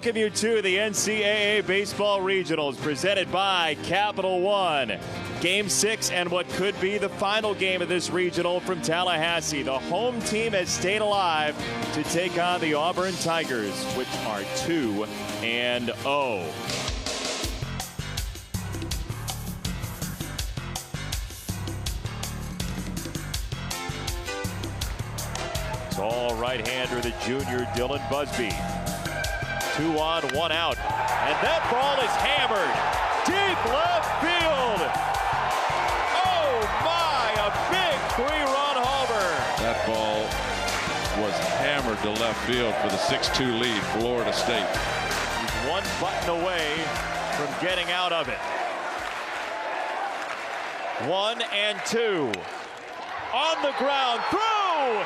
welcome you to the NCAA Baseball Regionals presented by Capital One. Game 6 and what could be the final game of this regional from Tallahassee. The home team has stayed alive to take on the Auburn Tigers, which are 2-0. Tall right-hander, the junior Dylan Busby. 2 on, 1 out. And that ball is hammered deep left field. Oh my, a big 3-run homer. That ball was hammered to left field for the 6-2 lead, Florida State. He's 1 button away from getting out of it. 1 and 2. On the ground, through!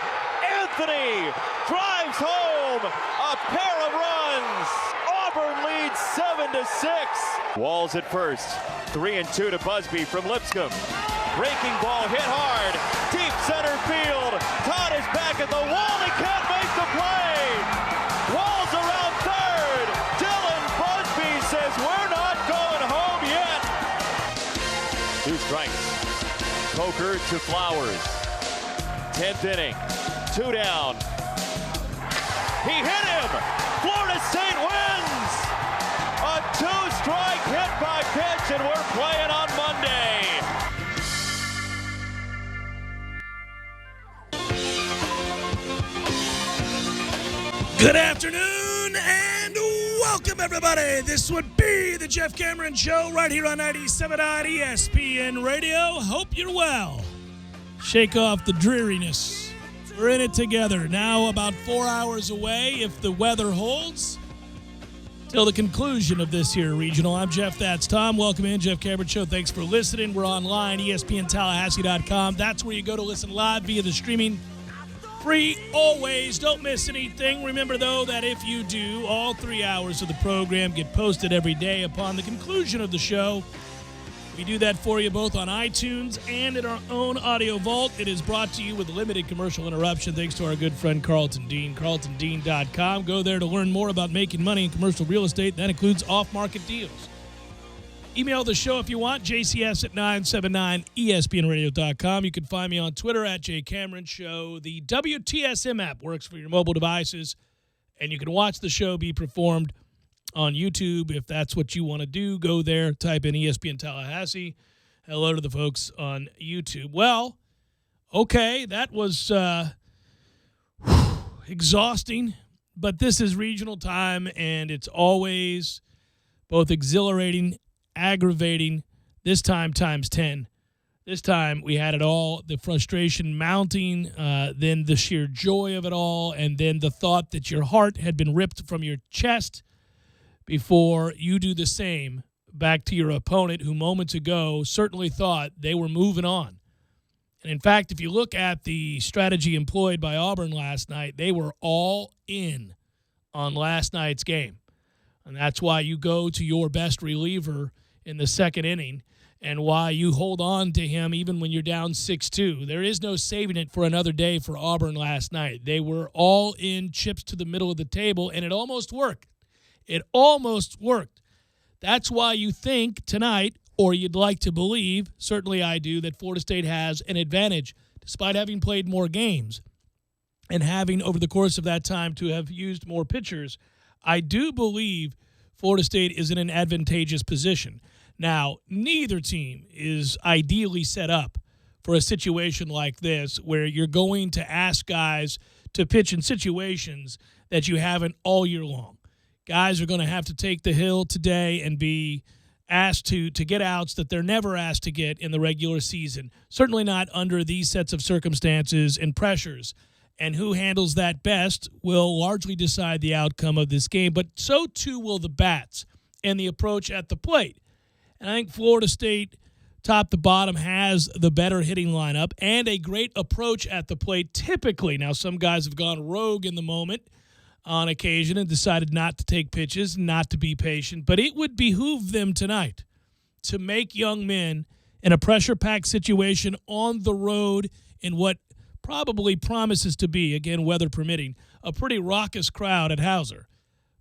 Anthony drives home a pair of runs. Auburn leads 7-6. Walls at first. 3 and 2 to Busby from Lipscomb. Breaking ball hit hard. Deep center field. Todd is back at the wall. He can't make the play. Walls around third. Dylan Busby says we're not going home yet. 2 strikes. Coker to Flowers. 10th inning. 2 down. He hit him. Florida State wins. A 2-strike hit by pitch, and we're playing on Monday. Good afternoon and welcome, everybody. This would be the Jeff Cameron Show right here on 97.9 ESPN Radio. Hope you're well. Shake off the dreariness. We're in it together. Now about 4 hours away, if the weather holds, till the conclusion of this here regional. I'm Jeff, that's Tom. Welcome in, Jeff Cameron Show. Thanks for listening. We're online, ESPNTallahassee.com. That's where you go to listen live via the streaming. Free always. Don't miss anything. Remember, though, that if you do, all 3 hours of the program get posted every day upon the conclusion of the show. We do that for you both on iTunes and in our own audio vault. It is brought to you with limited commercial interruption thanks to our good friend Carlton Dean, carltondean.com. Go there to learn more about making money in commercial real estate. That includes off-market deals. Email the show if you want, jcs@979espnradio.com. You can find me on Twitter at jcameronshow. The WTSM app works for your mobile devices, and you can watch the show be performed on YouTube. If that's what you want to do, go there, type in ESPN Tallahassee. Hello to the folks on YouTube. Well, okay, that was exhausting, but this is regional time, and it's always both exhilarating, aggravating, this time times 10. This time we had it all, the frustration mounting, then the sheer joy of it all, and then the thought that your heart had been ripped from your chest before you do the same back to your opponent who moments ago certainly thought they were moving on. And in fact, if you look at the strategy employed by Auburn last night, they were all in on last night's game. And that's why you go to your best reliever in the second inning and why you hold on to him even when you're down 6-2. There is no saving it for another day for Auburn last night. They were all in, chips to the middle of the table, and it almost worked. It almost worked. That's why you think tonight, or you'd like to believe, certainly I do, that Florida State has an advantage, despite having played more games and having, over the course of that time, to have used more pitchers. I do believe Florida State is in an advantageous position. Now, neither team is ideally set up for a situation like this where you're going to ask guys to pitch in situations that you haven't all year long. Guys are going to have to take the hill today and be asked to get outs that they're never asked to get in the regular season. Certainly not under these sets of circumstances and pressures. And who handles that best will largely decide the outcome of this game. But so too will the bats and the approach at the plate. And I think Florida State, top to bottom, has the better hitting lineup and a great approach at the plate typically. Now, some guys have gone rogue in the moment on occasion and decided not to take pitches, not to be patient. But it would behoove them tonight to make young men in a pressure-packed situation on the road in what probably promises to be, again, weather permitting, a pretty raucous crowd at Hauser.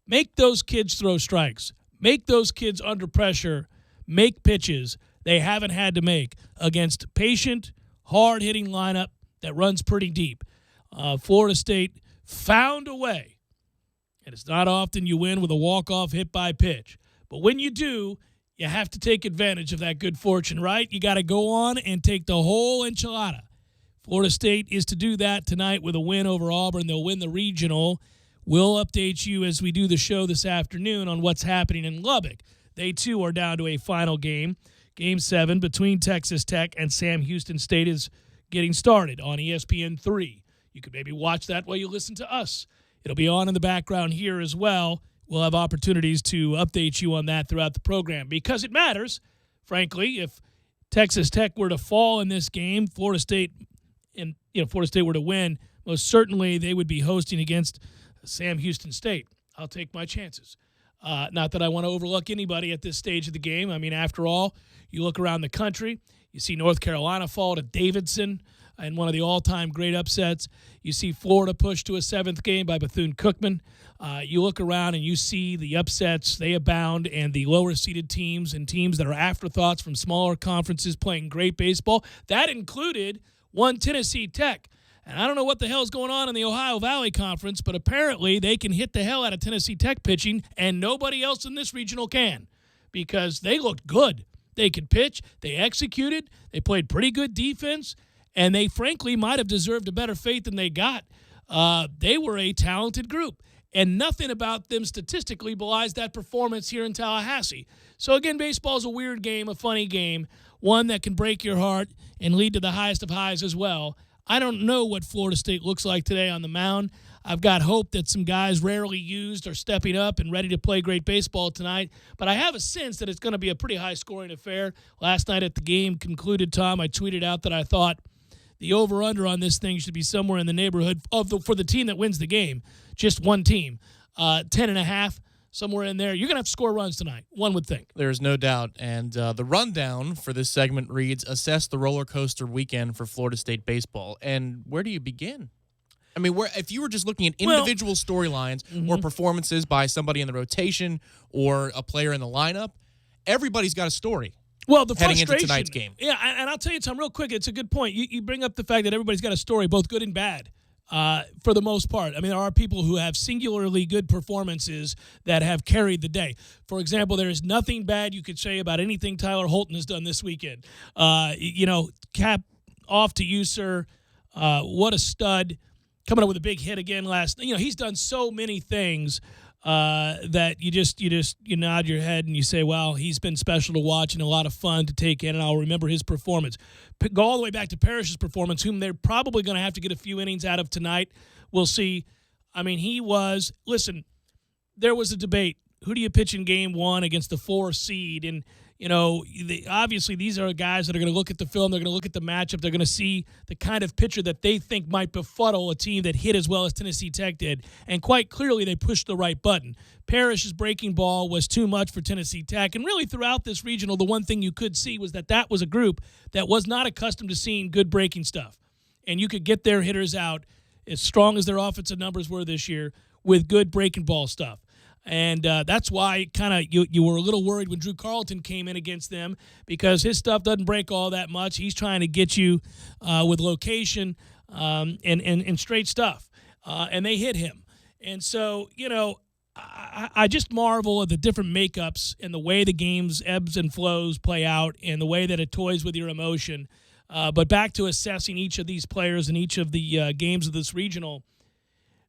make those kids throw strikes. Make those kids under pressure make pitches they haven't had to make against patient, hard-hitting lineup that runs pretty deep. Florida State found a way, and it's not often you win with a walk-off hit by pitch. But when you do, you have to take advantage of that good fortune, right? You got to go on and take the whole enchilada. Florida State is to do that tonight with a win over Auburn. They'll win the regional. We'll update you as we do the show this afternoon on what's happening in Lubbock. They, too, are down to a final game. Game 7 between Texas Tech and Sam Houston State is getting started on ESPN3. You could maybe watch that while you listen to us. It'll be on in the background here as well. We'll have opportunities to update you on that throughout the program because it matters, frankly. If Texas Tech were to fall in this game, Florida State were to win, most certainly they would be hosting against Sam Houston State. I'll take my chances. Not that I want to overlook anybody at this stage of the game. I mean, after all, you look around the country, you see North Carolina fall to Davidson in one of the all-time great upsets. You see Florida push to a 7th game by Bethune-Cookman. You look around and you see the upsets, they abound, and the lower-seeded teams and teams that are afterthoughts from smaller conferences playing great baseball. That included one Tennessee Tech. And I don't know what the hell is going on in the Ohio Valley Conference, but apparently they can hit the hell out of Tennessee Tech pitching, and nobody else in this regional can because they looked good. They could pitch. They executed. They played pretty good defense, and they, frankly, might have deserved a better fate than they got. They were a talented group, and nothing about them statistically belies that performance here in Tallahassee. So, again, baseball is a weird game, a funny game, one that can break your heart and lead to the highest of highs as well. I don't know what Florida State looks like today on the mound. I've got hope that some guys rarely used are stepping up and ready to play great baseball tonight. But I have a sense that it's going to be a pretty high-scoring affair. Last night at the game concluded, Tom, I tweeted out that I thought the over-under on this thing should be somewhere in the neighborhood for the team that wins the game, just one team, 10.5. Somewhere in there. You're going to have to score runs tonight, one would think. There's no doubt. And the rundown for this segment reads, assess the roller coaster weekend for Florida State baseball. And where do you begin? I mean, if you were just looking at individual storylines or performances by somebody in the rotation or a player in the lineup, everybody's got a story. Well, the heading frustration, into tonight's game. Yeah, and I'll tell you, Tom, real quick, it's a good point. You bring up the fact that everybody's got a story, both good and bad. For the most part. I mean, there are people who have singularly good performances that have carried the day. For example, there is nothing bad you could say about anything Tyler Holton has done this weekend. Cap off to you, sir. What a stud. Coming up with a big hit again last night. He's done so many things that you nod your head and you say, wow, he's been special to watch and a lot of fun to take in, and I'll remember his performance. Go all the way back to Parrish's performance, whom they're probably going to have to get a few innings out of tonight. We'll see. I mean, there was a debate. Who do you pitch in game 1 against the 4 seed? And, obviously these are guys that are going to look at the film. They're going to look at the matchup. They're going to see the kind of pitcher that they think might befuddle a team that hit as well as Tennessee Tech did. And quite clearly they pushed the right button. Parrish's breaking ball was too much for Tennessee Tech. And really throughout this regional, the one thing you could see was that was a group that was not accustomed to seeing good breaking stuff. And you could get their hitters out as strong as their offensive numbers were this year with good breaking ball stuff. And that's why kind of you were a little worried when Drew Carlton came in against them because his stuff doesn't break all that much. He's trying to get you with location and straight stuff. And they hit him. And so, I just marvel at the different makeups and the way the game's ebbs and flows play out and the way that it toys with your emotion. But back to assessing each of these players in each of the games of this regional,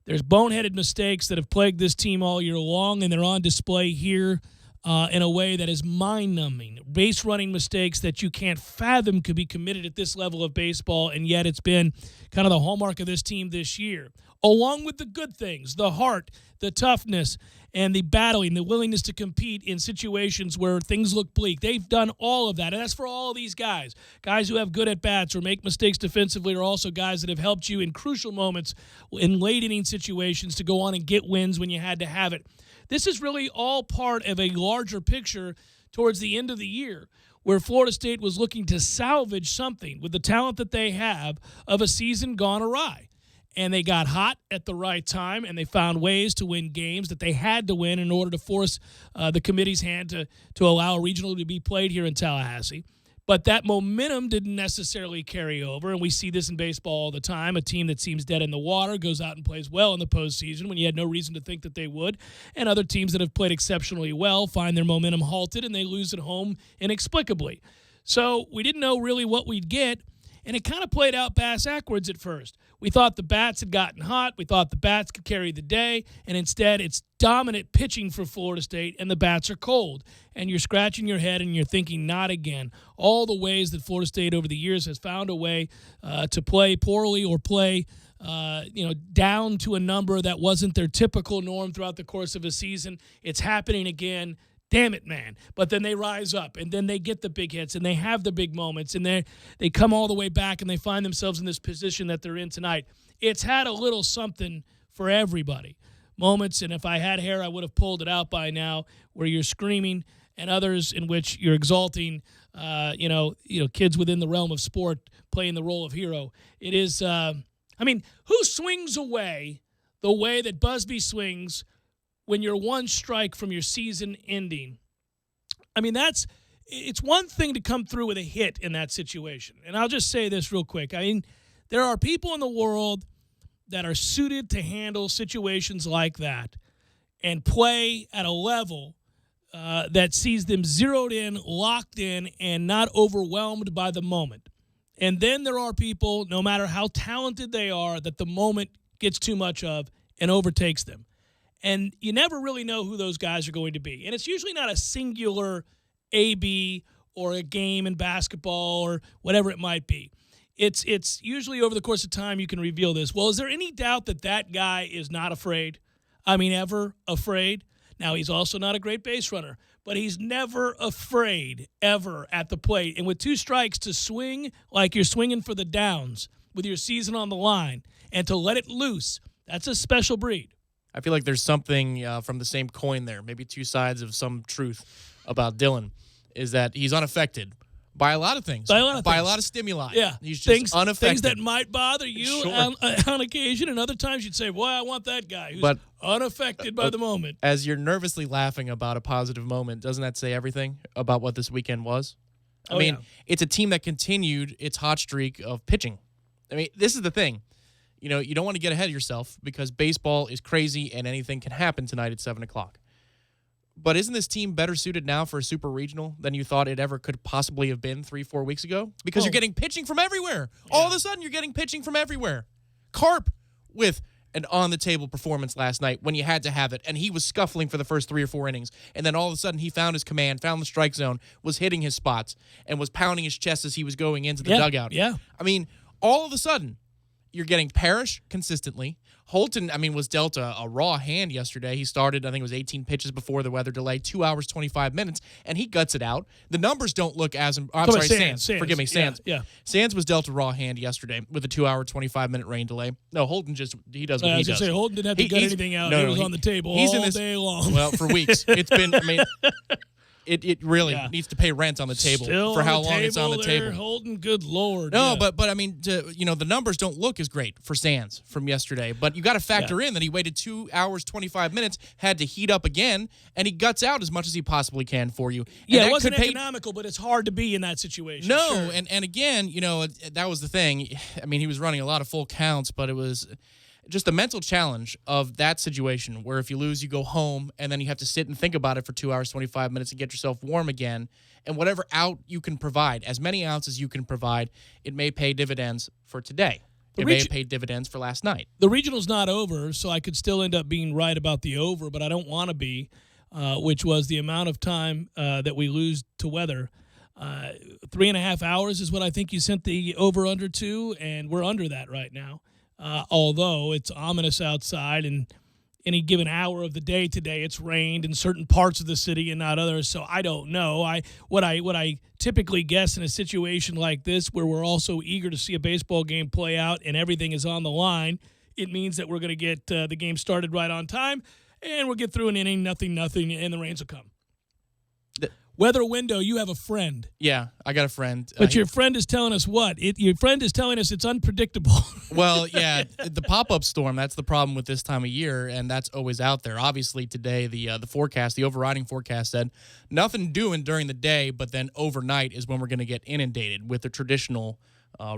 there's boneheaded mistakes that have plagued this team all year long, and they're on display here in a way that is mind-numbing. Base-running mistakes that you can't fathom could be committed at this level of baseball, and yet it's been kind of the hallmark of this team this year. Along with the good things, the heart, the toughness, and the battling, the willingness to compete in situations where things look bleak. They've done all of that, and that's for all of these guys. Guys who have good at-bats or make mistakes defensively are also guys that have helped you in crucial moments in late-inning situations to go on and get wins when you had to have it. This is really all part of a larger picture towards the end of the year where Florida State was looking to salvage something with the talent that they have of a season gone awry. and they got hot at the right time, and they found ways to win games that they had to win in order to force the committee's hand to allow a regional to be played here in Tallahassee. But that momentum didn't necessarily carry over, and we see this in baseball all the time. A team that seems dead in the water goes out and plays well in the postseason when you had no reason to think that they would, and other teams that have played exceptionally well find their momentum halted, and they lose at home inexplicably. So we didn't know really what we'd get, and it kind of played out backwards at first. We thought the bats had gotten hot. We thought the bats could carry the day, and instead it's dominant pitching for Florida State, and the bats are cold. And you're scratching your head, and you're thinking, not again. All the ways that Florida State over the years has found a way to play poorly or play down to a number that wasn't their typical norm throughout the course of a season. It's happening again. Damn it, man. But then they rise up, and then they get the big hits, and they have the big moments, and they come all the way back, and they find themselves in this position that they're in tonight. It's had a little something for everybody. Moments, and if I had hair, I would have pulled it out by now, where you're screaming, and others in which you're exalting, kids within the realm of sport playing the role of hero. It is, who swings away the way that Busby swings when you're one strike from your season ending? I mean, it's one thing to come through with a hit in that situation. And I'll just say this real quick. I mean, there are people in the world that are suited to handle situations like that and play at a level that sees them zeroed in, locked in, and not overwhelmed by the moment. And then there are people, no matter how talented they are, that the moment gets too much of and overtakes them. And you never really know who those guys are going to be. And it's usually not a singular AB or a game in basketball or whatever it might be. It's usually over the course of time you can reveal this. Well, is there any doubt that guy is not afraid? I mean, ever afraid? Now, he's also not a great base runner, but he's never afraid, ever, at the plate. And with two strikes, to swing like you're swinging for the downs with your season on the line and to let it loose, that's a special breed. I feel like there's something from the same coin there, maybe two sides of some truth about Dylan, is that he's unaffected by a lot of things. By a lot of stimuli. Yeah. He's just unaffected. Things that might bother you Sure. on occasion, and other times you'd say, boy, I want that guy who's unaffected by the moment. As you're nervously laughing about a positive moment, doesn't that say everything about what this weekend was? I mean, it's a team that continued its hot streak of pitching. I mean, this is the thing. You know, you don't want to get ahead of yourself because baseball is crazy and anything can happen tonight at 7 o'clock. But isn't this team better suited now for a super regional than you thought it ever could possibly have been 3-4 weeks ago? Because you're getting pitching from everywhere. Yeah. All of a sudden, you're getting pitching from everywhere. Carp with an on-the-table performance last night when you had to have it, and he was scuffling for the first 3 or 4 innings. And then all of a sudden, he found his command, found the strike zone, was hitting his spots, and was pounding his chest as he was going into the dugout. Yeah. I mean, all of a sudden, you're getting Parrish consistently. Holton, was dealt a raw hand yesterday. He started, I think it was 18 pitches before the weather delay, 2 hours, 25 minutes, and he guts it out. The numbers don't look as... Sands. Forgive me, Sands. Yeah. Sands was dealt a raw hand yesterday with a 2 hour, 25-minute rain delay. No, Holton he does what he does. I was going to say, Holton didn't have to gut anything out. No, he was on the table all day long. Well, for weeks. It's been, It really needs to pay rent on the table Still for how long it's on the table. Holton, good Lord. No, but the numbers don't look as great for Sands from yesterday. But you got to factor in that he waited 2 hours, 25 minutes, had to heat up again, and he guts out as much as he possibly can for you. And it wasn't economical, but it's hard to be in that situation. No, sure. and again, that was the thing. I mean, he was running a lot of full counts, but it was just the mental challenge of that situation where if you lose, you go home, and then you have to sit and think about it for 2 hours, 25 minutes and get yourself warm again. And whatever out you can provide, as many outs as you can provide, it may pay dividends for today. It may have paid dividends for last night. The regional's not over, so I could still end up being right about the over, but I don't want to be, which was the amount of time that we lose to weather. 3.5 hours is what I think you sent the over-under to, and we're under that right now. Although it's ominous outside, and any given hour of the day today, it's rained in certain parts of the city and not others. So I don't know. What I typically guess in a situation like this, where we're also eager to see a baseball game play out and everything is on the line, it means that we're going to get the game started right on time, and we'll get through an inning, nothing, and the rains will come. Weather window, you have a friend. Yeah, I got a friend. But your friend is telling us what? Your friend is telling us it's unpredictable. Well, yeah, the pop-up storm, that's the problem with this time of year, and that's always out there. Obviously, today, the forecast, the overriding forecast said nothing doing during the day, but then overnight is when we're going to get inundated with the traditional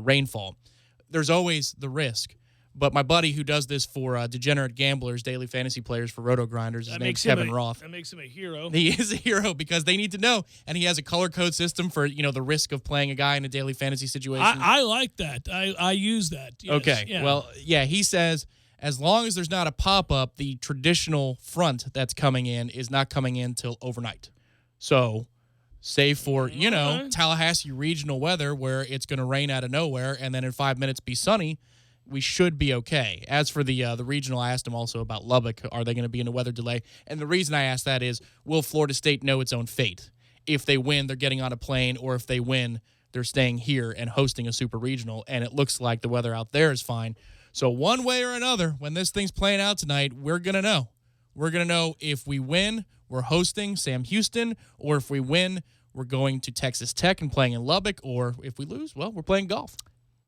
rainfall. There's always the risk. But my buddy who does this for degenerate gamblers, daily fantasy players for Roto Grinders, his name's Kevin Roth. That makes him a hero. He is a hero because they need to know. And he has a color code system for, the risk of playing a guy in a daily fantasy situation. I like that. I use that. Yes. Okay. Yeah. Well, yeah, he says as long as there's not a pop-up, the traditional front that's coming in is not coming in till overnight. So, save for, Tallahassee regional weather where it's going to rain out of nowhere and then in 5 minutes be sunny, we should be okay. As for the regional, I asked him also about Lubbock. Are they going to be in a weather delay? And the reason I asked that is, will Florida State know its own fate? If they win, they're getting on a plane, or if they win, they're staying here and hosting a super regional, and it looks like the weather out there is fine. So one way or another, when this thing's playing out tonight, we're going to know. We're going to know if we win, we're hosting Sam Houston, or if we win, we're going to Texas Tech and playing in Lubbock, or if we lose, well, we're playing golf.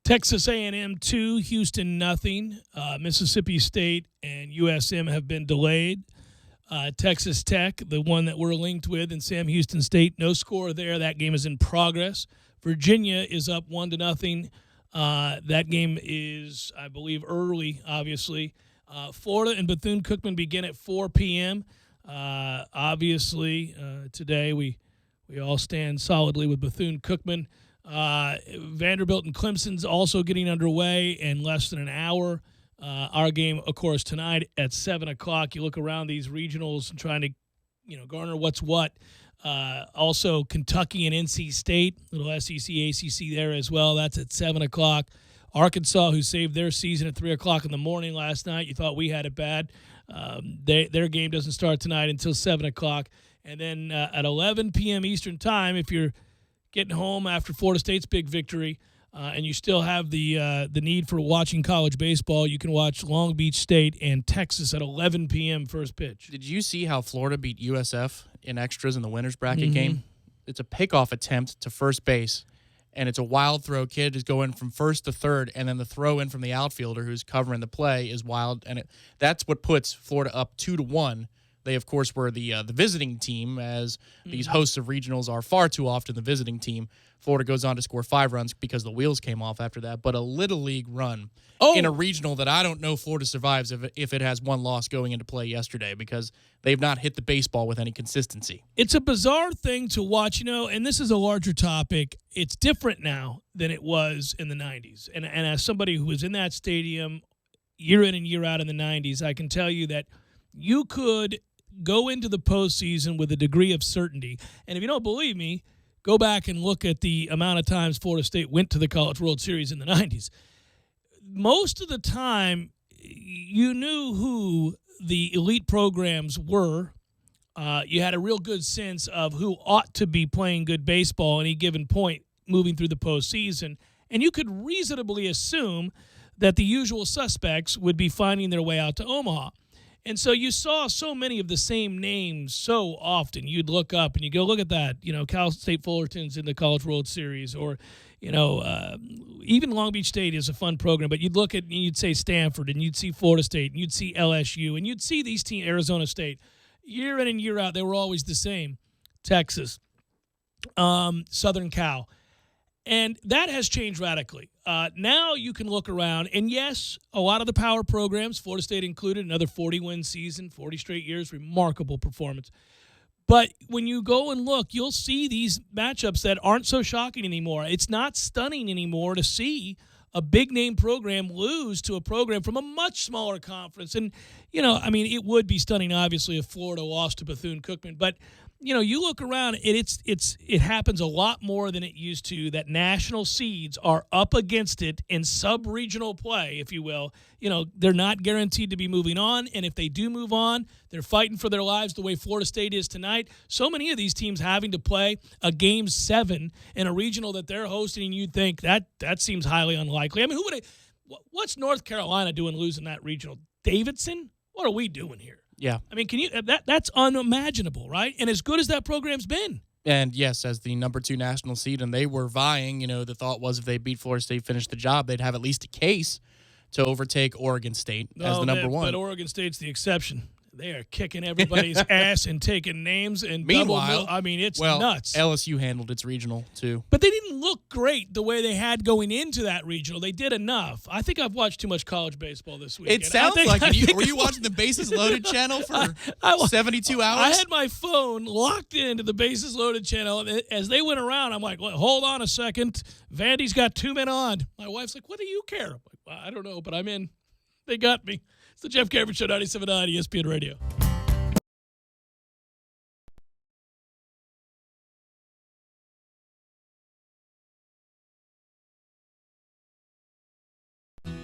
Texas A&M 2, Houston nothing. Mississippi State and USM have been delayed. Texas Tech, the one that we're linked with, and Sam Houston State, no score there. That game is in progress. Virginia is up 1-0. That game is, I believe, early, obviously. Florida and Bethune-Cookman begin at 4 p.m. Obviously, today we all stand solidly with Bethune-Cookman. Vanderbilt and Clemson's also getting underway in less than an hour. Our game, of course, tonight at 7 o'clock. You look around these regionals and trying to, garner what's what. Also, Kentucky and NC State, little SEC, ACC there as well. That's at 7 o'clock. Arkansas, who saved their season at 3 o'clock in the morning last night. You thought we had it bad. Their game doesn't start tonight until 7 o'clock. And then at 11 p.m. Eastern Time, if you're getting home after Florida State's big victory, and you still have the need for watching college baseball, you can watch Long Beach State and Texas at 11 p.m. first pitch. Did you see how Florida beat USF in extras in the winners bracket game? It's a pickoff attempt to first base, and it's a wild throw. Kid is going from first to third, and then the throw in from the outfielder who's covering the play is wild, and that's what puts Florida up 2-1. They, of course, were the visiting team, as these hosts of regionals are far too often the visiting team. Florida goes on to score 5 runs because the wheels came off after that. But a Little League run in a regional that I don't know Florida survives if it has one loss going into play yesterday, because they've not hit the baseball with any consistency. It's a bizarre thing to watch, and this is a larger topic. It's different now than it was in the 90s. And as somebody who was in that stadium year in and year out in the 90s, I can tell you that you could go into the postseason with a degree of certainty. And if you don't believe me, go back and look at the amount of times Florida State went to the College World Series in the 90s. Most of the time, you knew who the elite programs were. You had a real good sense of who ought to be playing good baseball at any given point moving through the postseason. And you could reasonably assume that the usual suspects would be finding their way out to Omaha. And so you saw so many of the same names so often. You'd look up and you go, look at that. Cal State Fullerton's in the College World Series, or, even Long Beach State is a fun program. But you'd look at and you'd say Stanford, and you'd see Florida State, and you'd see LSU, and you'd see these teams, Arizona State. Year in and year out, they were always the same. Texas, Southern Cal. And that has changed radically. Now you can look around, and yes, a lot of the power programs, Florida State included, another 40-win season, 40 straight years, remarkable performance. But when you go and look, you'll see these matchups that aren't so shocking anymore. It's not stunning anymore to see a big-name program lose to a program from a much smaller conference. And, it would be stunning, obviously, if Florida lost to Bethune-Cookman. But, you look around, it happens a lot more than it used to, that national seeds are up against it in sub-regional play, if you will. They're not guaranteed to be moving on, and if they do move on, they're fighting for their lives the way Florida State is tonight. So many of these teams having to play a Game 7 in a regional that they're hosting, and you'd think that seems highly unlikely. I mean, what's North Carolina doing losing that regional? Davidson? What are we doing here? Yeah. I mean, that's unimaginable, right? And as good as that program's been, And yes, as the number 2 national seed, and they were vying, the thought was if they beat Florida State, finish the job, they'd have at least a case to overtake Oregon State as the number 1. But Oregon State's the exception. They are kicking everybody's ass and taking names and meanwhile, it's nuts. LSU handled its regional too. But they didn't look great the way they had going into that regional. They did enough. I think I've watched too much college baseball this week. It sounds like it. Were you watching the Bases Loaded channel for 72 hours? I had my phone locked into the Bases Loaded channel. And as they went around, I'm like, well, hold on a second. Vandy's got 2 men on. My wife's like, what do you care? I'm like, well, I don't know, but I'm in. They got me. It's the Jeff Cameron Show, 97.9 ESPN Radio.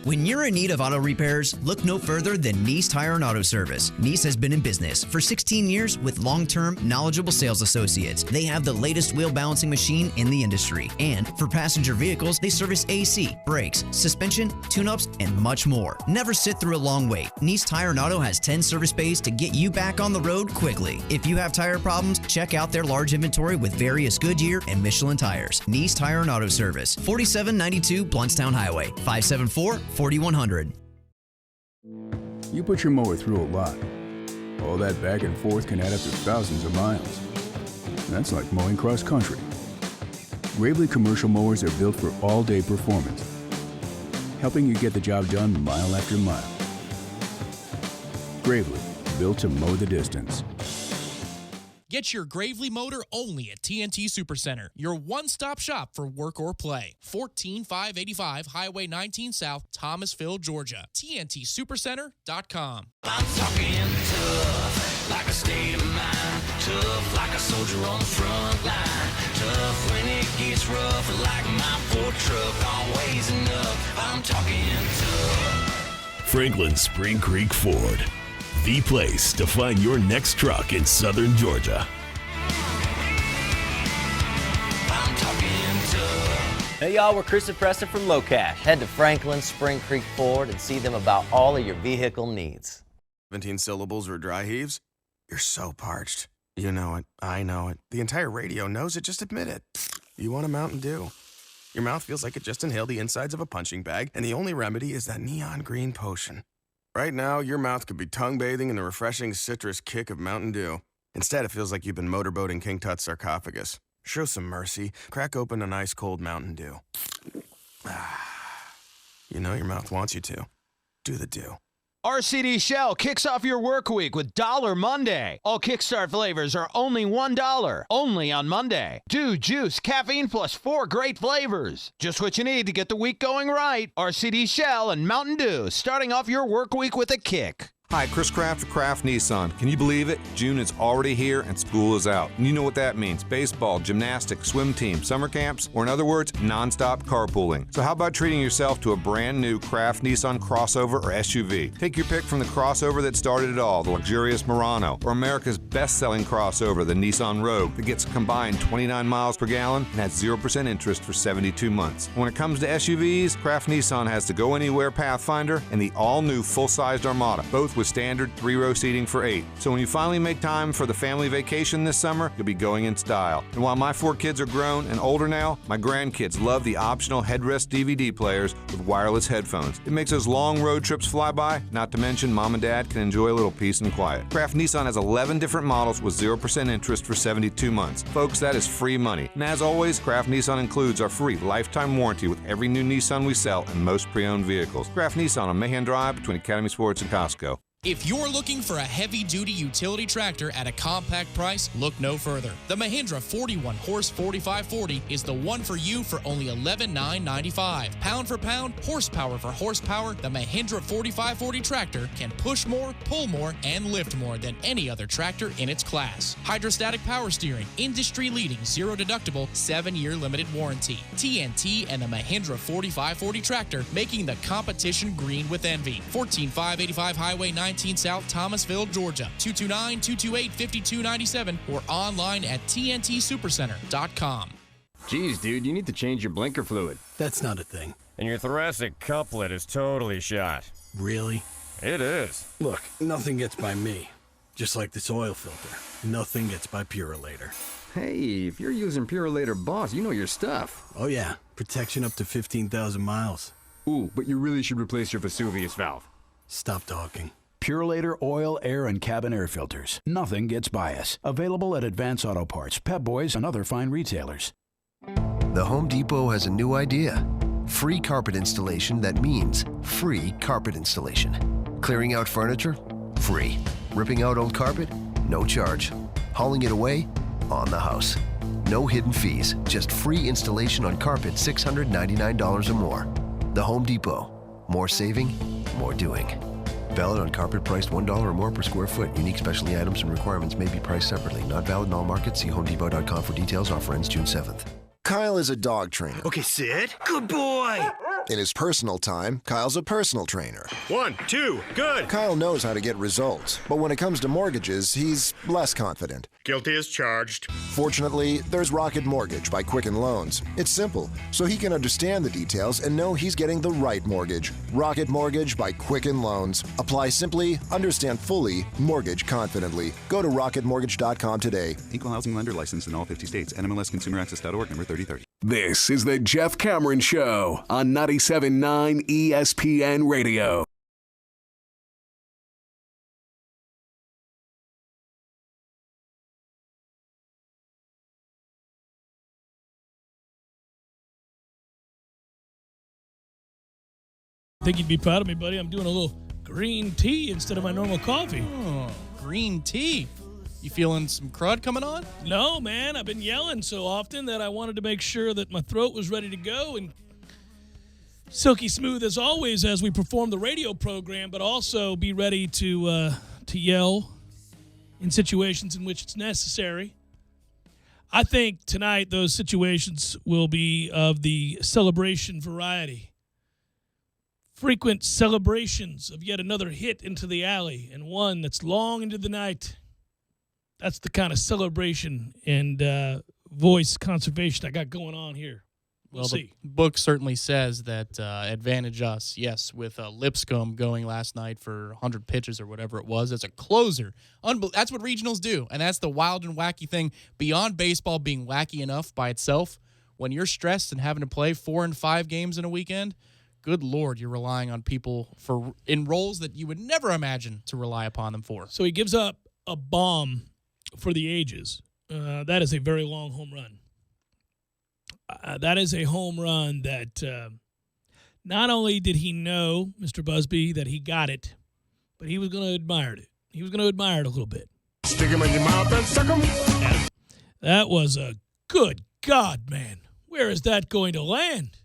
When you're in need of auto repairs, look no further than Nice Tire and Auto Service. Nice has been in business for 16 years with long-term, knowledgeable sales associates. They have the latest wheel balancing machine in the industry. And for passenger vehicles, they service AC, brakes, suspension, tune-ups, and much more. Never sit through a long wait. Nice Tire and Auto has 10 service bays to get you back on the road quickly. If you have tire problems, check out their large inventory with various Goodyear and Michelin tires. Nice Tire and Auto Service, 4792 Bluntstown Highway, 574-4100. You put your mower through a lot. All that back and forth can add up to thousands of miles. That's like mowing cross country. Gravely commercial mowers are built for all-day performance, helping you get the job done mile after mile. Gravely, built to mow the distance. Get your Gravely motor only at TNT Supercenter, your one-stop shop for work or play. 14585 Highway 19 South, Thomasville, Georgia. TNTSupercenter.com. I'm talking tough, like a state of mind. Tough, like a soldier on the front line. Tough when it gets rough, like my Ford truck, always enough. I'm talking tough. Franklin Spring Creek Ford, the place to find your next truck in southern Georgia. I'm talking tough. Hey y'all, we're Chris and Preston from Low Cash. Head to Franklin Spring Creek Ford and see them about all of your vehicle needs. 17 syllables or dry heaves? You're so parched. You know it. I know it. The entire radio knows it. Just admit it. You want a Mountain Dew. Your mouth feels like it just inhaled the insides of a punching bag, and the only remedy is that neon green potion. Right now, your mouth could be tongue-bathing in the refreshing citrus kick of Mountain Dew. Instead, it feels like you've been motorboating King Tut's sarcophagus. Show some mercy. Crack open an ice-cold Mountain Dew. You know your mouth wants you to. Do the Dew. RCD Shell kicks off your work week with Dollar Monday. All Kickstart flavors are only $1, only on Monday. Dew, juice, caffeine plus 4 great flavors. Just what you need to get the week going right. RCD Shell and Mountain Dew, starting off your work week with a kick. Hi, Chris Kraft of Kraft Nissan. Can you believe it? June is already here and school is out. And you know what that means. Baseball, gymnastics, swim team, summer camps, or in other words, nonstop carpooling. So how about treating yourself to a brand new Kraft Nissan crossover or SUV? Take your pick from the crossover that started it all, the luxurious Murano, or America's best-selling crossover, the Nissan Rogue, that gets a combined 29 miles per gallon and has 0% interest for 72 months. When it comes to SUVs, Kraft Nissan has the Go Anywhere Pathfinder and the all-new full-sized Armada, both with standard 3-row seating for 8. So when you finally make time for the family vacation this summer, you'll be going in style. And while my 4 kids are grown and older now, my grandkids love the optional headrest DVD players with wireless headphones. It makes those long road trips fly by, not to mention mom and dad can enjoy a little peace and quiet. Kraft Nissan has 11 different models with 0% interest for 72 months. Folks, that is free money. And as always, Kraft Nissan includes our free lifetime warranty with every new Nissan we sell and most pre-owned vehicles. Kraft Nissan on Mahan Drive between Academy Sports and Costco. If you're looking for a heavy-duty utility tractor at a compact price, look no further. The Mahindra 41-horse 4540 is the one for you for only $11,995. Pound for pound, horsepower for horsepower, the Mahindra 4540 tractor can push more, pull more, and lift more than any other tractor in its class. Hydrostatic power steering, industry-leading, zero-deductible, 7-year limited warranty. TNT and the Mahindra 4540 tractor making the competition green with envy. 14585 Highway 19 South, Thomasville, Georgia. 229-228-5297 or online at TNTSupercenter.com. Geez, dude, you need to change your blinker fluid. That's not a thing. And your thoracic couplet is totally shot. Really? It is. Look, nothing gets by me. Just like this oil filter. Nothing gets by Purolator. Hey, if you're using Purolator Boss, you know your stuff. Oh yeah, protection up to 15,000 miles. Ooh, but you really should replace your Vesuvius valve. Stop talking. Purolator oil, air, and cabin air filters. Nothing gets by us. Available at Advance Auto Parts, Pep Boys, and other fine retailers. The Home Depot has a new idea. Free carpet installation that means free carpet installation. Clearing out furniture? Free. Ripping out old carpet? No charge. Hauling it away? On the house. No hidden fees, just free installation on carpet $699 or more. The Home Depot. More saving, more doing. Valid on carpet priced $1 or more per square foot. Unique specialty items and requirements may be priced separately. Not valid in all markets. See HomeDepot.com for details. Offer ends June 7th. Kyle is a dog trainer. Okay, sit. Good boy. In his personal time, Kyle's a personal trainer. 1, 2, good. Kyle knows how to get results, but when it comes to mortgages, he's less confident. Guilty as charged. Fortunately, there's Rocket Mortgage by Quicken Loans. It's simple, so he can understand the details and know he's getting the right mortgage. Rocket Mortgage by Quicken Loans. Apply simply, understand fully, mortgage confidently. Go to rocketmortgage.com today. Equal housing lender licensed in all 50 states. NMLSconsumeraccess.org, number 3030. This is the Jeff Cameron Show on 97.9 ESPN Radio. I think you'd be proud of me, buddy. I'm doing a little green tea instead of my normal coffee. Oh, green tea. You feeling some crud coming on? No, man. I've been yelling so often that I wanted to make sure that my throat was ready to go and silky smooth as always as we perform the radio program, but also be ready to yell in situations in which it's necessary. I think tonight those situations will be of the celebration variety. Frequent celebrations of yet another hit into the alley and one that's long into the night. That's the kind of celebration and voice conservation I got going on here. We'll see. The book certainly says that advantage us, yes, with Lipscomb going last night for 100 pitches or whatever it was as a closer. That's what regionals do, and that's the wild and wacky thing. Beyond baseball being wacky enough by itself, when you're stressed and having to play 4 and 5 games in a weekend, good Lord, you're relying on people in roles that you would never imagine to rely upon them for. So he gives up a bomb for the ages. That is a very long home run. That is a home run that not only did he know, Mr. Busby, that he got it, but he was going to admire it. He was going to admire it a little bit. Stick him in your mouth and suck him. Yeah. That was a good God, man. Where is that going to land?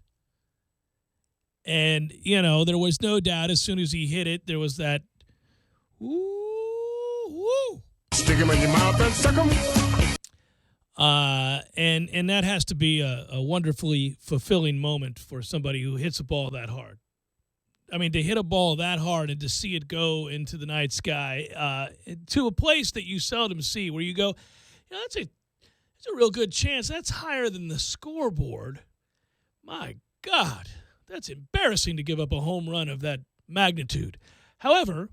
And, you know, there was no doubt as soon as he hit it, there was that, woo. Stick him in your mouth and suck him. And that has to be a wonderfully fulfilling moment for somebody who hits a ball that hard. I mean, to hit a ball that hard and to see it go into the night sky to a place that you seldom see, where you go, you know, that's a real good chance. That's higher than the scoreboard. My God, that's embarrassing to give up a home run of that magnitude. However,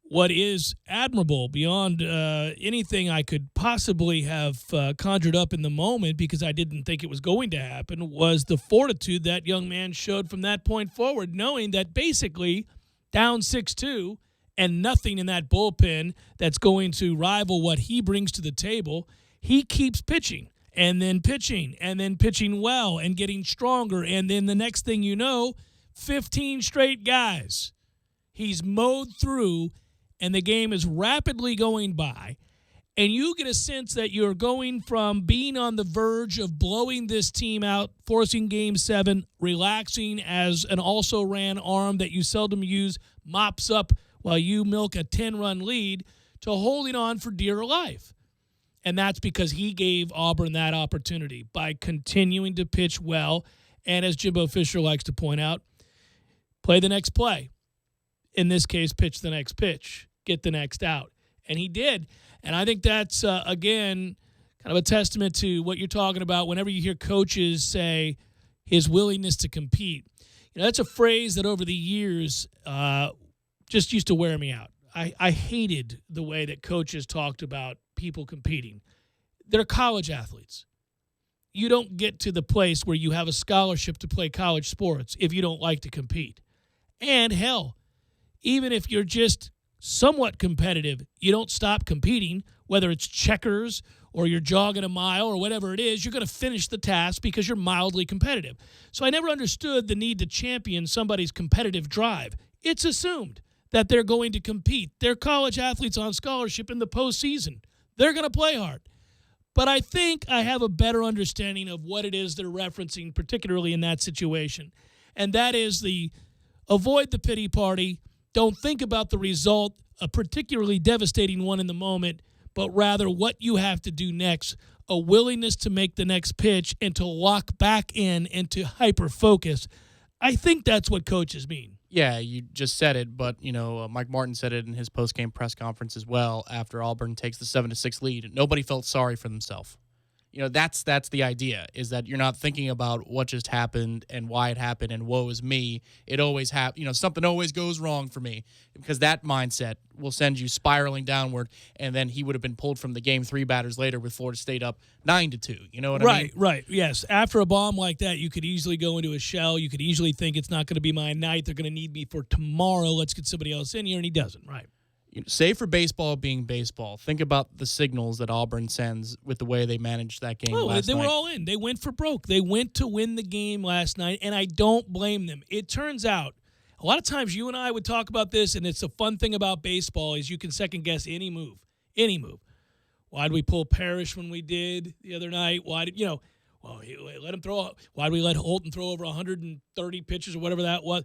what is admirable beyond anything I could possibly have conjured up in the moment, because I didn't think it was going to happen, was the fortitude that young man showed from that point forward, knowing that basically down 6-2 and nothing in that bullpen that's going to rival what he brings to the table, he keeps pitching and then pitching well and getting stronger. And then the next thing you know, 15 straight guys he's mowed through, and the game is rapidly going by, and you get a sense that you're going from being on the verge of blowing this team out, forcing Game 7, relaxing as an also-ran arm that you seldom use mops up while you milk a 10-run lead, to holding on for dear life. And that's because he gave Auburn that opportunity by continuing to pitch well, and as Jimbo Fisher likes to point out, play the next play. In this case, pitch the next pitch. Get the next out. And he did. And I think that's, again, kind of a testament to what you're talking about whenever you hear coaches say his willingness to compete. You know, that's a phrase that over the years just used to wear me out. I hated the way that coaches talked about people competing. they're college athletes. You don't get to the place where you have a scholarship to play college sports if you don't like to compete. And hell, even if you're just somewhat competitive, you don't stop competing, whether it's checkers or you're jogging a mile or whatever it is, you're going to finish the task because you're mildly competitive. So I never understood the need to champion somebody's competitive drive. It's assumed that they're going to compete. They're college athletes on scholarship in the postseason. They're going to play hard. But I think I have a better understanding of what it is they're referencing, particularly in that situation. And that is the avoid the pity party. Don't think about the result, a particularly devastating one in the moment, but rather what you have to do next, a willingness to make the next pitch and to lock back in and to hyper-focus. I think that's what coaches mean. Yeah, you just said it, but, Mike Martin said it in his post-game press conference as well after Auburn takes the 7-6 lead. Nobody felt sorry for themselves. That's the idea, is that you're not thinking about what just happened and why it happened and woe is me. It always happens. Something always goes wrong for me, because that mindset will send you spiraling downward, and then he would have been pulled from the game 3 batters later with Florida State up 9-2. You know what I mean? Right, yes. After a bomb like that, you could easily go into a shell. You could easily think it's not going to be my night. They're going to need me for tomorrow. Let's get somebody else in here, and he doesn't, right? Save for baseball being baseball. Think about the signals that Auburn sends with the way they managed that game last night. They were all in. They went for broke. They went to win the game last night, and I don't blame them. It turns out, a lot of times you and I would talk about this, and it's a fun thing about baseball is you can second-guess any move. Any move. Why did we pull Parrish when we did the other night? Why did, let him throw. Why did we let Holton throw over 130 pitches or whatever that was?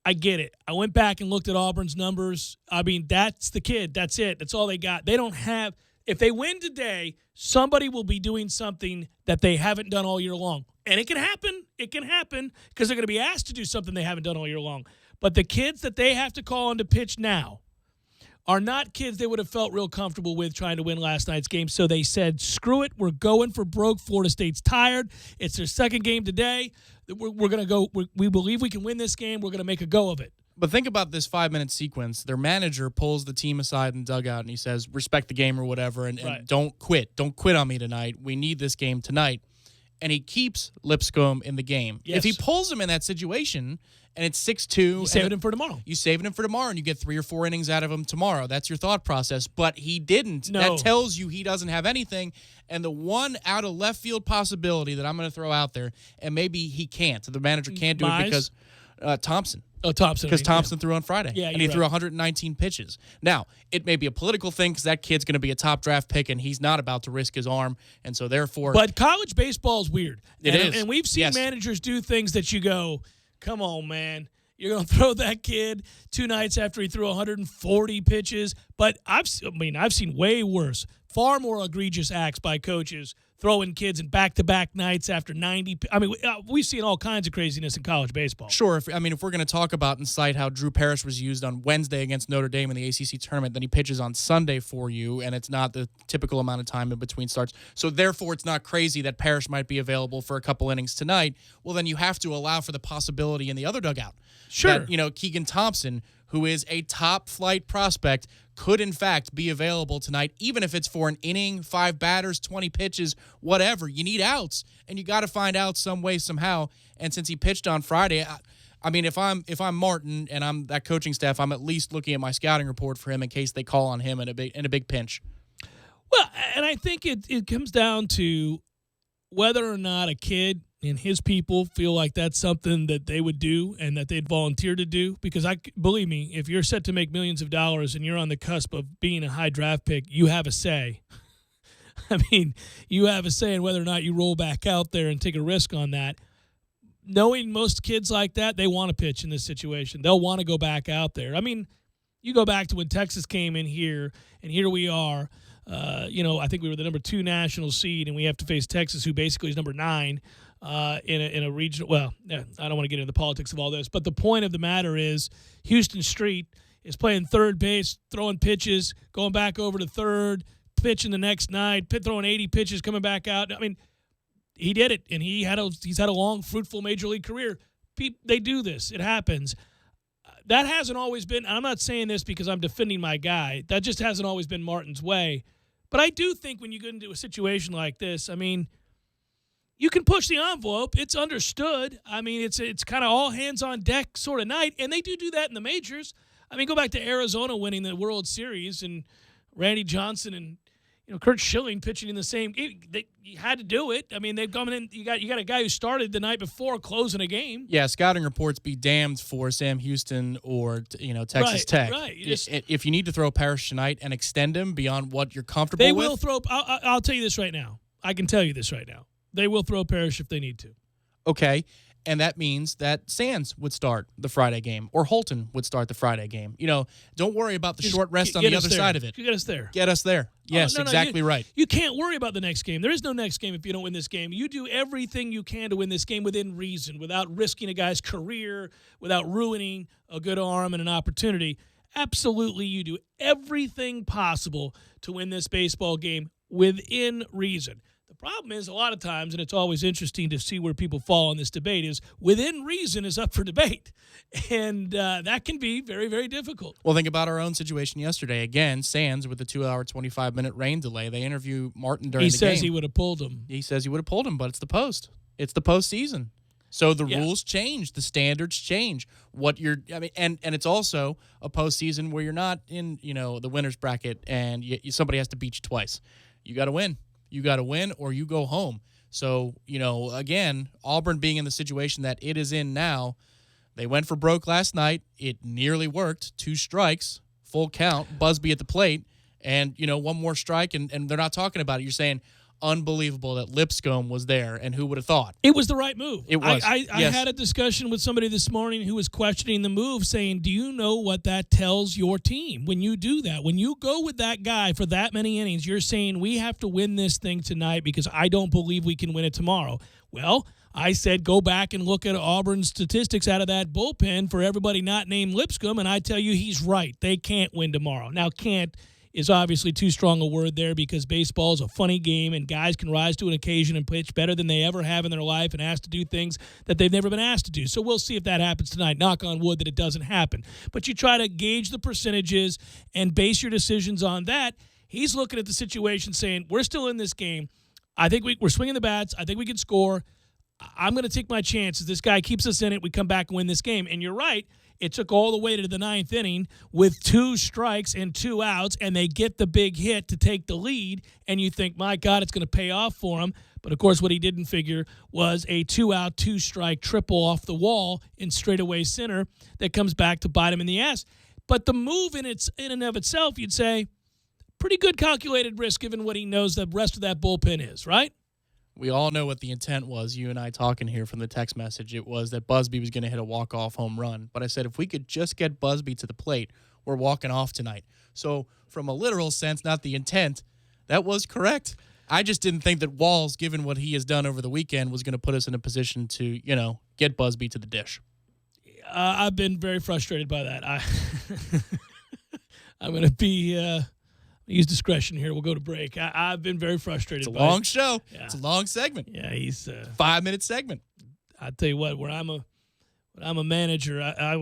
I get it. I went back and looked at Auburn's numbers. I mean, that's the kid. That's it. That's all they got. They don't have – if they win today, somebody will be doing something that they haven't done all year long. And it can happen. It can happen because they're going to be asked to do something they haven't done all year long. But the kids that they have to call on to pitch now are not kids they would have felt real comfortable with trying to win last night's game. So they said, screw it. We're going for broke. Florida State's tired. It's their second game today. We're going to go. We believe we can win this game. We're going to make a go of it. But think about this 5-minute sequence. Their manager pulls the team aside in the dugout, and he says, respect the game or whatever, and don't quit. Don't quit on me tonight. We need this game tonight. And he keeps Lipscomb in the game. Yes. If he pulls him in that situation and it's 6-2. You save him for tomorrow. You save him for tomorrow, and you get 3 or 4 innings out of him tomorrow. That's your thought process. But he didn't. No. That tells you he doesn't have anything. And the one out of left field possibility that I'm going to throw out there, and maybe he can't, the manager can't do it because Thompson. Oh, Thompson. Because Thompson threw on Friday. Yeah, and he threw 119 pitches. Now, it may be a political thing because that kid's going to be a top draft pick, and he's not about to risk his arm. And so, therefore. But college baseball is weird. It is. And we've seen managers do things that you go, come on, man. You're going to throw that kid 2 nights after he threw 140 pitches. But I've seen way worse, far more egregious acts by coaches throwing kids in back-to-back nights after 90. I mean, we've seen all kinds of craziness in college baseball. Sure. If we're going to talk about and cite how Drew Parrish was used on Wednesday against Notre Dame in the ACC tournament, then he pitches on Sunday for you, and it's not the typical amount of time in between starts. So, therefore, it's not crazy that Parrish might be available for a couple innings tonight. Well, then you have to allow for the possibility in the other dugout. Sure. That, Keegan Thompson, who is a top-flight prospect, could, in fact, be available tonight, even if it's for an inning, 5 batters, 20 pitches, whatever. You need outs, and you got to find out some way, somehow. And since he pitched on Friday, if I'm Martin and I'm that coaching staff, I'm at least looking at my scouting report for him in case they call on him in a big pinch. Well, and I think it comes down to whether or not a kid and his people feel like that's something that they would do and that they'd volunteer to do. Because believe me, if you're set to make millions of dollars and you're on the cusp of being a high draft pick, you have a say. I mean, you have a say in whether or not you roll back out there and take a risk on that. Knowing most kids like that, they want to pitch in this situation. They'll want to go back out there. I mean, you go back to when Texas came in here, and here we are. I think we were the number 2 national seed, and we have to face Texas, who basically is number 9 in a regional. Well, I don't want to get into the politics of all this, but the point of the matter is Houston Street is playing third base, throwing pitches, going back over to third, pitching the next night, throwing 80 pitches, coming back out. I mean, he did it, and he's had a long, fruitful major league career. They do this. It happens. That hasn't always been – I'm not saying this because I'm defending my guy. That just hasn't always been Martin's way. But I do think when you get into a situation like this, I mean, you can push the envelope. It's understood. I mean, it's kind of all hands on deck sort of night, and they do that in the majors. I mean, go back to Arizona winning the World Series and Randy Johnson and Kurt Schilling pitching in the same game. You had to do it. I mean, they've gone in. You got a guy who started the night before closing a game. Yeah, scouting reports be damned for Sam Houston or Texas Tech. Right. If you need to throw Parrish tonight and extend him beyond what you're comfortable they with, will throw. I'll tell you this right now. I can tell you this right now. They will throw Parrish if they need to. Okay. And that means that Sands would start the Friday game or Holton would start the Friday game. Don't worry about the short rest on the other side of it. Get us there. Get us there. Yes, exactly right. You can't worry about the next game. There is no next game if you don't win this game. You do everything you can to win this game within reason, without risking a guy's career, without ruining a good arm and an opportunity. Absolutely, you do everything possible to win this baseball game within reason. The problem is a lot of times, and it's always interesting to see where people fall in this debate, is within reason is up for debate. And that can be very, very difficult. Well, think about our own situation yesterday. Again, Sands with the 2-hour, 25-minute rain delay. They interview Martin during the game. He says he would have pulled him. He says he would have pulled him, but it's the post. It's the postseason. So the rules change. The standards change. And it's also a postseason where you're not in, the winner's bracket and somebody has to beat you twice. You got to win. You got to win or you go home. So, again, Auburn being in the situation that it is in now, they went for broke last night. It nearly worked. 2 strikes, full count, Busby at the plate, and, one more strike, and they're not talking about it. You're saying unbelievable that Lipscomb was there, and who would have thought? It was the right move. It was. I had a discussion with somebody this morning who was questioning the move, saying, do you know what that tells your team when you do that? When you go with that guy for that many innings, you're saying we have to win this thing tonight because I don't believe we can win it tomorrow. Well, I said go back and look at Auburn's statistics out of that bullpen for everybody not named Lipscomb, and I tell you he's right. They can't win tomorrow. Now, can't is obviously too strong a word there because baseball is a funny game and guys can rise to an occasion and pitch better than they ever have in their life and asked to do things that they've never been asked to do. So we'll see if that happens tonight. Knock on wood that it doesn't happen. But you try to gauge the percentages and base your decisions on that. He's looking at the situation saying, we're still in this game. I think we're swinging the bats. I think we can score. I'm going to take my chances. This guy keeps us in it. We come back and win this game. And you're right. It took all the way to the 9th inning with 2 strikes and 2 outs, and they get the big hit to take the lead, and you think, my God, it's going to pay off for him. But, of course, what he didn't figure was a 2-out, 2-strike triple off the wall in straightaway center that comes back to bite him in the ass. But the move in and of itself, you'd say, pretty good calculated risk given what he knows the rest of that bullpen is, right? We all know what the intent was, you and I talking here from the text message. It was that Busby was going to hit a walk-off home run. But I said if we could just get Busby to the plate, we're walking off tonight. So from a literal sense, not the intent, that was correct. I just didn't think that Walls, given what he has done over the weekend, was going to put us in a position to, get Busby to the dish. I've been very frustrated by that. I'm going to be... use discretion here. We'll go to break. I've been very frustrated. It's a long show. Yeah. It's a long segment. Yeah, he's 5-minute segment. I tell you what, when I'm a manager, I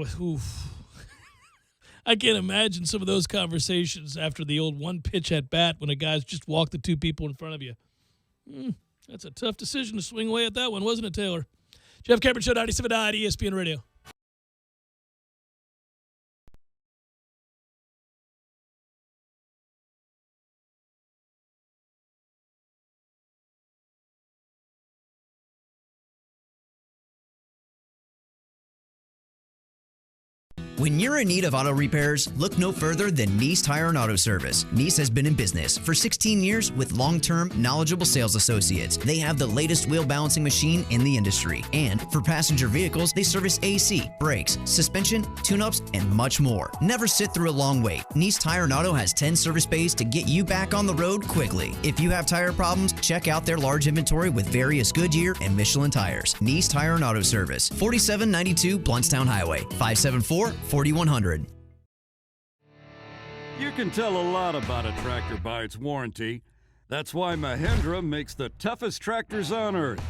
can't imagine some of those conversations after the old one pitch at bat when a guy's just walked the 2 people in front of you. That's a tough decision to swing away at that one, wasn't it, Taylor? Jeff Cameron Show, 97.9 ESPN Radio. When you're in need of auto repairs, look no further than Nice Tire and Auto Service. Nice has been in business for 16 years with long-term, knowledgeable sales associates. They have the latest wheel balancing machine in the industry. And for passenger vehicles, they service AC, brakes, suspension, tune-ups, and much more. Never sit through a long wait. Nice Tire and Auto has 10 service bays to get you back on the road quickly. If you have tire problems, check out their large inventory with various Goodyear and Michelin tires. Nice Tire and Auto Service, 4792 Bluntstown Highway, 574-4100. You can tell a lot about a tractor by its warranty. That's why Mahindra makes the toughest tractors on earth.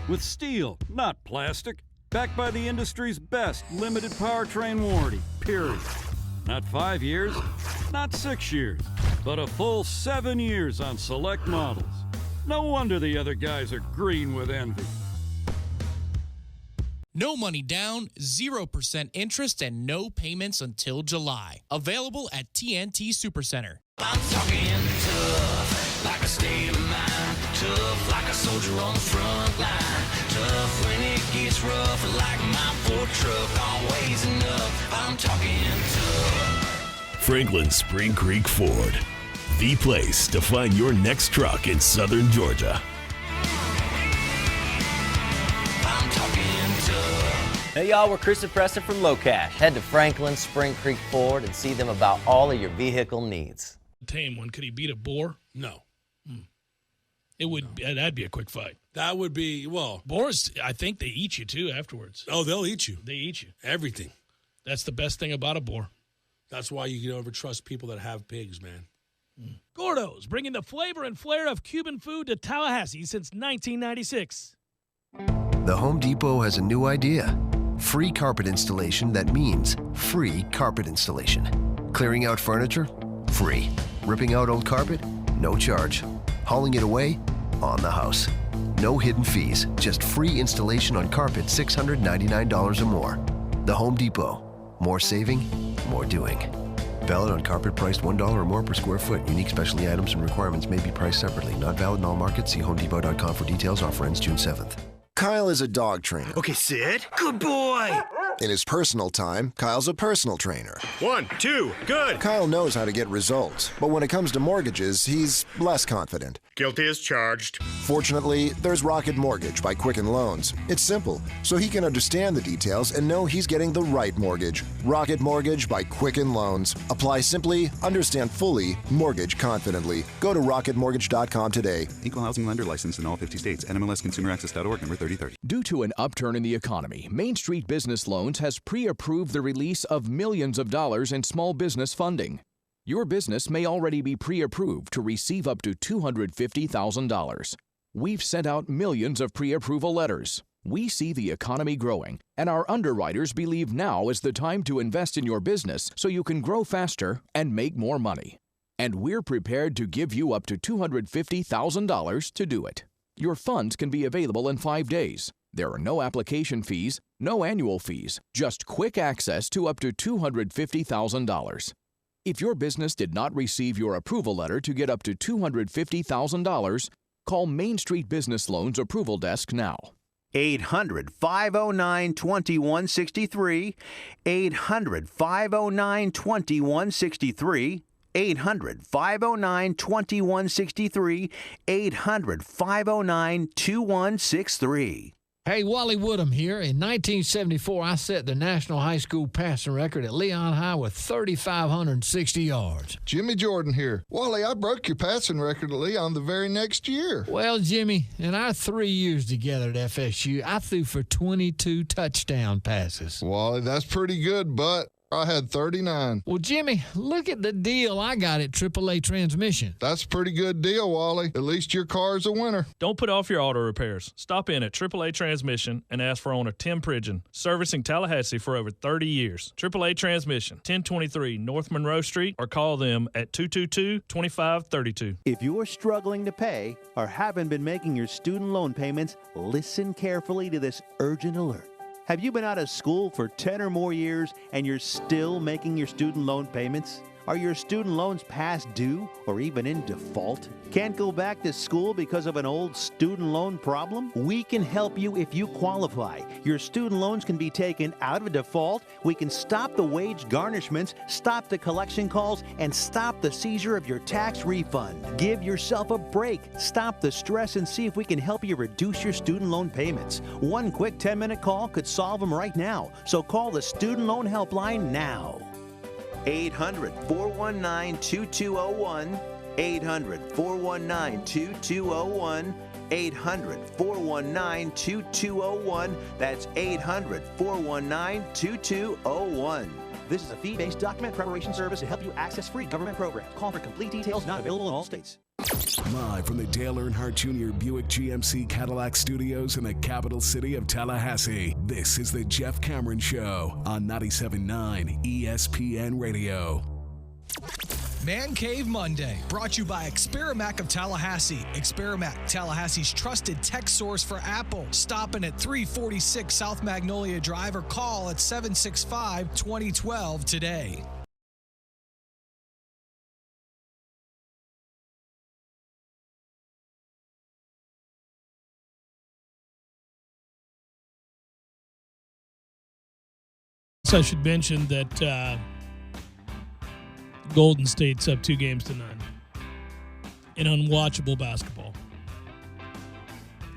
With steel, not plastic. Backed by the industry's best limited powertrain warranty, period. Not 5 years, not 6 years, but a full 7 years on select models. No wonder the other guys are green with envy. No money down, 0% interest, and no payments until July. Available at TNT Supercenter. I'm talking tough, like a state of mind. Tough, like a soldier on the front line. Tough when it gets rough, like my Ford truck. Always enough. I'm talking tough. Franklin Spring Creek Ford, the place to find your next truck in southern Georgia. I'm talking tough. Hey y'all, we're Chris and Preston from Low Cash. Head to Franklin Spring Creek Ford and see them about all of your vehicle needs. Tame one. Could he beat a boar? No. It would. That'd be a quick fight. That would be, well. Boars, I think they eat you too afterwards. Oh, they'll eat you. They eat you. Everything. That's the best thing about a boar. That's why you can never trust people that have pigs, man. Gordo's, bringing the flavor and flair of Cuban food to Tallahassee since 1996. The Home Depot has a new idea. Free carpet installation that means free carpet installation. Clearing out furniture? Free. Ripping out old carpet? No charge. Hauling it away? On the house. No hidden fees, just free installation on carpet $699 or more. The Home Depot. More saving, more doing. Valid on carpet priced $1 or more per square foot. Unique specialty items and requirements may be priced separately. Not valid in all markets. See HomeDepot.com for details. Offer ends June 7th. Kyle is a dog trainer. Okay, Sid. Good boy. In his personal time, Kyle's a personal trainer. 1, 2, good. Kyle knows how to get results, but when it comes to mortgages, he's less confident. Guilty as charged. Fortunately, there's Rocket Mortgage by Quicken Loans. It's simple, so he can understand the details and know he's getting the right mortgage. Rocket Mortgage by Quicken Loans. Apply simply, understand fully, mortgage confidently. Go to rocketmortgage.com today. Equal housing lender licensed in all 50 states. NMLSconsumeraccess.org, number 3030. Due to an upturn in the economy, Main Street Business Loans has pre-approved the release of millions of dollars in small business funding. Your business may already be pre-approved to receive up to $250,000. We've sent out millions of pre-approval letters. We see the economy growing, and our underwriters believe now is the time to invest in your business so you can grow faster and make more money. And we're prepared to give you up to $250,000 to do it. Your funds can be available in 5 days. There are no application fees, no annual fees, just quick access to up to $250,000. If your business did not receive your approval letter to get up to $250,000, call Main Street Business Loans Approval Desk now. 800-509-2163, 800-509-2163, 800-509-2163, 800-509-2163. Hey, Wally Woodham here. In 1974, I set the national high school passing record at Leon High with 3,560 yards. Jimmy Jordan here. Wally, I broke your passing record at Leon the very next year. Well, Jimmy, in our 3 years together at FSU, I threw for 22 touchdown passes. Wally, that's pretty good, but I had 39. Well, Jimmy, look at the deal I got at AAA Transmission. That's a pretty good deal, Wally. At least your car's a winner. Don't put off your auto repairs. Stop in at AAA Transmission and ask for owner Tim Pridgeon, servicing Tallahassee for over 30 years. AAA Transmission, 1023 North Monroe Street, or call them at 222-2532. If you're struggling to pay or haven't been making your student loan payments, listen carefully to this urgent alert. Have you been out of school for 10 or more years and you're still making your student loan payments? Are your student loans past due or even in default? Can't go back to school because of an old student loan problem? We can help you if you qualify. Your student loans can be taken out of default. We can stop the wage garnishments, stop the collection calls, and stop the seizure of your tax refund. Give yourself a break. Stop the stress and see if we can help you reduce your student loan payments. One quick 10-minute call could solve them right now. So call the Student Loan Helpline now. 800-419-2201, 800-419-2201, 800-419-2201. That's 800-419-2201. This is a fee-based document preparation service to help you access free government programs. Call for complete details. Not available in all states. Live from the Dale Earnhardt Jr. Buick GMC Cadillac Studios in the capital city of Tallahassee, this is the Jeff Cameron Show on 97.9 ESPN Radio. Man Cave Monday, brought to you by Experamac of Tallahassee. Experamac, Tallahassee's trusted tech source for Apple. Stopping at 346 South Magnolia Drive or call at 765-2012 today. I should mention that Golden State's up 2-0 in unwatchable basketball.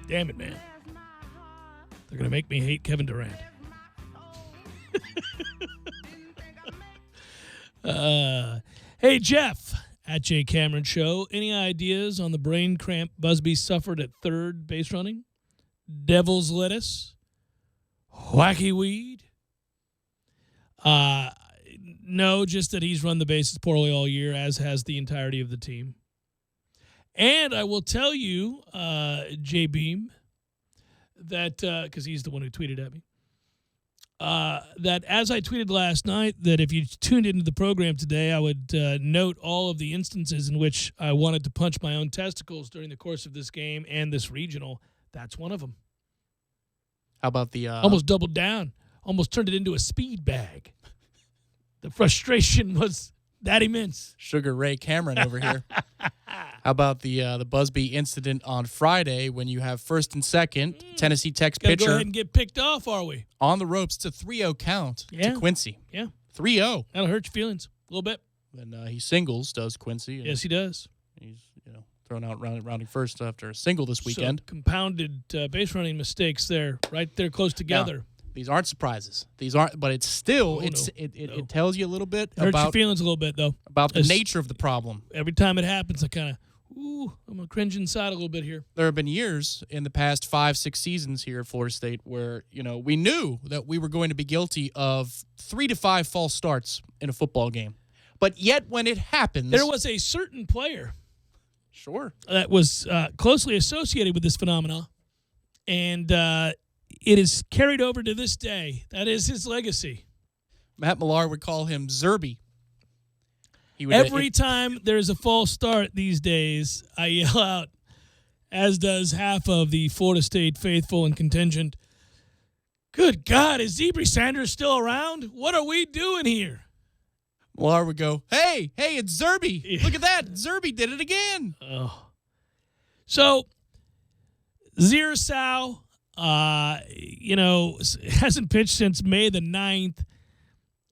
Damn it, man. They're going to make me hate Kevin Durant. Hey, Jeff, at Jay Cameron Show. Any ideas on the brain cramp Busby suffered at third base running? Devil's lettuce? Wacky weed? No, just that he's run the bases poorly all year, as has the entirety of the team. And I will tell you, J Beam, that because he's the one who tweeted at me, that as I tweeted last night, that if you tuned into the program today, I would note all of the instances in which I wanted to punch my own testicles during the course of this game and this regional. That's one of them. How about the... Almost doubled down. Almost turned it into a speed bag. The frustration was that immense. Sugar Ray Cameron over here. How about the Busby incident on Friday when you have first and second, Tennessee Tech's Gotta pitcher go ahead and get picked off, are we? on the ropes. It's a 3-0 count to Quincy. Yeah. 3-0. That'll hurt your feelings a little bit. And he singles, does Quincy. Yes, he does. He's thrown out rounding first after a single this weekend. So compounded base running mistakes there, right there close together. Now, these aren't surprises. But it's still it tells you a little bit Hurts about your feelings a little bit though. About the nature of the problem. Every time it happens, I kind of I'm gonna cringe inside a little bit here. There have been years in the past 5-6 seasons here at Florida State where we knew that we were going to be guilty of 3 to 5 false starts in a football game, but yet when it happens, there was a certain player, that was closely associated with this phenomena, and it is carried over to this day. That is his legacy. Matt Millar would call him Zerby. Every time there's a false start these days, I yell out, as does half of the Florida State faithful and contingent, "Good God, is Zebry Sanders still around? What are we doing here?" Millar would go, hey, it's Zerby. Yeah. Look at that. Zerby did it again. Oh. So, Ziersau, hasn't pitched since May the 9th.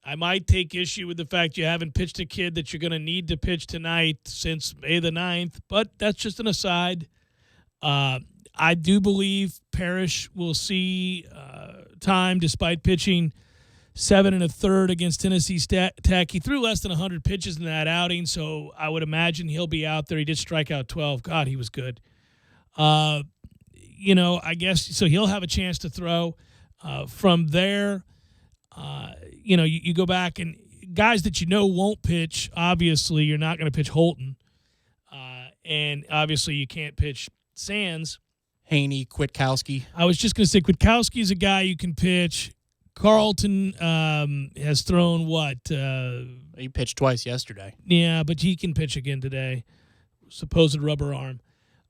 I might take issue with the fact you haven't pitched a kid that you're going to need to pitch tonight since May the 9th, but that's just an aside. I do believe Parrish will see time despite pitching 7 1/3 against Tennessee Tech. He threw less than 100 pitches in that outing, so I would imagine he'll be out there. He did strike out 12. God, he was good. I guess so he'll have a chance to throw. From there, you go back and guys that won't pitch, obviously you're not going to pitch Holton. And obviously you can't pitch Sands. Haney, Kwiatkowski. I was just going to say Kwiatkowski's a guy you can pitch. Carlton has thrown what? He pitched twice yesterday. Yeah, but he can pitch again today. Supposed rubber arm.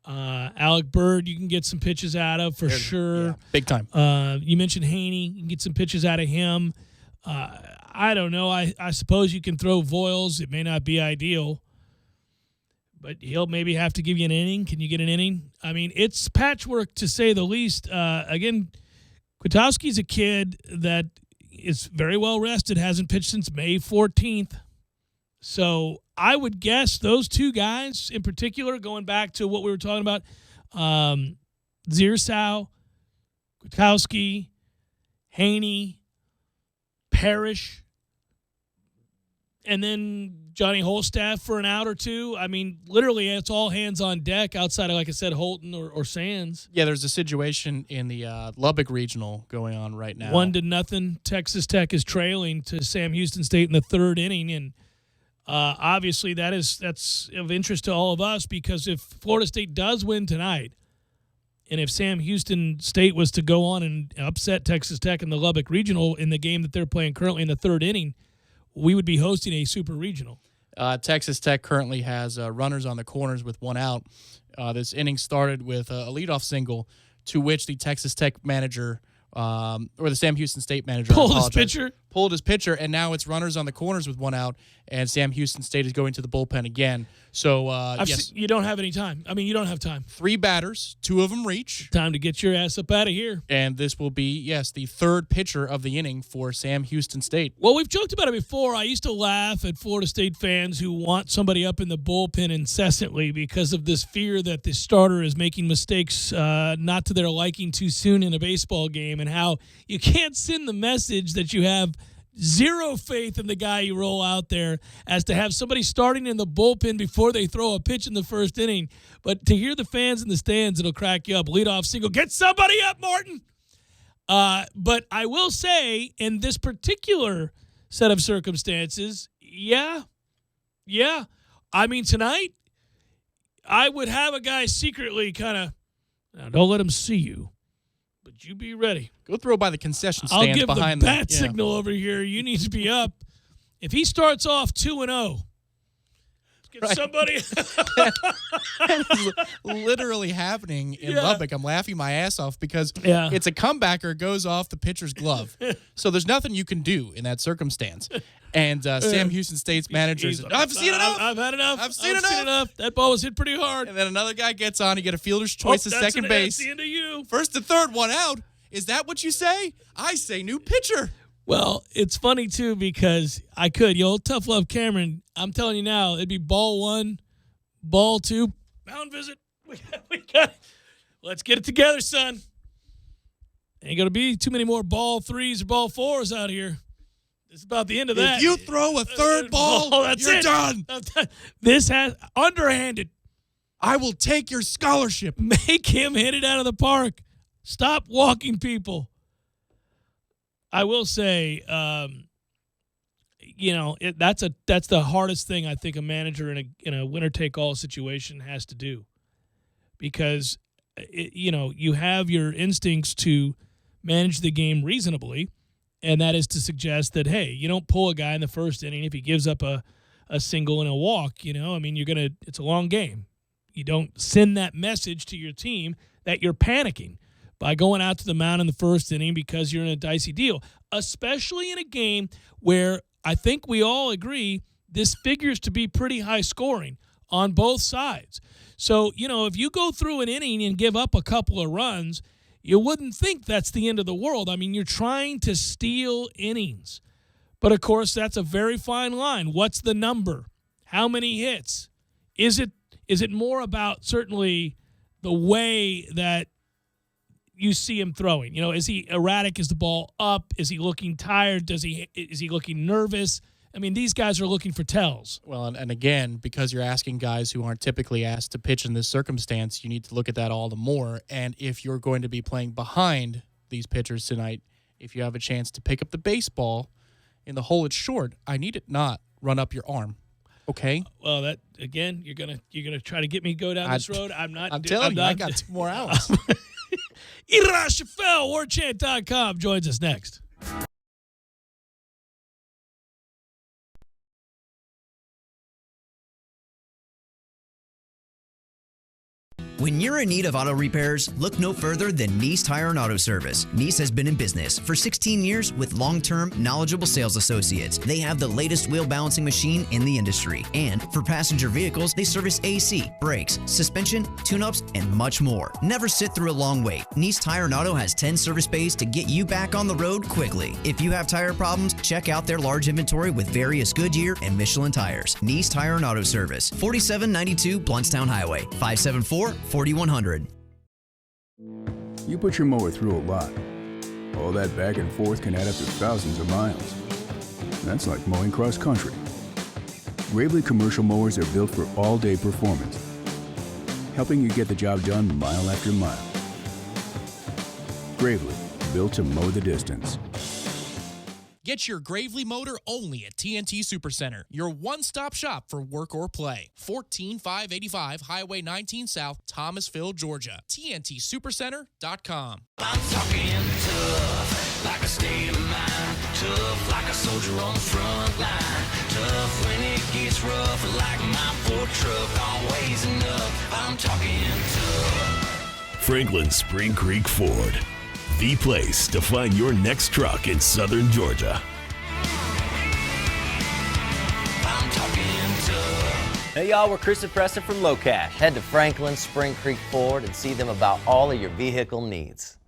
Alec Bird, you can get some pitches out of for sure. Yeah, big time. You mentioned Haney. You can get some pitches out of him. I don't know. I suppose you can throw Voiles. It may not be ideal, but he'll maybe have to give you an inning. Can you get an inning? I mean, it's patchwork to say the least. Again, Kwiatkowski's a kid that is very well rested, hasn't pitched since May 14th. So I would guess those two guys in particular, going back to what we were talking about, Ziersau, Kwiatkowski, Haney, Parrish, and then Johnny Holstaff for an out or two. I mean, literally, it's all hands on deck outside of, like I said, Holton or Sands. Yeah, there's a situation in the Lubbock Regional going on right now. 1-0. Texas Tech is trailing to Sam Houston State in the third inning, and obviously that's of interest to all of us because if Florida State does win tonight, and if Sam Houston State was to go on and upset Texas Tech in the Lubbock Regional in the game that they're playing currently in the third inning, we would be hosting a super regional. Texas Tech currently has runners on the corners with one out. This inning started with a leadoff single, to which the Texas Tech manager, or the Sam Houston State manager, pulled his pitcher, and now it's runners on the corners with one out, and Sam Houston State is going to the bullpen again. So, yes. You don't have any time. I mean, you don't have time. 3 batters, 2 of them reach. Time to get your ass up out of here. And this will be, yes, the 3rd pitcher of the inning for Sam Houston State. Well, we've joked about it before. I used to laugh at Florida State fans who want somebody up in the bullpen incessantly because of this fear that the starter is making mistakes not to their liking too soon in a baseball game, and how you can't send the message that you have zero faith in the guy you roll out there as to have somebody starting in the bullpen before they throw a pitch in the first inning. But to hear the fans in the stands, it'll crack you up. Leadoff single. Get somebody up, Martin. But I will say, in this particular set of circumstances, yeah. I mean, tonight, I would have a guy secretly kind of, now don't let him see you, but you be ready. Go throw by the concession stand I'll give behind the bat signal over here. You need to be up. If he starts off 2-0, get somebody. That's literally happening in Lubbock. I'm laughing my ass off because it's a comebacker, goes off the pitcher's glove. So there's nothing you can do in that circumstance. And Sam Houston State's manager said, I've seen enough. I've had enough. I've seen enough. That ball was hit pretty hard. And then another guy gets on. You get a fielder's choice at second base. That's the end of you. First and third, one out. Is that what you say? I say new pitcher. Well, it's funny, too, because I could. Yo, tough love Cameron, I'm telling you now, it'd be ball 1, ball 2, mound visit. We got it. Let's get it together, son. Ain't going to be too many more ball 3s or ball 4s out here. It's about the end of that. If you throw a third ball, you're done. This has underhanded. I will take your scholarship. Make him hit it out of the park. Stop walking people. I will say, that's the hardest thing I think a manager in a winner-take-all situation has to do, because you have your instincts to manage the game reasonably, and that is to suggest that, hey, you don't pull a guy in the first inning if he gives up a single and a walk. I mean, it's a long game. You don't send that message to your team that you're panicking by going out to the mound in the first inning because you're in a dicey deal, especially in a game where I think we all agree this figures to be pretty high scoring on both sides. So, if you go through an inning and give up a couple of runs, you wouldn't think that's the end of the world. I mean, you're trying to steal innings. But, of course, that's a very fine line. What's the number? How many hits? Is it more about certainly the way that you see him throwing? Is he erratic? Is the ball up? Is he looking tired? Is he looking nervous? I mean, these guys are looking for tells. Well, and again, because you're asking guys who aren't typically asked to pitch in this circumstance, you need to look at that all the more. And if you're going to be playing behind these pitchers tonight, if you have a chance to pick up the baseball in the hole it's short, I need it not run up your arm. Okay. Well, that again, you're gonna try to get me to go down this road. I'm telling you, I got 2 more hours. Ira Schoffel, WarChant.com, joins us next. When you're in need of auto repairs, look no further than Nice Tire and Auto Service. Nice has been in business for 16 years with long-term, knowledgeable sales associates. They have the latest wheel balancing machine in the industry. And for passenger vehicles, they service AC, brakes, suspension, tune-ups, and much more. Never sit through a long wait. Nice Tire and Auto has 10 service bays to get you back on the road quickly. If you have tire problems, check out their large inventory with various Goodyear and Michelin tires. Nice Tire and Auto Service, 4792 Bluntstown Highway, 574-4100. You put your mower through a lot. All that back and forth can add up to thousands of miles. That's like mowing cross country. Gravely commercial mowers are built for all-day performance, helping you get the job done mile after mile. Gravely, built to mow the distance. Get your Gravely motor only at TNT Supercenter, your one-stop shop for work or play. 14585 Highway 19 South, Thomasville, Georgia. TNTSupercenter.com. I'm talking tough, like a state of mind. Tough, like a soldier on the front line. Tough when it gets rough, like my Ford truck, always enough. I'm talking tough. Franklin Spring Creek Ford, the place to find your next truck in southern Georgia. I'm talking tough. Hey y'all, we're Chris and Preston from Low Cash. Head to Franklin Spring Creek Ford and see them about all of your vehicle needs.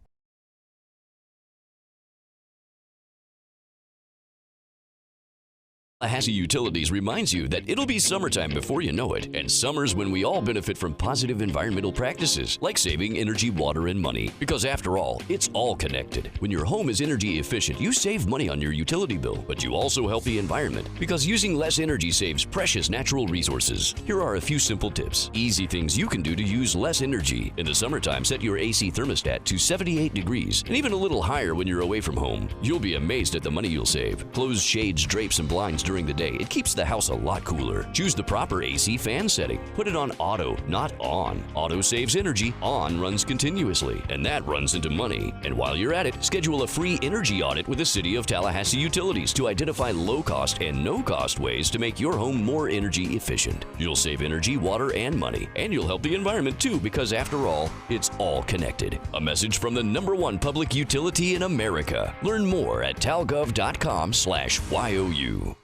Tallahassee Utilities reminds you that it'll be summertime before you know it, and summer's when we all benefit from positive environmental practices like saving energy, water, and money. Because after all, it's all connected. When your home is energy efficient, you save money on your utility bill, but you also help the environment because using less energy saves precious natural resources. Here are a few simple tips. Easy things you can do to use less energy. In the summertime, set your AC thermostat to 78 degrees and even a little higher when you're away from home. You'll be amazed at the money you'll save. Close shades, drapes, and blinds during the day. It keeps the house a lot cooler. Choose the proper AC fan setting. Put it on auto, not on. Auto saves energy, on runs continuously, and that runs into money. And while you're at it, schedule a free energy audit with the City of Tallahassee Utilities to identify low-cost and no-cost ways to make your home more energy efficient. You'll save energy, water, and money, and you'll help the environment too, because after all, it's all connected. A message from the #1 public utility in America. Learn more at talgov.com/YOU.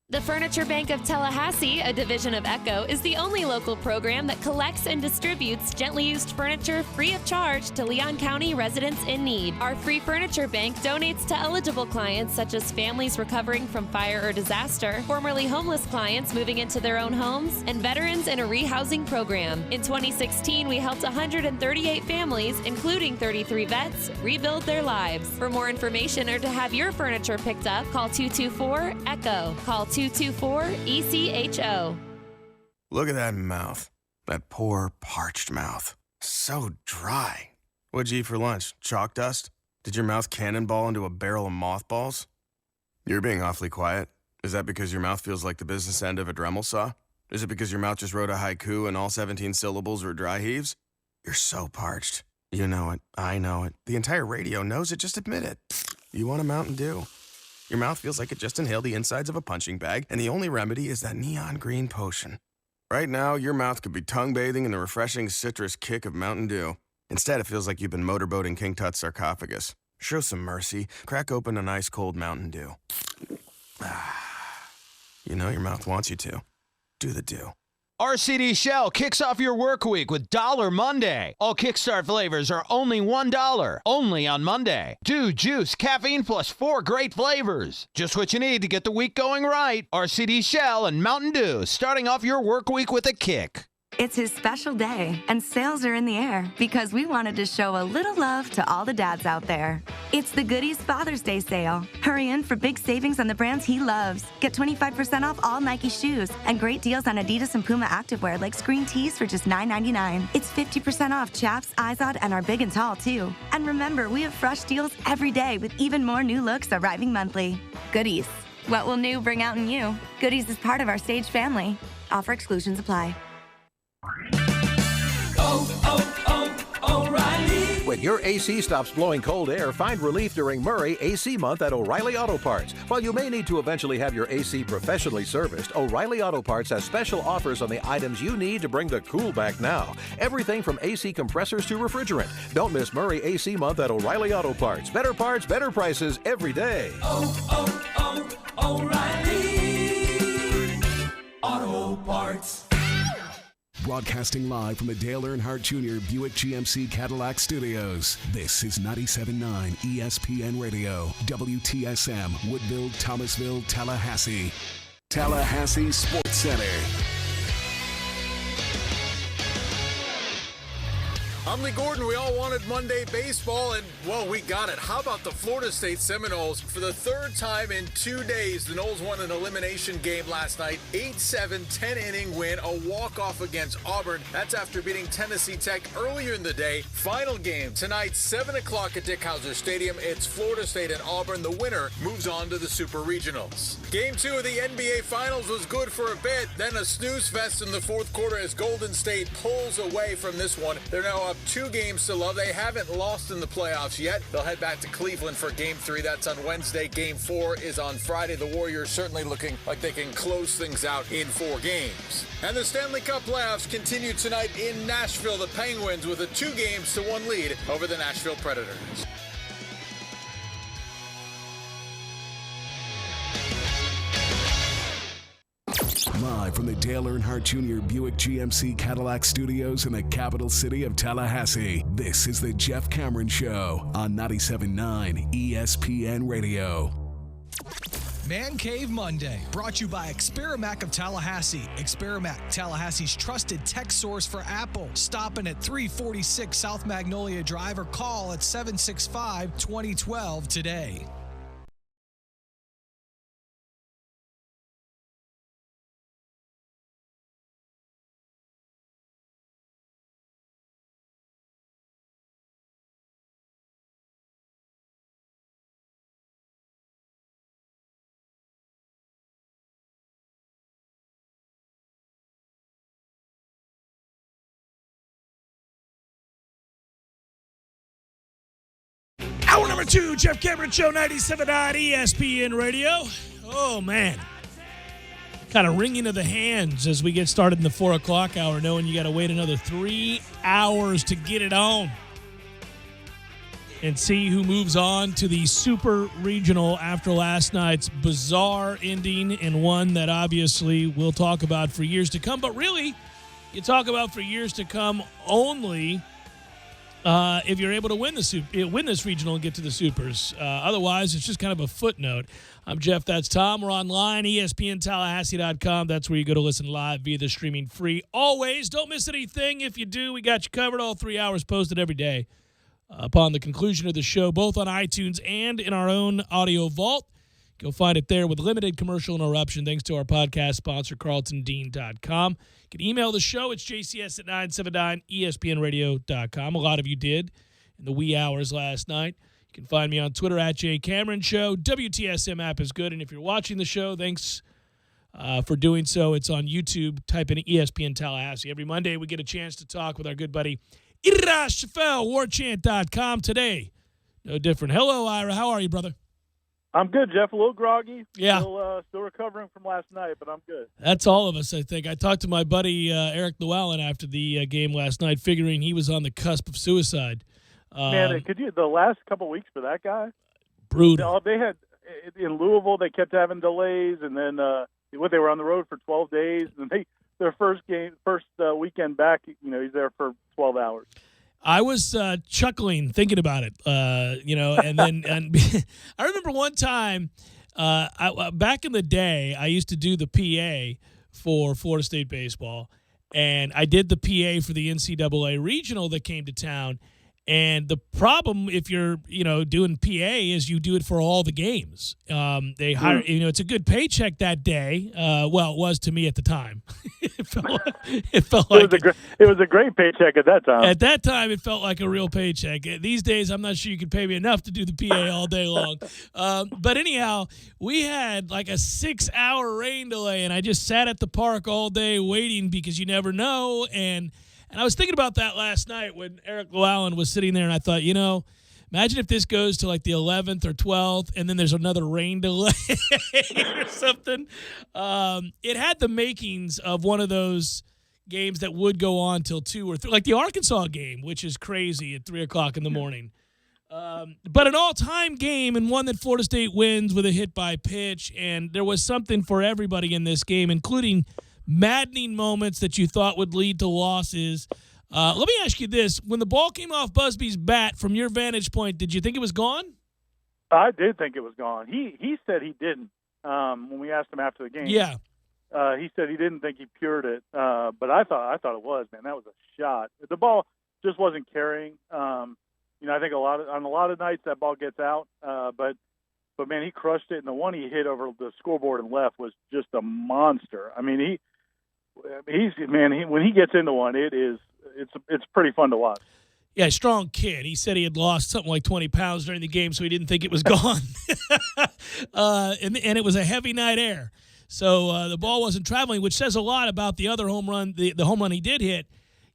The Furniture Bank of Tallahassee, a division of ECHO, is the only local program that collects and distributes gently used furniture free of charge to Leon County residents in need. Our free furniture bank donates to eligible clients such as families recovering from fire or disaster, formerly homeless clients moving into their own homes, and veterans in a rehousing program. In 2016, we helped 138 families, including 33 vets, rebuild their lives. For more information or to have your furniture picked up, call 224-ECHO. Call 224-ECHO. Look at that mouth. That poor, parched mouth. So dry. What'd you eat for lunch? Chalk dust? Did your mouth cannonball into a barrel of mothballs? You're being awfully quiet. Is that because your mouth feels like the business end of a Dremel saw? Is it because your mouth just wrote a haiku and all 17 syllables were dry heaves? You're so parched. You know it. I know it. The entire radio knows it. Just admit it. You want a Mountain Dew. Your mouth feels like it just inhaled the insides of a punching bag, and the only remedy is that neon green potion. Right now, your mouth could be tongue bathing in the refreshing citrus kick of Mountain Dew. Instead, it feels like you've been motorboating King Tut's sarcophagus. Show some mercy. Crack open an ice-cold Mountain Dew. You know your mouth wants you to. Do the Dew. RCD Shell kicks off your work week with Dollar Monday. All Kickstart flavors are only $1, only on Monday. Dew, juice, caffeine plus 4 great flavors. Just what you need to get the week going right. RCD Shell and Mountain Dew, starting off your work week with a kick. It's his special day, and sales are in the air because we wanted to show a little love to all the dads out there. It's the Goodies Father's Day sale. Hurry in for big savings on the brands he loves. Get 25% off all Nike shoes and great deals on Adidas and Puma activewear like screen tees for just $9.99. It's 50% off Chaps, Izod, and our big and tall, too. And remember, we have fresh deals every day with even more new looks arriving monthly. Goodies. What will new bring out in you? Goodies is part of our Stage family. Offer exclusions apply. O'Reilly. When your AC stops blowing cold air, find relief during Murray AC Month at O'Reilly Auto Parts. While you may need to eventually have your AC professionally serviced, O'Reilly Auto Parts has special offers on the items you need to bring the cool back now. Everything from AC compressors to refrigerant. Don't miss Murray AC Month at O'Reilly Auto Parts. Better parts, better prices every day. O'Reilly Auto Parts. Broadcasting live from the Dale Earnhardt Jr. Buick GMC Cadillac Studios. This is 97.9 ESPN Radio, WTSM, Woodville, Thomasville, Tallahassee. Tallahassee Sports Center. I'm Lee Gordon. We all wanted Monday baseball, and, well, we got it. How about the Florida State Seminoles? For the third time in 2 days, the Noles won an elimination game last night. 8-7, 10-inning win, a walk-off against Auburn. That's after beating Tennessee Tech earlier in the day. Final game tonight, 7 o'clock at Dick Howser Stadium. It's Florida State and Auburn. The winner moves on to the Super Regionals. Game 2 of the NBA Finals was good for a bit, then a snooze fest in the fourth quarter as Golden State pulls away from this one. They're now up 2 games to love. They haven't lost in the playoffs yet. They'll head back to Cleveland for Game 3. That's on Wednesday. Game 4 is on Friday. The Warriors certainly looking like they can close things out in 4 games. And the Stanley Cup playoffs continue tonight in Nashville. The Penguins with a 2-1 lead over the Nashville Predators. Live from the Dale Earnhardt Jr. Buick GMC Cadillac Studios in the capital city of Tallahassee, this is the Jeff Cameron Show on 97.9 ESPN Radio. Man Cave Monday, brought to you by Experamac of Tallahassee. Experamac, Tallahassee's trusted tech source for Apple. Stopping at 346 South Magnolia Drive or call at 765-2012 today. Hour number 2, Jeff Cameron Show, 97.9 ESPN Radio. Oh, man. Kind of ringing of the hands as we get started in the 4 o'clock hour, knowing you got to wait another 3 hours to get it on and see who moves on to the Super Regional after last night's bizarre ending, and one that obviously we'll talk about for years to come. But really, you talk about for years to come only if you're able to win this regional and get to the Supers. Otherwise, it's just kind of a footnote. I'm Jeff. That's Tom. We're online, ESPNTallahassee.com. That's where you go to listen live via the streaming free. Always, don't miss anything. If you do, we got you covered. All 3 hours posted every day upon the conclusion of the show, both on iTunes and in our own audio vault. You'll find it there with limited commercial interruption, thanks to our podcast sponsor, CarltonDean.com. You can email the show. It's jcs at 979ESPNradio.com. A lot of you did in the wee hours last night. You can find me on Twitter at @JCameronShow. WTSM app is good. And if you're watching the show, thanks for doing so. It's on YouTube. Type in ESPN Tallahassee. Every Monday, we get a chance to talk with our good buddy, Ira Schoffel, warchant.com. Today, no different. Hello, Ira. How are you, brother? I'm good, Jeff. A little groggy. Yeah. Still recovering from last night, but I'm good. That's all of us, I think. I talked to my buddy Eric Llewellyn after the game last night, figuring he was on the cusp of suicide. Man, the last couple of weeks for that guy? Brutal. They had, in Louisville, they kept having delays, and then they were on the road for 12 days, and their first weekend back, he's there for 12 hours. I was chuckling thinking about it, and then I remember one time back in the day, I used to do the PA for Florida State baseball, and I did the PA for the NCAA regional that came to town. And the problem, if you're, doing PA, is you do it for all the games. They hire, it's a good paycheck that day. Well, it was to me at the time. it was a great paycheck at that time. At that time, it felt like a real paycheck. These days, I'm not sure you could pay me enough to do the PA all day long. But anyhow, we had like a 6-hour rain delay, and I just sat at the park all day waiting because you never know. And I was thinking about that last night when Eric Llewellyn was sitting there, and I thought, imagine if this goes to like the 11th or 12th, and then there's another rain delay or something. It had the makings of one of those games that would go on till 2 or 3, like the Arkansas game, which is crazy at 3 o'clock in the morning. But an all-time game, and one that Florida State wins with a hit by pitch, and there was something for everybody in this game, including maddening moments that you thought would lead to losses. Let me ask you this. When the ball came off Busby's bat, from your vantage point, did you think it was gone? I did think it was gone. He said he didn't when we asked him after the game. Yeah. He said he didn't think he cured it, but I thought it was, man. That was a shot. The ball just wasn't carrying. I think on a lot of nights that ball gets out, but man, he crushed it, and the one he hit over the scoreboard and left was just a monster. I mean, when he gets into one, it's pretty fun to watch. Yeah, strong kid. He said he had lost something like 20 pounds during the game, so he didn't think it was gone. And it was a heavy night air, so the ball wasn't traveling, which says a lot about the other home run, the home run he did hit.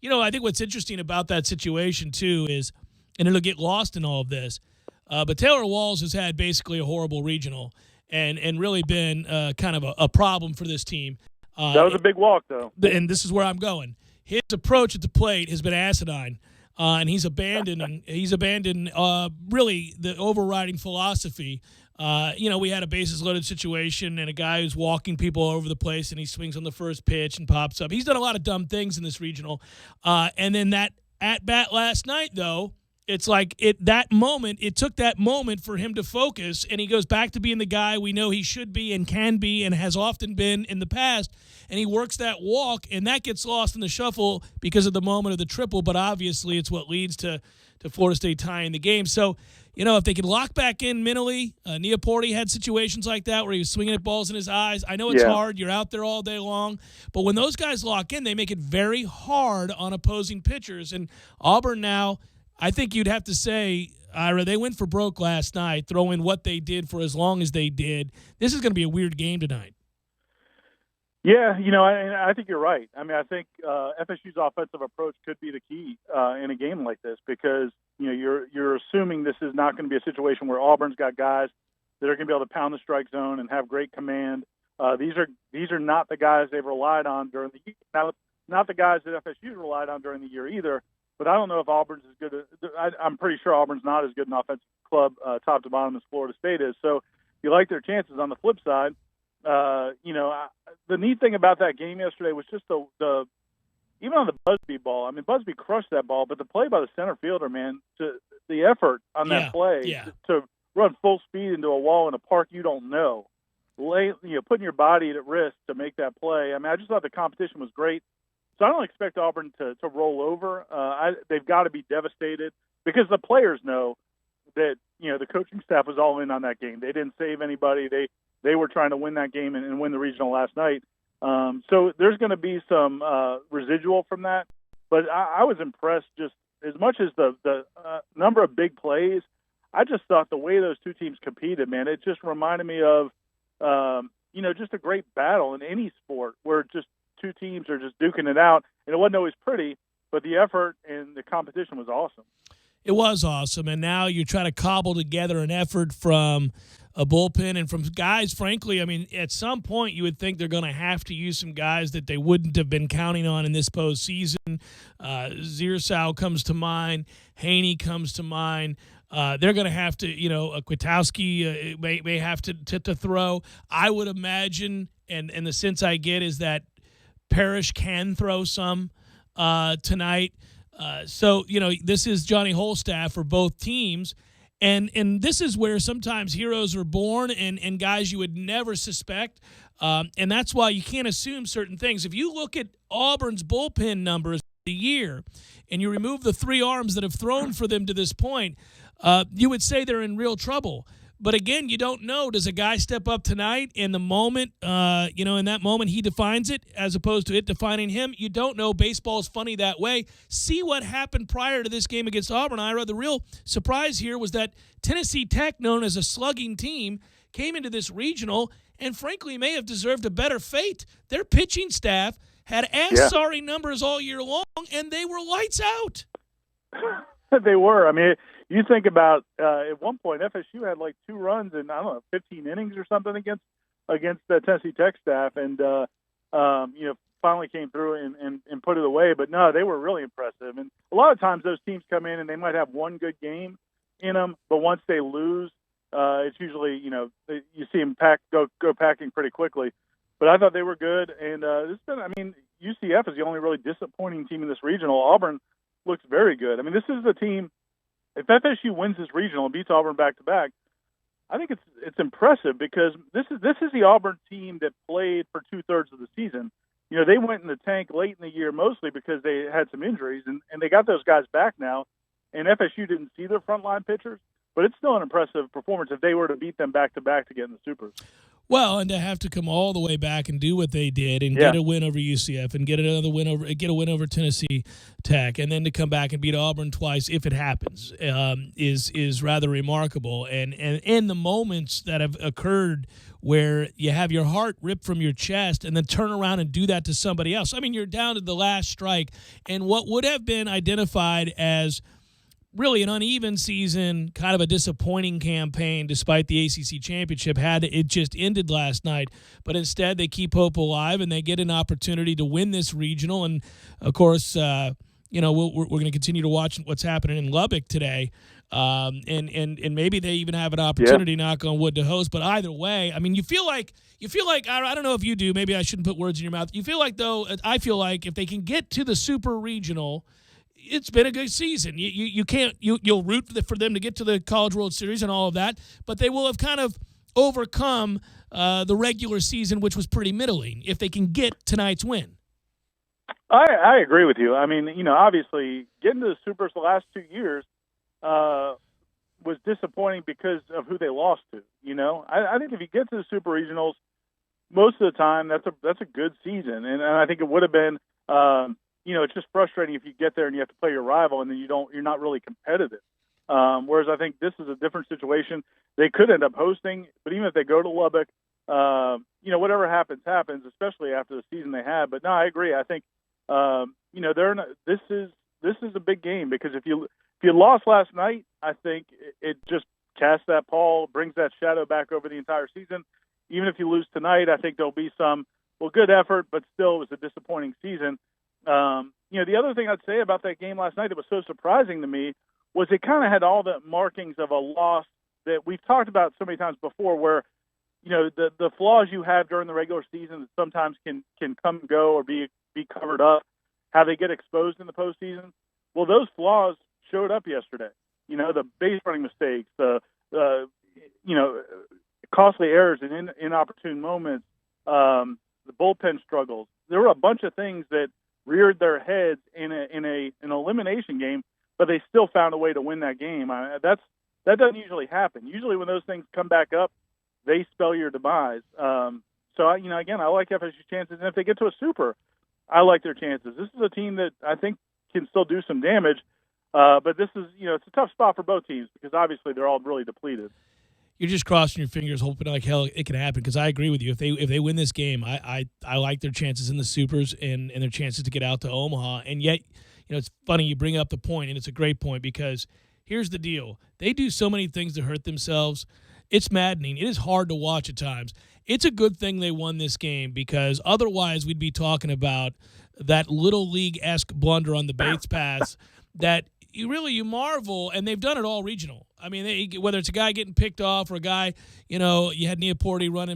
I think what's interesting about that situation, too, is, and it'll get lost in all of this, but Taylor Walls has had basically a horrible regional and really been kind of a problem for this team. That was a big walk, though. And this is where I'm going. His approach at the plate has been asinine, and he's abandoned really the overriding philosophy. We had a bases-loaded situation and a guy who's walking people all over the place, and he swings on the first pitch and pops up. He's done a lot of dumb things in this regional. And then that at-bat last night, though, it's like it took that moment for him to focus, and he goes back to being the guy we know he should be and can be and has often been in the past, and he works that walk, and that gets lost in the shuffle because of the moment of the triple, but obviously it's what leads to Florida State tying the game. So, if they could lock back in mentally, Neaporte had situations like that where he was swinging at balls in his eyes. I know it's hard. You're out there all day long. But when those guys lock in, they make it very hard on opposing pitchers. And Auburn now, I think you'd have to say, Ira, they went for broke last night, throwing what they did for as long as they did. This is going to be a weird game tonight. Yeah, I think you're right. I mean, I think FSU's offensive approach could be the key in a game like this because, you're assuming this is not going to be a situation where Auburn's got guys that are going to be able to pound the strike zone and have great command. These are not the guys they've relied on during the year. Now, not the guys that FSU's relied on during the year either, but I don't know if Auburn's as good. I'm pretty sure Auburn's not as good an offensive club top to bottom as Florida State is. So you like their chances. On the flip side, the neat thing about that game yesterday was just the even on the Busby ball. I mean, Busby crushed that ball, but the play by the center fielder, man, the effort on that play to run full speed into a wall in a park you don't know, putting your body at risk to make that play. I mean, I just thought the competition was great. So I don't expect Auburn to roll over. They've got to be devastated because the players know that, the coaching staff was all in on that game. They didn't save anybody. They were trying to win that game and win the regional last night. So there's going to be some residual from that. But I was impressed just as much as the number of big plays. I just thought the way those two teams competed, man, it just reminded me of, just a great battle in any sport where just two teams are just duking it out. And it wasn't always pretty, but the effort and the competition was awesome. It was awesome, and now you try to cobble together an effort from a bullpen and from guys, frankly, I mean, at some point you would think they're going to have to use some guys that they wouldn't have been counting on in this postseason. Ziersau comes to mind. Haney comes to mind. They're going to have to, Kwiatkowski may have to throw. I would imagine, and the sense I get is that Parrish can throw some tonight. So, this is Johnny Holstaff for both teams. And this is where sometimes heroes are born and guys you would never suspect. And that's why you can't assume certain things. If you look at Auburn's bullpen numbers the year and you remove the three arms that have thrown for them to this point, you would say they're in real trouble. But again, you don't know. Does a guy step up tonight in the moment, in that moment he defines it as opposed to it defining him? You don't know. Baseball's funny that way. See what happened prior to this game against Auburn, Ira. The real surprise here was that Tennessee Tech, known as a slugging team, came into this regional and frankly may have deserved a better fate. Their pitching staff had sorry numbers all year long, and they were lights out. They were. I mean, you think about at one point FSU had like 2 runs in 15 innings or something against the Tennessee Tech staff, and finally came through and put it away. But no, they were really impressive. And a lot of times those teams come in and they might have one good game in them, but once they lose, it's usually you see them go packing pretty quickly. But I thought they were good, and UCF is the only really disappointing team in this regional. Auburn looks very good. I mean, this is the team. If FSU wins this regional and beats Auburn back-to-back, I think it's impressive because this is the Auburn team that played for 2/3 of the season. They went in the tank late in the year mostly because they had some injuries, and they got those guys back now, and FSU didn't see their frontline pitchers, but it's still an impressive performance if they were to beat them back-to-back to get in the Supers. Well, and to have to come all the way back and do what they did and get a win over UCF and get a win over Tennessee Tech, and then to come back and beat Auburn twice, if it happens, is rather remarkable. And the moments that have occurred where you have your heart ripped from your chest and then turn around and do that to somebody else. I mean, you're down to the last strike, and what would have been identified as really an uneven season, kind of a disappointing campaign despite the ACC championship had it just ended last night. But instead, they keep hope alive and they get an opportunity to win this regional. And, of course, we're going to continue to watch what's happening in Lubbock today. And maybe they even have an opportunity, knock on wood, to host. But either way, I mean, you feel like I don't know if you do. Maybe I shouldn't put words in your mouth. You feel like, though, I feel like if they can get to the super regional, it's been a good season. You'll root for them to get to the College World Series and all of that, but they will have kind of overcome the regular season, which was pretty middling, if they can get tonight's win. I agree with you. I mean, obviously getting to the Supers the last 2 years was disappointing because of who they lost to. I think if you get to the Super Regionals, most of the time that's a good season, and I think it would have been. It's just frustrating if you get there and you have to play your rival and then you're not really competitive. Whereas I think this is a different situation. They could end up hosting, but even if they go to Lubbock, whatever happens, especially after the season they had. But no, I agree. I think, this is a big game because if you lost last night, I think it just casts that pall, brings that shadow back over the entire season. Even if you lose tonight, I think there'll be some, good effort, but still it was a disappointing season. The other thing I'd say about that game last night that was so surprising to me was it kind of had all the markings of a loss that we've talked about so many times before where, the flaws you have during the regular season sometimes can come and go or be covered up, how they get exposed in the postseason. Well, those flaws showed up yesterday. The base running mistakes, the costly errors and inopportune moments, the bullpen struggles. There were a bunch of things that reared their heads in an elimination game, but they still found a way to win that game. That doesn't usually happen. Usually when those things come back up, they spell your demise. Again, I like FSU's chances, and if they get to a Super, I like their chances. This is a team that I think can still do some damage, but this is, it's a tough spot for both teams because obviously they're all really depleted. You're just crossing your fingers, hoping like hell it can happen. Because I agree with you. If they win this game, I like their chances in the Supers and their chances to get out to Omaha. And yet, it's funny you bring up the point, and it's a great point because here's the deal: they do so many things to hurt themselves. It's maddening. It is hard to watch at times. It's a good thing they won this game because otherwise we'd be talking about that little league-esque blunder on the Bates pass that you marvel, and they've done it all regional. I mean, whether it's a guy getting picked off or a guy, you had Neoporti run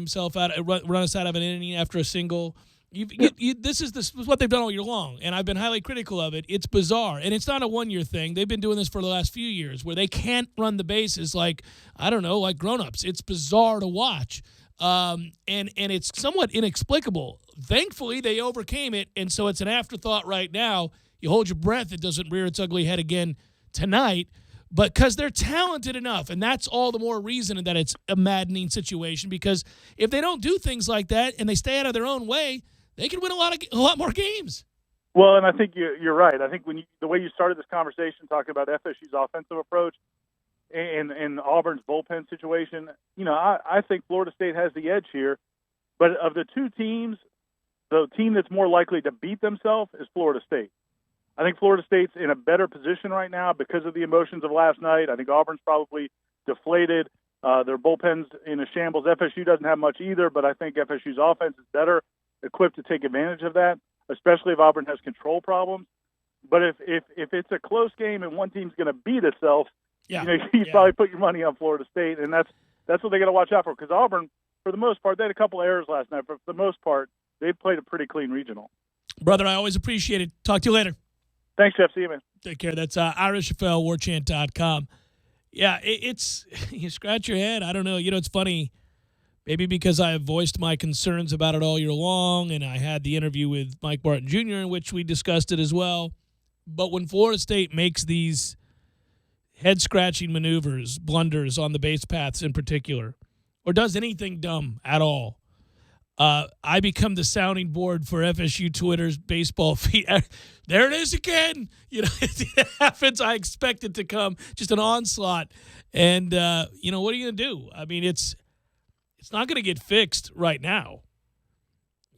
us out of an inning after a single. This is what they've done all year long, and I've been highly critical of it. It's bizarre, and it's not a one-year thing. They've been doing this for the last few years where they can't run the bases like grown-ups. It's bizarre to watch, and it's somewhat inexplicable. Thankfully, they overcame it, and so it's an afterthought right now. You hold your breath, it doesn't rear its ugly head again tonight, but because they're talented enough, and that's all the more reason that it's a maddening situation, because if they don't do things like that and they stay out of their own way, they can win a lot more games. Well, and I think you're right. I think the way you started this conversation talking about FSU's offensive approach and Auburn's bullpen situation, I think Florida State has the edge here. But of the two teams, the team that's more likely to beat themselves is Florida State. I think Florida State's in a better position right now because of the emotions of last night. I think Auburn's probably deflated. Their bullpen's in a shambles. FSU doesn't have much either, but I think FSU's offense is better equipped to take advantage of that, especially if Auburn has control problems. But if it's a close game and one team's going to beat itself, you probably put your money on Florida State, and that's what they got to watch out for. Because Auburn, for the most part, they had a couple errors last night, but for the most part, they've played a pretty clean regional. Brother, I always appreciate it. Talk to you later. Thanks, Jeff. See you, man. Take care. That's Ira Schoffel, warchant.com. Yeah, it's you scratch your head. I don't know. It's funny. Maybe because I have voiced my concerns about it all year long, and I had the interview with Mike Barton Jr., in which we discussed it as well. But when Florida State makes these head-scratching maneuvers, blunders on the base paths in particular, or does anything dumb at all, I become the sounding board for FSU Twitter's baseball feed. There it is again. You know, it happens. I expect it to come, just an onslaught. And, you know, what are you going to do? I mean, it's not going to get fixed right now.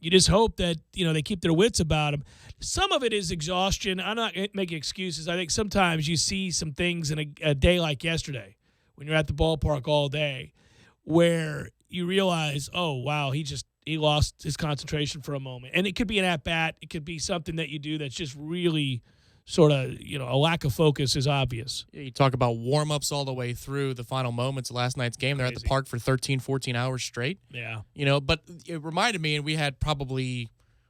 You just hope that, you know, they keep their wits about them. Some of it is exhaustion. I'm not making excuses. I think sometimes you see some things in a day like yesterday when you're at the ballpark all day where you realize, oh, wow, he lost his concentration for a moment. And it could be an at-bat. It could be something that you do that's just really sort of, you know, a lack of focus is obvious. Yeah, you talk about warm-ups all the way through the final moments of last night's game. They're at the park for 13, 14 hours straight. Yeah. You know, but it reminded me, and we had probably,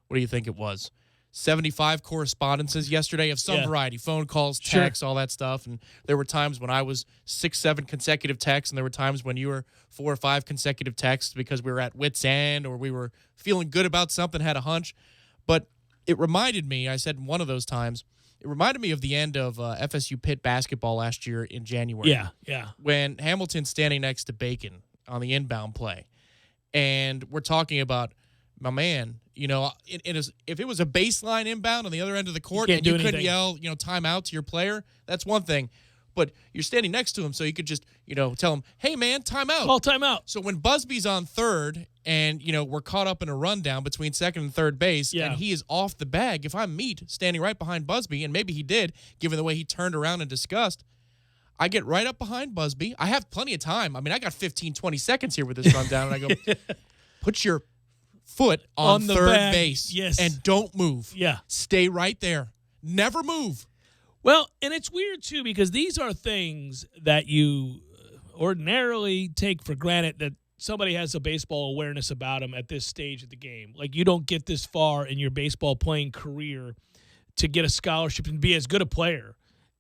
what do you think it was, 75 correspondences yesterday of some variety, phone calls, texts, all that stuff. And there were times when I was 6-7 consecutive texts, and there were times when you were 4 or 5 consecutive texts because we were at wit's end or we were feeling good about something, had a hunch. But it reminded me, I said one of those times, it reminded me of the end of FSU Pitt basketball last year in January. Yeah. When Hamilton's standing next to Bacon on the inbound play. And we're talking about, my man, you know, if it was a baseline inbound on the other end of the court and you couldn't yell, you know, timeout to your player, that's one thing. But you're standing next to him, so you could just, you know, tell him, hey, man, timeout. Call timeout. So when Busby's on third and, you know, we're caught up in a rundown between second and third base and he is off the bag, if I'm Meat standing right behind Busby, and maybe he did, given the way he turned around in disgust, I get right up behind Busby. I have plenty of time. I mean, I got 15, 20 seconds here with this rundown, and I go, put your foot on the third bag. base Yes. and don't move. Yeah. Stay right there. Never move. Well, and it's weird, too, because these are things that you ordinarily take for granted that somebody has a baseball awareness about them at this stage of the game. Like, you don't get this far in your baseball playing career to get a scholarship and be as good a player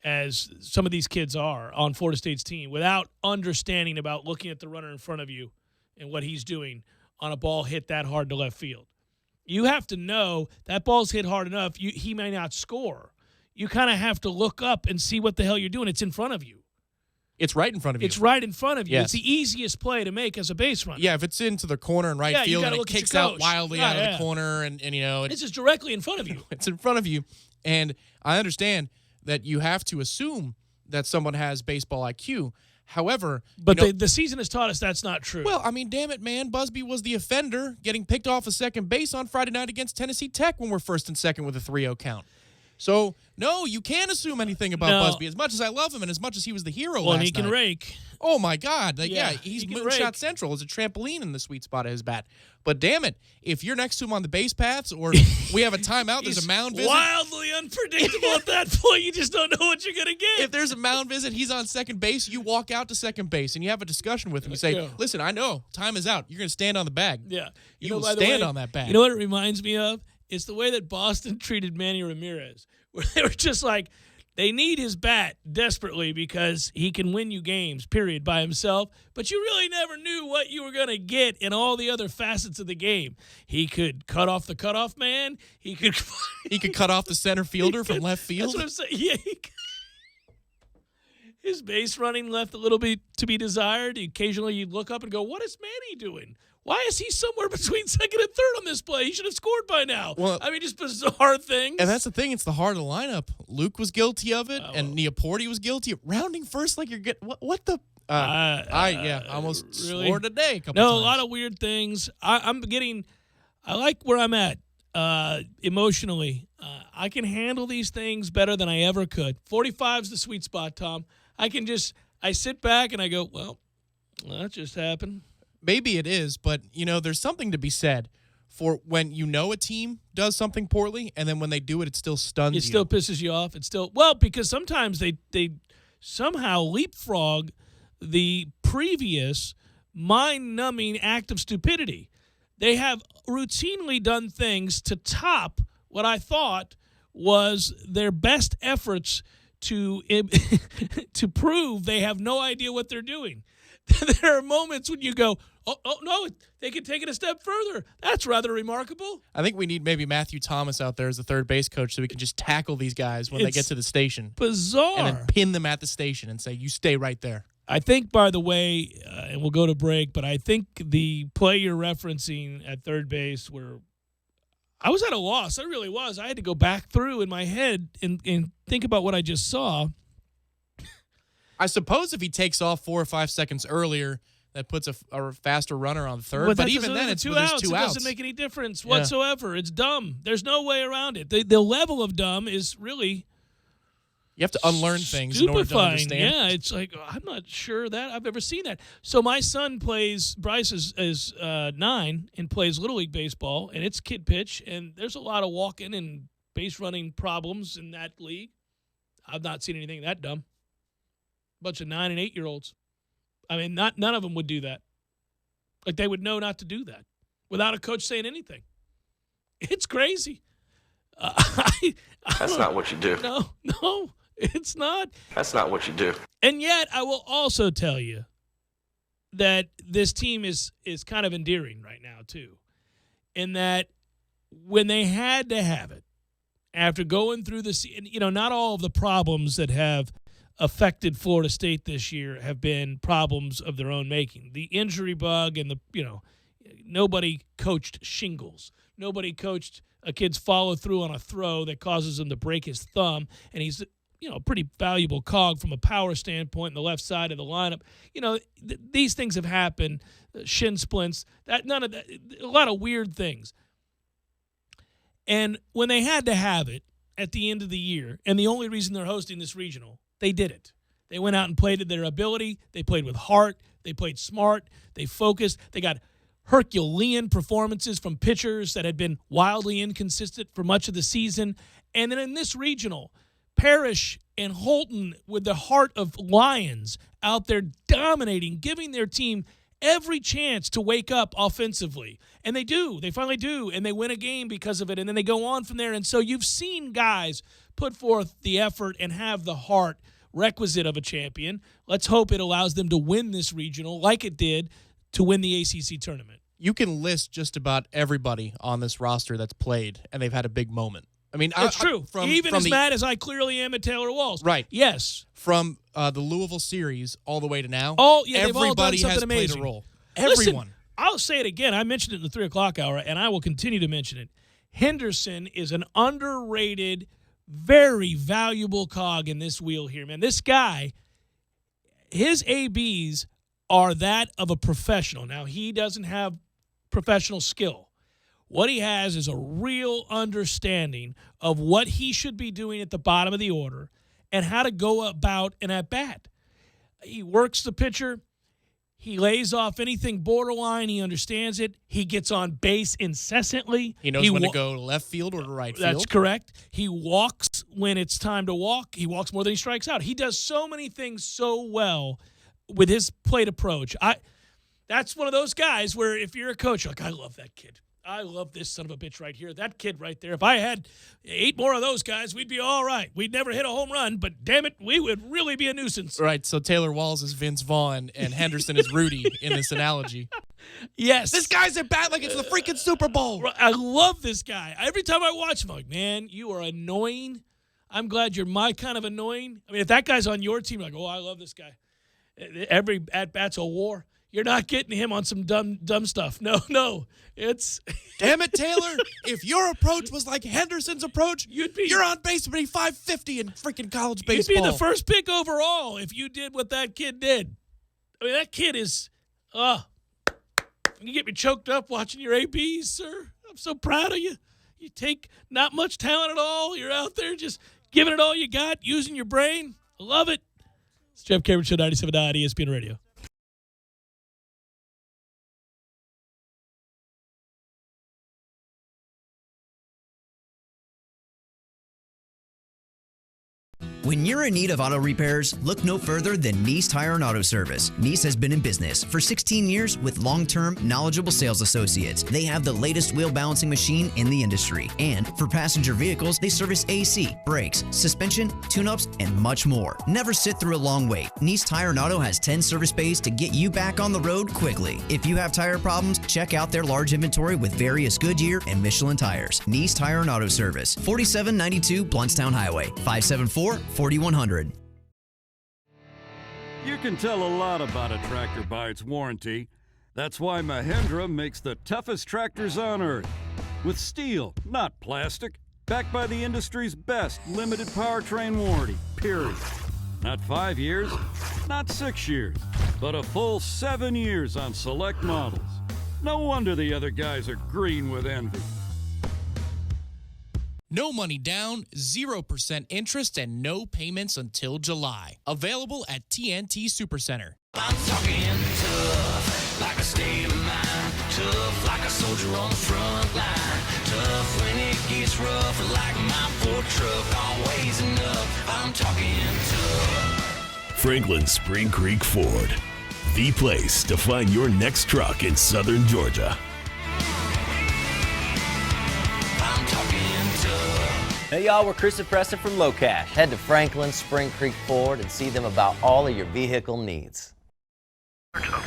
as some of these kids are on Florida State's team without understanding about looking at the runner in front of you and what he's doing on a ball hit that hard to left field. You have to know that ball's hit hard enough, he may not score. You kind of have to look up and see what the hell you're doing. It's in front of you. It's right in front of you. It's right in front of you. Yes. It's the easiest play to make as a base runner. Yeah, if it's into the corner and right field and it kicks out wildly out of the corner and you know. It's just directly in front of you. It's in front of you. And I understand that you have to assume that someone has baseball IQ. However, but the season has taught us that's not true. Well, I mean, damn it, man. Busby was the offender getting picked off of second base on Friday night against Tennessee Tech when we're first and second with a 3-0 count. So, no, you can't assume anything about Busby. As much as I love him and as much as he was the hero last night. Well, he can rake. Oh, my God. He's he moonshot central as a trampoline in the sweet spot of his bat. But damn it, if you're next to him on the base paths or we have a timeout, there's a mound visit. Wildly unpredictable at that point. You just don't know what you're going to get. If there's a mound visit, he's on second base, you walk out to second base and you have a discussion with him. You say, listen, I know, time is out. You're going to stand on the bag. Yeah. You will stand on that bag. You know what it reminds me of? It's the way that Boston treated Manny Ramirez, where they were just like, they need his bat desperately because he can win you games, period, by himself. But you really never knew what you were going to get in all the other facets of the game. He could cut off the cutoff man. He could cut off the center fielder from left field. That's what I'm saying. Yeah, his base running left a little bit to be desired. Occasionally you'd look up and go, what is Manny doing? Why is he somewhere between second and third on this play? He should have scored by now. Well, I mean, just bizarre things. And that's the thing. It's the heart of the lineup. Luke was guilty of it, and Neaporte was guilty of rounding first like you're getting – what the – I almost really? swore today a couple times. No, a lot of weird things. I like where I'm at emotionally. I can handle these things better than I ever could. 45's the sweet spot, Tom. I sit back and I go, well, that just happened. Maybe it is, but, you know, there's something to be said for when you know a team does something poorly, and then when they do it, it still stuns you. It still pisses you off. Because sometimes they somehow leapfrog the previous mind-numbing act of stupidity. They have routinely done things to top what I thought was their best efforts to prove they have no idea what they're doing. There are moments when you go, oh, no, they can take it a step further. That's rather remarkable. I think we need maybe Matthew Thomas out there as the third base coach so we can just tackle these guys when they get to the station. Bizarre. And then pin them at the station and say, you stay right there. I think, by the way, and we'll go to break, but I think the play you're referencing at third base where I was at a loss. I really was. I had to go back through in my head and think about what I just saw. I suppose if he takes off 4 or 5 seconds earlier, that puts a faster runner on third. But even then, it's 2 with his outs. 2 It outs. doesn't make any difference whatsoever. It's dumb. There's no way around it. The level of dumb is really you have to unlearn things in order to understand. Yeah, it's like, I'm not sure that I've ever seen that. So my son plays, Bryce is 9 and plays Little League Baseball, and it's kid pitch, and there's a lot of walking and base running problems in that league. I've not seen anything that dumb. Bunch of 9 and 8-year-olds. I mean, none of them would do that. Like, they would know not to do that without a coach saying anything. It's crazy. That's not what you do. No, it's not. That's not what you do. And yet, I will also tell you that this team is kind of endearing right now, too, in that when they had to have it, after going through not all of the problems that have affected Florida State this year have been problems of their own making. The injury bug and nobody coached shingles. Nobody coached a kid's follow through on a throw that causes him to break his thumb, and he's a pretty valuable cog from a power standpoint in the left side of the lineup. These things have happened. Shin splints, none of that, a lot of weird things. And when they had to have it at the end of the year, and the only reason they're hosting this regional, they did it. They went out and played to their ability. They played with heart. They played smart. They focused. They got Herculean performances from pitchers that had been wildly inconsistent for much of the season. And then in this regional, Parrish and Holton with the heart of lions out there dominating, giving their team every chance to wake up offensively. And they do. They finally do. And they win a game because of it. And then they go on from there. And so you've seen guys put forth the effort and have the heart requisite of a champion. Let's hope it allows them to win this regional like it did to win the ACC tournament. You can list just about everybody on this roster that's played, and they've had a big moment. I mean, it's true. Even as mad as I clearly am at Taylor Walls. Right. Yes. From the Louisville series all the way to now, everybody has amazing. Played a role. Listen, Everyone. I'll say it again. I mentioned it in the 3 o'clock hour, and I will continue to mention it. Henderson is an underrated, very valuable cog in this wheel here, man. This guy, his ABs are that of a professional. Now, he doesn't have professional skill. What he has is a real understanding of what he should be doing at the bottom of the order and how to go about an at-bat. He works the pitcher. He lays off anything borderline. He understands it. He gets on base incessantly. He knows when to go to left field or to right field. That's correct. He walks when it's time to walk. He walks more than he strikes out. He does so many things so well with his plate approach. That's one of those guys where if you're a coach, you're like, I love that kid. I love this son of a bitch right here. That kid right there. If I had 8 more of those guys, we'd be all right. We'd never hit a home run, but damn it, we would really be a nuisance. Right, so Taylor Walls is Vince Vaughn and Henderson is Rudy in this analogy. Yes. This guy's at bat like it's the freaking Super Bowl. I love this guy. Every time I watch him, I'm like, man, you are annoying. I'm glad you're my kind of annoying. I mean, if that guy's on your team, like, oh, I love this guy. Every at-bat's a war. You're not getting him on some dumb stuff. No. It's damn it, Taylor. If your approach was like Henderson's approach, you're on base to be 550 in freaking college baseball. You'd be the first pick overall if you did what that kid did. I mean, that kid is you get me choked up watching your ABs, sir. I'm so proud of you. You take not much talent at all. You're out there just giving it all you got, using your brain. I love it. It's Jeff Cameron Show, 97.9 ESPN Radio. When you're in need of auto repairs, look no further than Nice Tire and Auto Service. Nice has been in business for 16 years with long-term, knowledgeable sales associates. They have the latest wheel balancing machine in the industry. And for passenger vehicles, they service AC, brakes, suspension, tune-ups, and much more. Never sit through a long wait. Nice Tire and Auto has 10 service bays to get you back on the road quickly. If you have tire problems, check out their large inventory with various Goodyear and Michelin tires. Nice Tire and Auto Service, 4792 Bluntstown Highway, 574-4100. You can tell a lot about a tractor by its warranty. That's why Mahindra makes the toughest tractors on earth. With steel, not plastic. Backed by the industry's best limited powertrain warranty, period. Not 5 years, not 6 years, but a full 7 years on select models. No wonder the other guys are green with envy. No money down, 0% interest, and no payments until July. Available at TNT Supercenter. I'm talking tough, like a state of mind. Tough, like a soldier on the front line. Tough when it gets rough, like my Ford truck. Always enough. I'm talking tough. Franklin Spring Creek Ford, the place to find your next truck in southern Georgia. I'm talking tough. Hey y'all, we're Chris and Preston from Low Cash. Head to Franklin Spring Creek Ford and see them about all of your vehicle needs.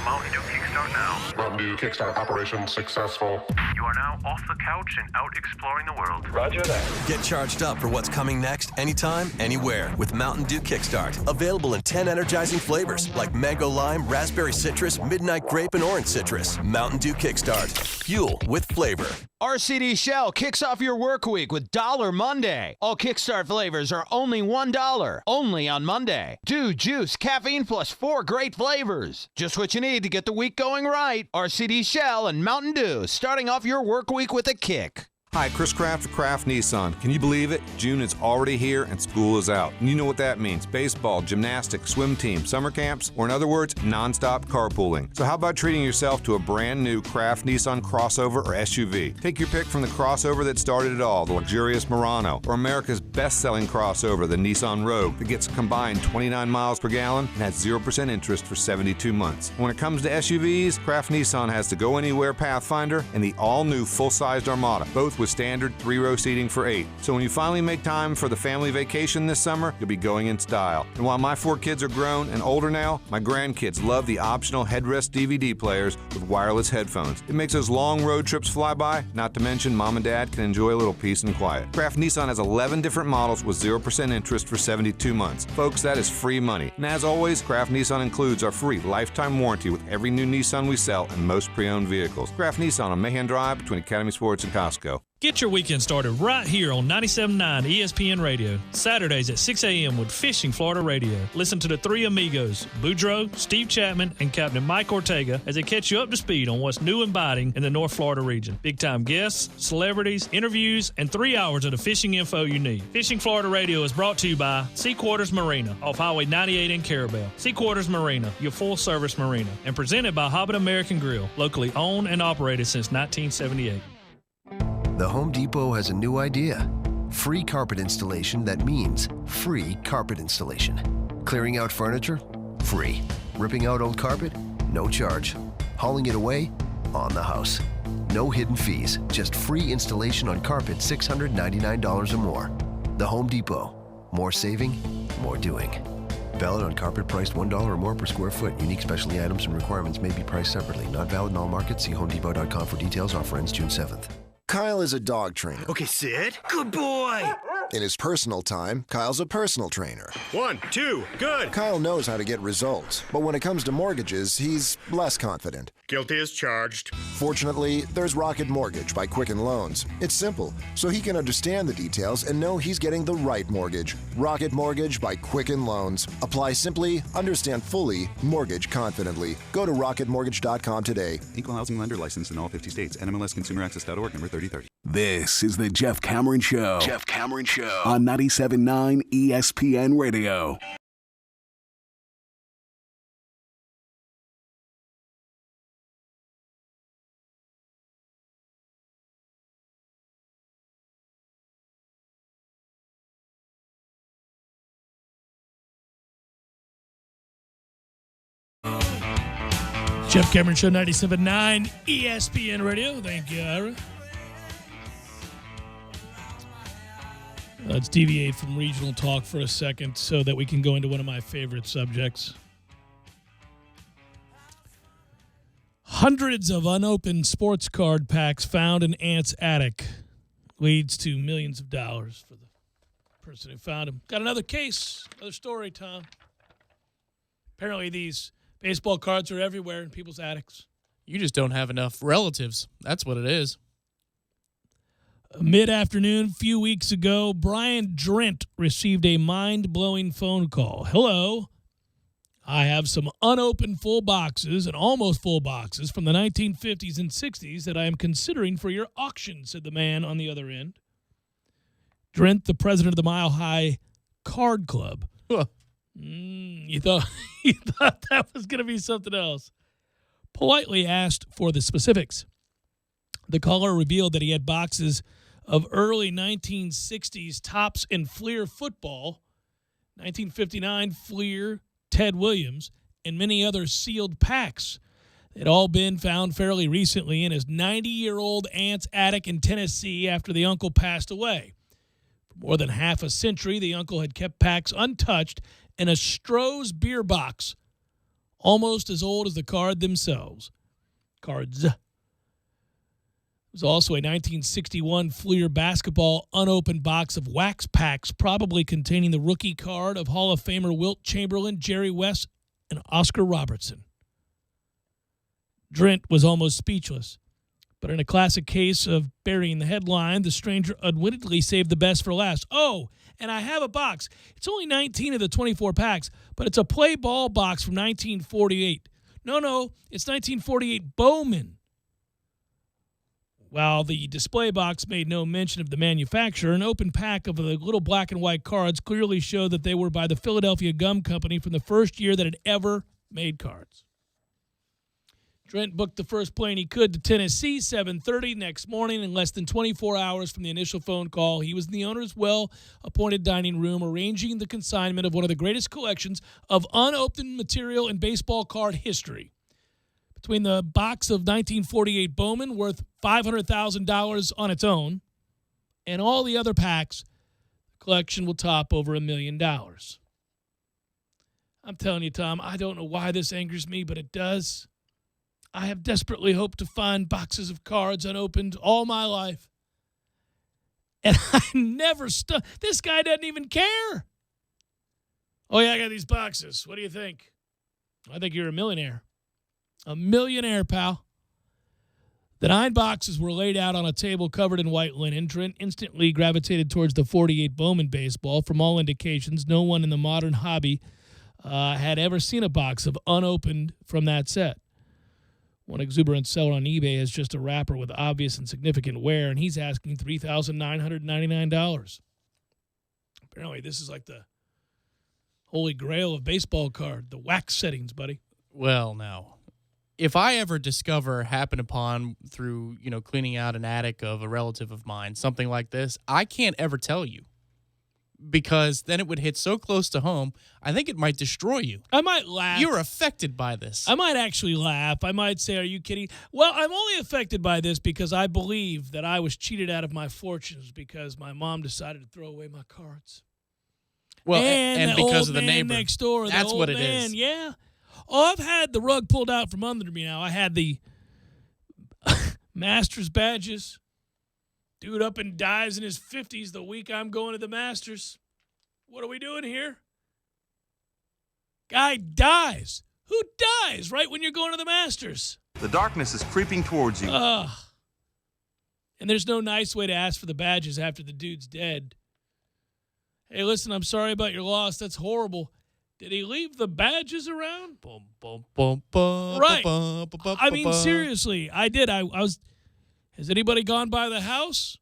Mountain Dew Kickstart now. Mountain Dew Kickstart operation successful. You are now off the couch and out exploring the world. Roger that. Get charged up for what's coming next anytime, anywhere with Mountain Dew Kickstart. Available in 10 energizing flavors like mango lime, raspberry citrus, midnight grape, and orange citrus. Mountain Dew Kickstart. Fuel with flavor. RCD Shell kicks off your work week with Dollar Monday. All Kickstart flavors are only $1. Only on Monday. Dew, juice, caffeine plus 4 great flavors. Just what you need to get the week going right. RCD Shell and Mountain Dew, starting off your work week with a kick. Hi, Chris Kraft of Kraft Nissan. Can you believe it? June is already here and school is out. And you know what that means. Baseball, gymnastics, swim team, summer camps, or in other words, nonstop carpooling. So how about treating yourself to a brand new Kraft Nissan crossover or SUV? Take your pick from the crossover that started it all, the luxurious Murano, or America's best-selling crossover, the Nissan Rogue, that gets a combined 29 miles per gallon and has 0% interest for 72 months. When it comes to SUVs, Kraft Nissan has the Go Anywhere Pathfinder and the all-new full-sized Armada, both with standard 3-row seating for 8. So when you finally make time for the family vacation this summer, you'll be going in style. And while my 4 kids are grown and older now, my grandkids love the optional headrest DVD players with wireless headphones. It makes those long road trips fly by, not to mention mom and dad can enjoy a little peace and quiet. Kraft Nissan has 11 different models with 0% interest for 72 months. Folks, that is free money. And as always, Kraft Nissan includes our free lifetime warranty with every new Nissan we sell and most pre-owned vehicles. Kraft Nissan on Mahan Drive between Academy Sports and Costco. Get your weekend started right here on 97.9 ESPN Radio. Saturdays at 6 a.m. with Fishing Florida Radio. Listen to the 3 amigos, Boudreaux, Steve Chapman, and Captain Mike Ortega as they catch you up to speed on what's new and biting in the North Florida region. Big-time guests, celebrities, interviews, and 3 hours of the fishing info you need. Fishing Florida Radio is brought to you by Sea Quarters Marina off Highway 98 in Carabel. Sea Quarters Marina, your full-service marina, and presented by Hobbit American Grill, locally owned and operated since 1978. The Home Depot has a new idea. Free carpet installation that means free carpet installation. Clearing out furniture? Free. Ripping out old carpet? No charge. Hauling it away? On the house. No hidden fees, just free installation on carpet $699 or more. The Home Depot. More saving, more doing. Valid on carpet priced $1 or more per square foot. Unique specialty items and requirements may be priced separately. Not valid in all markets. See HomeDepot.com for details. Offer ends June 7th. Kyle is a dog trainer. Okay, sit. Good boy. In his personal time, Kyle's a personal trainer. 1, 2, good. Kyle knows how to get results, but when it comes to mortgages, he's less confident. Guilty as charged. Fortunately, there's Rocket Mortgage by Quicken Loans. It's simple, so he can understand the details and know he's getting the right mortgage. Rocket Mortgage by Quicken Loans. Apply simply, understand fully, mortgage confidently. Go to rocketmortgage.com today. Equal housing lender licensed in all 50 states. NMLSconsumeraccess.org, number 3030. This is the Jeff Cameron Show. Jeff Cameron Show on 97.9 ESPN Radio. Jeff Cameron Show, 97.9 ESPN Radio. Thank you, Ira. Let's deviate from regional talk for a second so that we can go into one of my favorite subjects. Hundreds of unopened sports card packs found in aunt's attic leads to millions of dollars for the person who found them. Got another case, another story, Tom. Apparently these baseball cards are everywhere in people's attics. You just don't have enough relatives. That's what it is. Mid-afternoon, a few weeks ago, Brian Drent received a mind-blowing phone call. Hello. I have some unopened full boxes and almost full boxes from the 1950s and 60s that I am considering for your auction, said the man on the other end. Drent, the president of the Mile High Card Club. You thought that was going to be something else. Politely asked for the specifics. The caller revealed that he had boxes of early 1960s Topps and Fleer football, 1959 Fleer, Ted Williams, and many other sealed packs. They'd all been found fairly recently in his 90-year-old aunt's attic in Tennessee after the uncle passed away. For more than half a century, the uncle had kept packs untouched in a Stroh's beer box, almost as old as the cards themselves. There was also a 1961 Fleer basketball unopened box of wax packs, probably containing the rookie card of Hall of Famer Wilt Chamberlain, Jerry West, and Oscar Robertson. Drent was almost speechless, but in a classic case of burying the headline, the stranger unwittingly saved the best for last. Oh, and I have a box. It's only 19 of the 24 packs, but it's a play ball box from 1948. No, it's 1948 Bowman. While the display box made no mention of the manufacturer, an open pack of the little black and white cards clearly showed that they were by the Philadelphia Gum Company from the first year that it ever made cards. Drent booked the first plane he could to Tennessee, 7:30 next morning. In less than 24 hours from the initial phone call, he was in the owner's well-appointed dining room arranging the consignment of one of the greatest collections of unopened material in baseball card history. Between the box of 1948 Bowman, worth $500,000 on its own, and all the other packs, the collection will top over $1 million. I'm telling you, Tom, I don't know why this angers me, but it does. I have desperately hoped to find boxes of cards unopened all my life. And I never this guy doesn't even care. Oh, yeah, I got these boxes. What do you think? I think you're a millionaire. A millionaire, pal. The 9 boxes were laid out on a table covered in white linen. Drent instantly gravitated towards the 48 Bowman baseball. From all indications, no one in the modern hobby had ever seen a box of unopened from that set. One exuberant seller on eBay has just a wrapper with obvious and significant wear, and he's asking $3,999. Apparently, this is like the holy grail of baseball card, the wax settings, buddy. Well, now, if I ever happen upon through, cleaning out an attic of a relative of mine, something like this, I can't ever tell you. Because then it would hit so close to home, I think it might destroy you. I might laugh. You're affected by this. I might actually laugh. I might say, are you kidding? Well, I'm only affected by this because I believe that I was cheated out of my fortunes because my mom decided to throw away my cards. Well, and because of the neighbor. Next door. That's what it is. Yeah. Oh, I've had the rug pulled out from under me now. I had the Masters badges. Dude up and dies in his 50s the week I'm going to the Masters. What are we doing here? Guy dies. Who dies right when you're going to the Masters? The darkness is creeping towards you. And there's no nice way to ask for the badges after the dude's dead. Hey, listen, I'm sorry about your loss. That's horrible. Did he leave the badges around? Right. I mean, seriously, I did. I was... Has anybody gone by the house?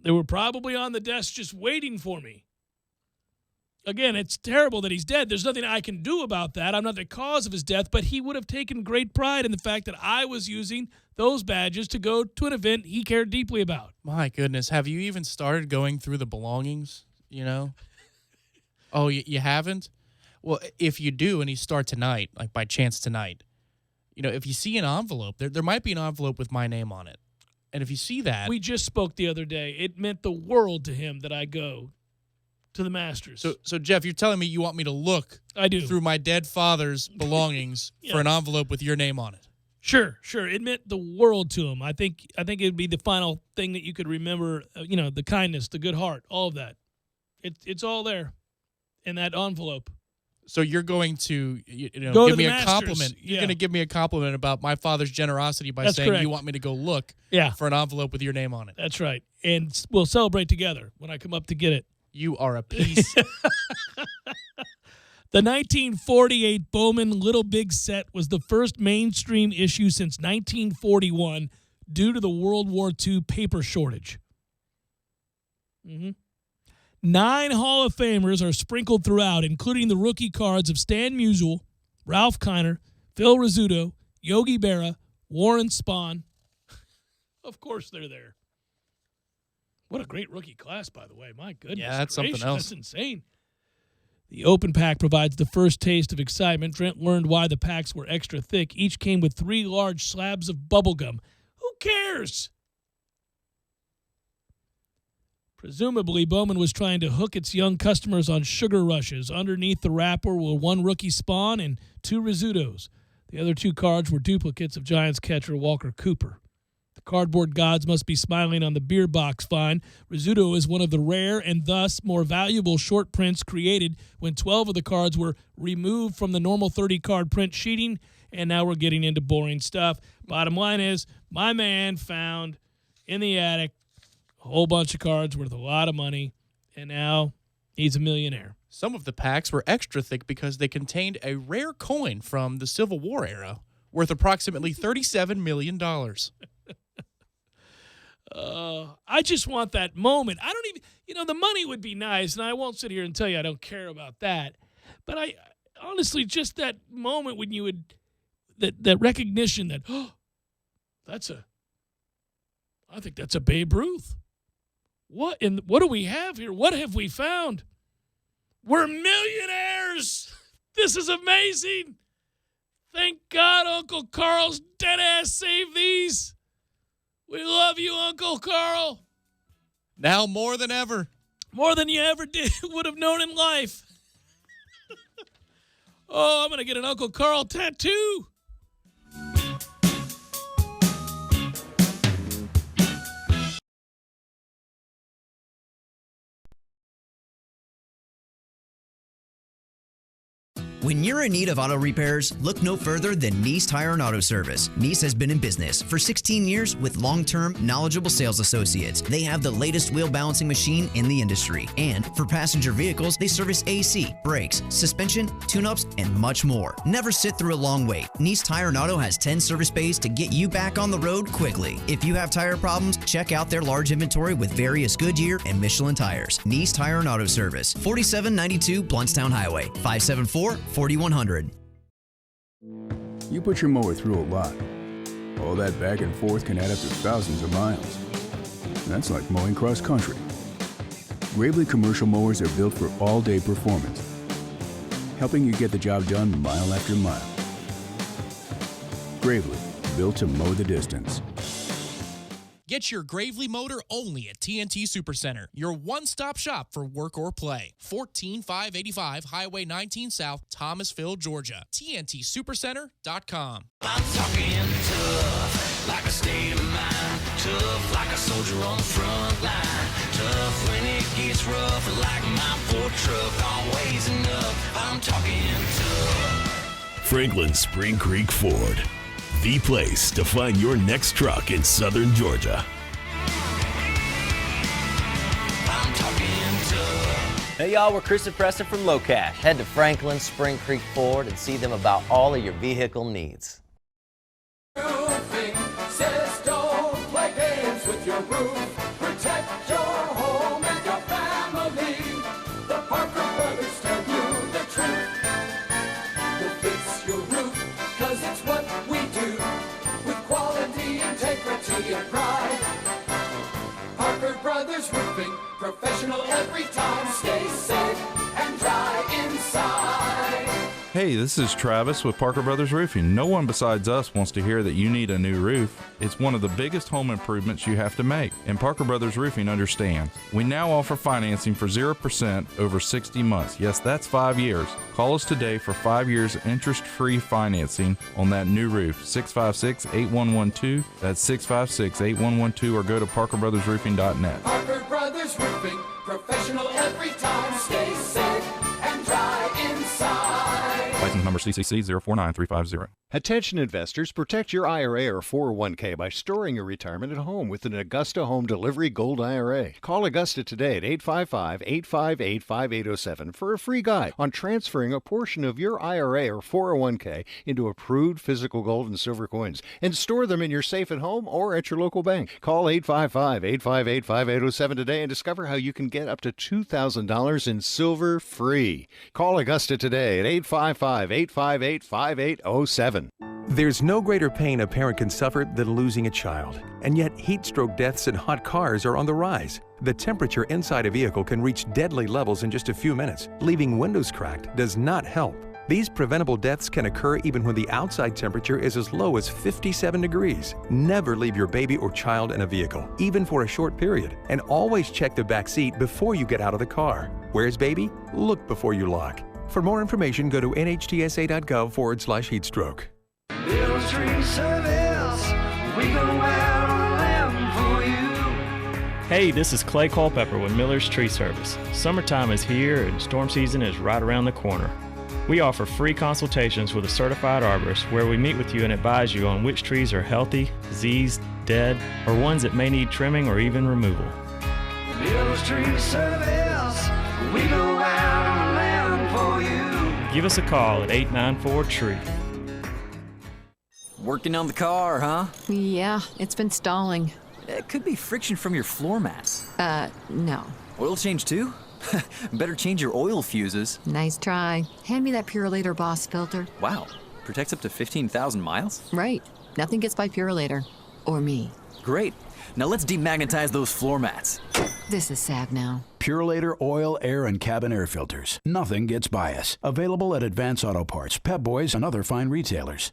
They were probably on the desk just waiting for me. Again, it's terrible that he's dead. There's nothing I can do about that. I'm not the cause of his death, but he would have taken great pride in the fact that I was using those badges to go to an event he cared deeply about. My goodness. Have you even started going through the belongings, Oh, you haven't? Well, if you do and you start tonight, like by chance tonight, if you see an envelope, there might be an envelope with my name on it. And if you see that... We just spoke the other day. It meant the world to him that I go to the Masters. So Jeff, you're telling me you want me to look through my dead father's belongings for an envelope with your name on it? Sure. It meant the world to him. I think it would be the final thing that you could remember, the kindness, the good heart, all of that. It's all there in that envelope. So you're going to, Go to give me the a Masters. compliment. You're Yeah. going to give me a compliment about my father's generosity by That's saying correct. you want me to go look for an envelope with your name on it. That's right. And we'll celebrate together when I come up to get it. You are a piece. The 1948 Bowman Little Big Set was the first mainstream issue since 1941 due to the World War II paper shortage. 9 Hall of Famers are sprinkled throughout, including the rookie cards of Stan Musial, Ralph Kiner, Phil Rizzuto, Yogi Berra, Warren Spahn. Of course they're there. What a great rookie class, by the way. My goodness. Yeah, that's gracious, something else. That's insane. The open pack provides the first taste of excitement. Trent learned why the packs were extra thick. Each came with 3 large slabs of bubble gum. Who cares? Presumably, Bowman was trying to hook its young customers on sugar rushes. Underneath the wrapper were 1 rookie Spawn and 2 Rizzutos. The other 2 cards were duplicates of Giants catcher Walker Cooper. The cardboard gods must be smiling on the beer box find. Rizzuto is one of the rare and thus more valuable short prints created when 12 of the cards were removed from the normal 30-card print sheeting, and now we're getting into boring stuff. Bottom line is, my man found in the attic a whole bunch of cards worth a lot of money, and now he's a millionaire. Some of the packs were extra thick because they contained a rare coin from the Civil War era worth approximately $37 million. I just want that moment. I don't even, the money would be nice, and I won't sit here and tell you I don't care about that. But I honestly, just that moment when you would, that recognition that, I think that's a Babe Ruth. What do we have here? What have we found? We're millionaires. This is amazing. Thank God Uncle Carl's dead ass saved these. We love you, Uncle Carl. Now more than ever. More than you ever would have known in life. Oh, I'm going to get an Uncle Carl tattoo. When you're in need of auto repairs, look no further than Nice Tire and Auto Service. Nice has been in business for 16 years with long-term, knowledgeable sales associates. They have the latest wheel balancing machine in the industry. And for passenger vehicles, they service AC, brakes, suspension, tune-ups, and much more. Never sit through a long wait. Nice Tire and Auto has 10 service bays to get you back on the road quickly. If you have tire problems, check out their large inventory with various Goodyear and Michelin tires. Nice Tire and Auto Service, 4792 Bluntstown Highway, 574-4100. You put your mower through a lot. All that back and forth can add up to thousands of miles. That's like mowing cross country. Gravely commercial mowers are built for all-day performance, helping you get the job done mile after mile. Gravely, built to mow the distance. Get your Gravely motor only at TNT Supercenter, your one-stop shop for work or play. 14585 Highway 19 South, Thomasville, Georgia. TNTSupercenter.com. I'm talking tough, like a state of mind. Tough, like a soldier on the front line. Tough when it gets rough, like my Ford truck, always enough. I'm talking tough. Franklin Spring Creek Ford, the place to find your next truck in southern Georgia. I'm talking tough. Hey y'all, we're Chris and Preston from Low Cash. Head to Franklin Spring Creek Ford and see them about all of your vehicle needs. Roofing says don't play games with your roof. Protect your home and your family. The Parker Brothers tell you the truth. We'll fix your roof, cause it's what we do. With quality, integrity, and pride. Parker Brothers Roofing, professional every time. Stay safe and dry inside. Hey, this is Travis with Parker Brothers Roofing. No one besides us wants to hear that you need a new roof. It's one of the biggest home improvements you have to make, and Parker Brothers Roofing understands. We now offer financing for 0% over 60 months. Yes, that's 5 years. Call us today for 5 years interest-free financing on that new roof. 656-8112. That's 656-8112, or go to parkerbrothersroofing.net. Parker Brothers Roofing, professional every time. Stay safe and dry inside. Number CCC 049350. Attention investors, protect your IRA or 401k by storing your retirement at home with an Augusta Home Delivery Gold IRA. Call Augusta today at 855-858-5807 for a free guide on transferring a portion of your IRA or 401k into approved physical gold and silver coins and store them in your safe at home or at your local bank. Call 855-858-5807 today and discover how you can get up to $2,000 in silver free. Call Augusta today at 855-858-5807. There's no greater pain a parent can suffer than losing a child. And yet, heat stroke deaths in hot cars are on the rise. The temperature inside a vehicle can reach deadly levels in just a few minutes. Leaving windows cracked does not help. These preventable deaths can occur even when the outside temperature is as low as 57 degrees. Never leave your baby or child in a vehicle, even for a short period. And always check the back seat before you get out of the car. Where's baby? Look before you lock. For more information, go to nhtsa.gov/heat stroke. Miller's Tree Service, we go out on a limb for you. Hey, this is Clay Culpepper with Miller's Tree Service. Summertime is here and storm season is right around the corner. We offer free consultations with a certified arborist where we meet with you and advise you on which trees are healthy, diseased, dead, or ones that may need trimming or even removal. Miller's Tree Service, we go out on a limb for you. Give us a call at 894-TREE. Working on the car, huh? Yeah, it's been stalling. It could be friction from your floor mats. No. Oil change too? Better change your oil fuses. Nice try. Hand me that Purolator Boss filter. Wow. Protects up to 15,000 miles? Right. Nothing gets by Purolator. Or me. Great. Now let's demagnetize those floor mats. This is sad now. Purolator oil, air, and cabin air filters. Nothing gets by us. Available at Advance Auto Parts, Pep Boys, and other fine retailers.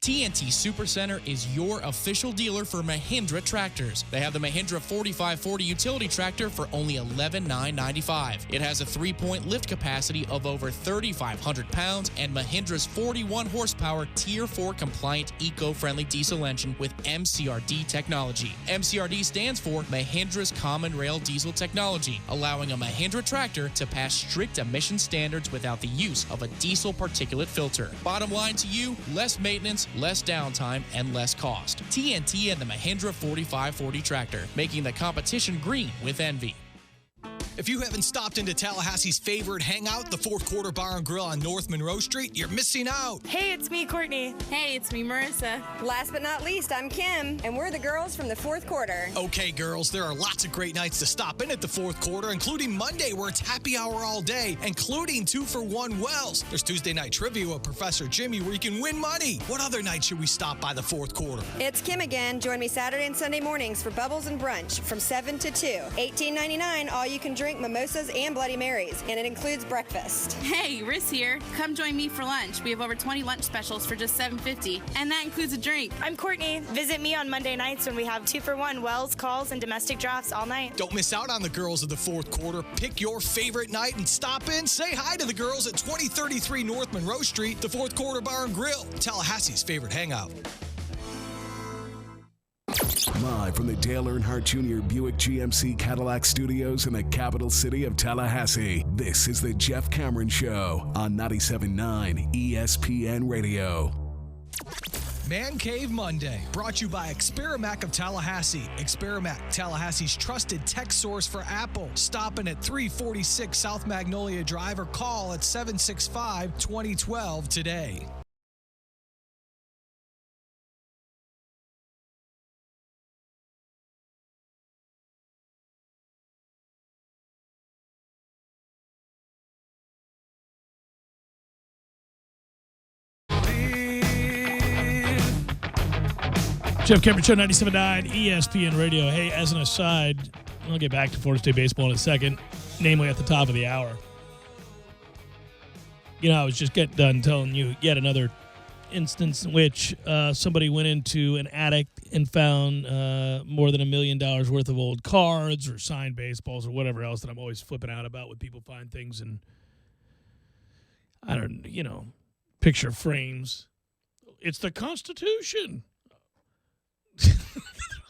TNT Supercenter is your official dealer for Mahindra tractors. They have the Mahindra 4540 utility tractor for only $11,995. It has a 3-point lift capacity of over 3,500 pounds and Mahindra's 41 horsepower Tier 4 compliant eco-friendly diesel engine with MCRD technology. MCRD stands for Mahindra's Common Rail Diesel Technology, allowing a Mahindra tractor to pass strict emission standards without the use of a diesel particulate filter. Bottom line to you, less maintenance, less downtime, and less cost. TNT and the Mahindra 4540 tractor, making the competition green with envy. If you haven't stopped into Tallahassee's favorite hangout, the Fourth Quarter Bar and Grill on North Monroe Street, you're missing out. Hey, it's me, Courtney. Hey, it's me, Marissa. Last but not least, I'm Kim, and we're the girls from the Fourth Quarter. Okay, girls, there are lots of great nights to stop in at the Fourth Quarter, including Monday, where it's happy hour all day, including 2-for-1 Wells. There's Tuesday night trivia with Professor Jimmy, where you can win money. What other night should we stop by the Fourth Quarter? It's Kim again. Join me Saturday and Sunday mornings for Bubbles and Brunch from 7 to 2. $18.99, all you can drink mimosas and Bloody Marys, and it includes breakfast. Hey, Riss here. Come join me for lunch. We have over 20 lunch specials for just $7.50, and that includes a drink. I'm Courtney. Visit me on Monday nights when we have 2-for-1 Wells, calls, and domestic drafts all night. Don't miss out on the girls of the Fourth Quarter. Pick your favorite night and stop in. Say hi to the girls at 2033 North Monroe Street, the Fourth Quarter Bar and Grill, Tallahassee's favorite hangout. Live from the Dale Earnhardt Jr. Buick GMC Cadillac Studios in the capital city of Tallahassee, this is the Jeff Cameron Show on 97.9 ESPN Radio. Man Cave Monday, brought to you by Experamac of Tallahassee. Experamac, Tallahassee's trusted tech source for Apple. Stop in at 346 South Magnolia Drive or call at 765-2012 today. Jeff Cameron Show, 97.9 ESPN Radio. Hey, as an aside, I'll get back to Florida State baseball in a second, namely at the top of the hour. You know, I was just getting done telling you yet another instance in which somebody went into an attic and found more than $1 million worth of old cards or signed baseballs or whatever else that I'm always flipping out about when people find things in, I don't, picture frames. It's the Constitution.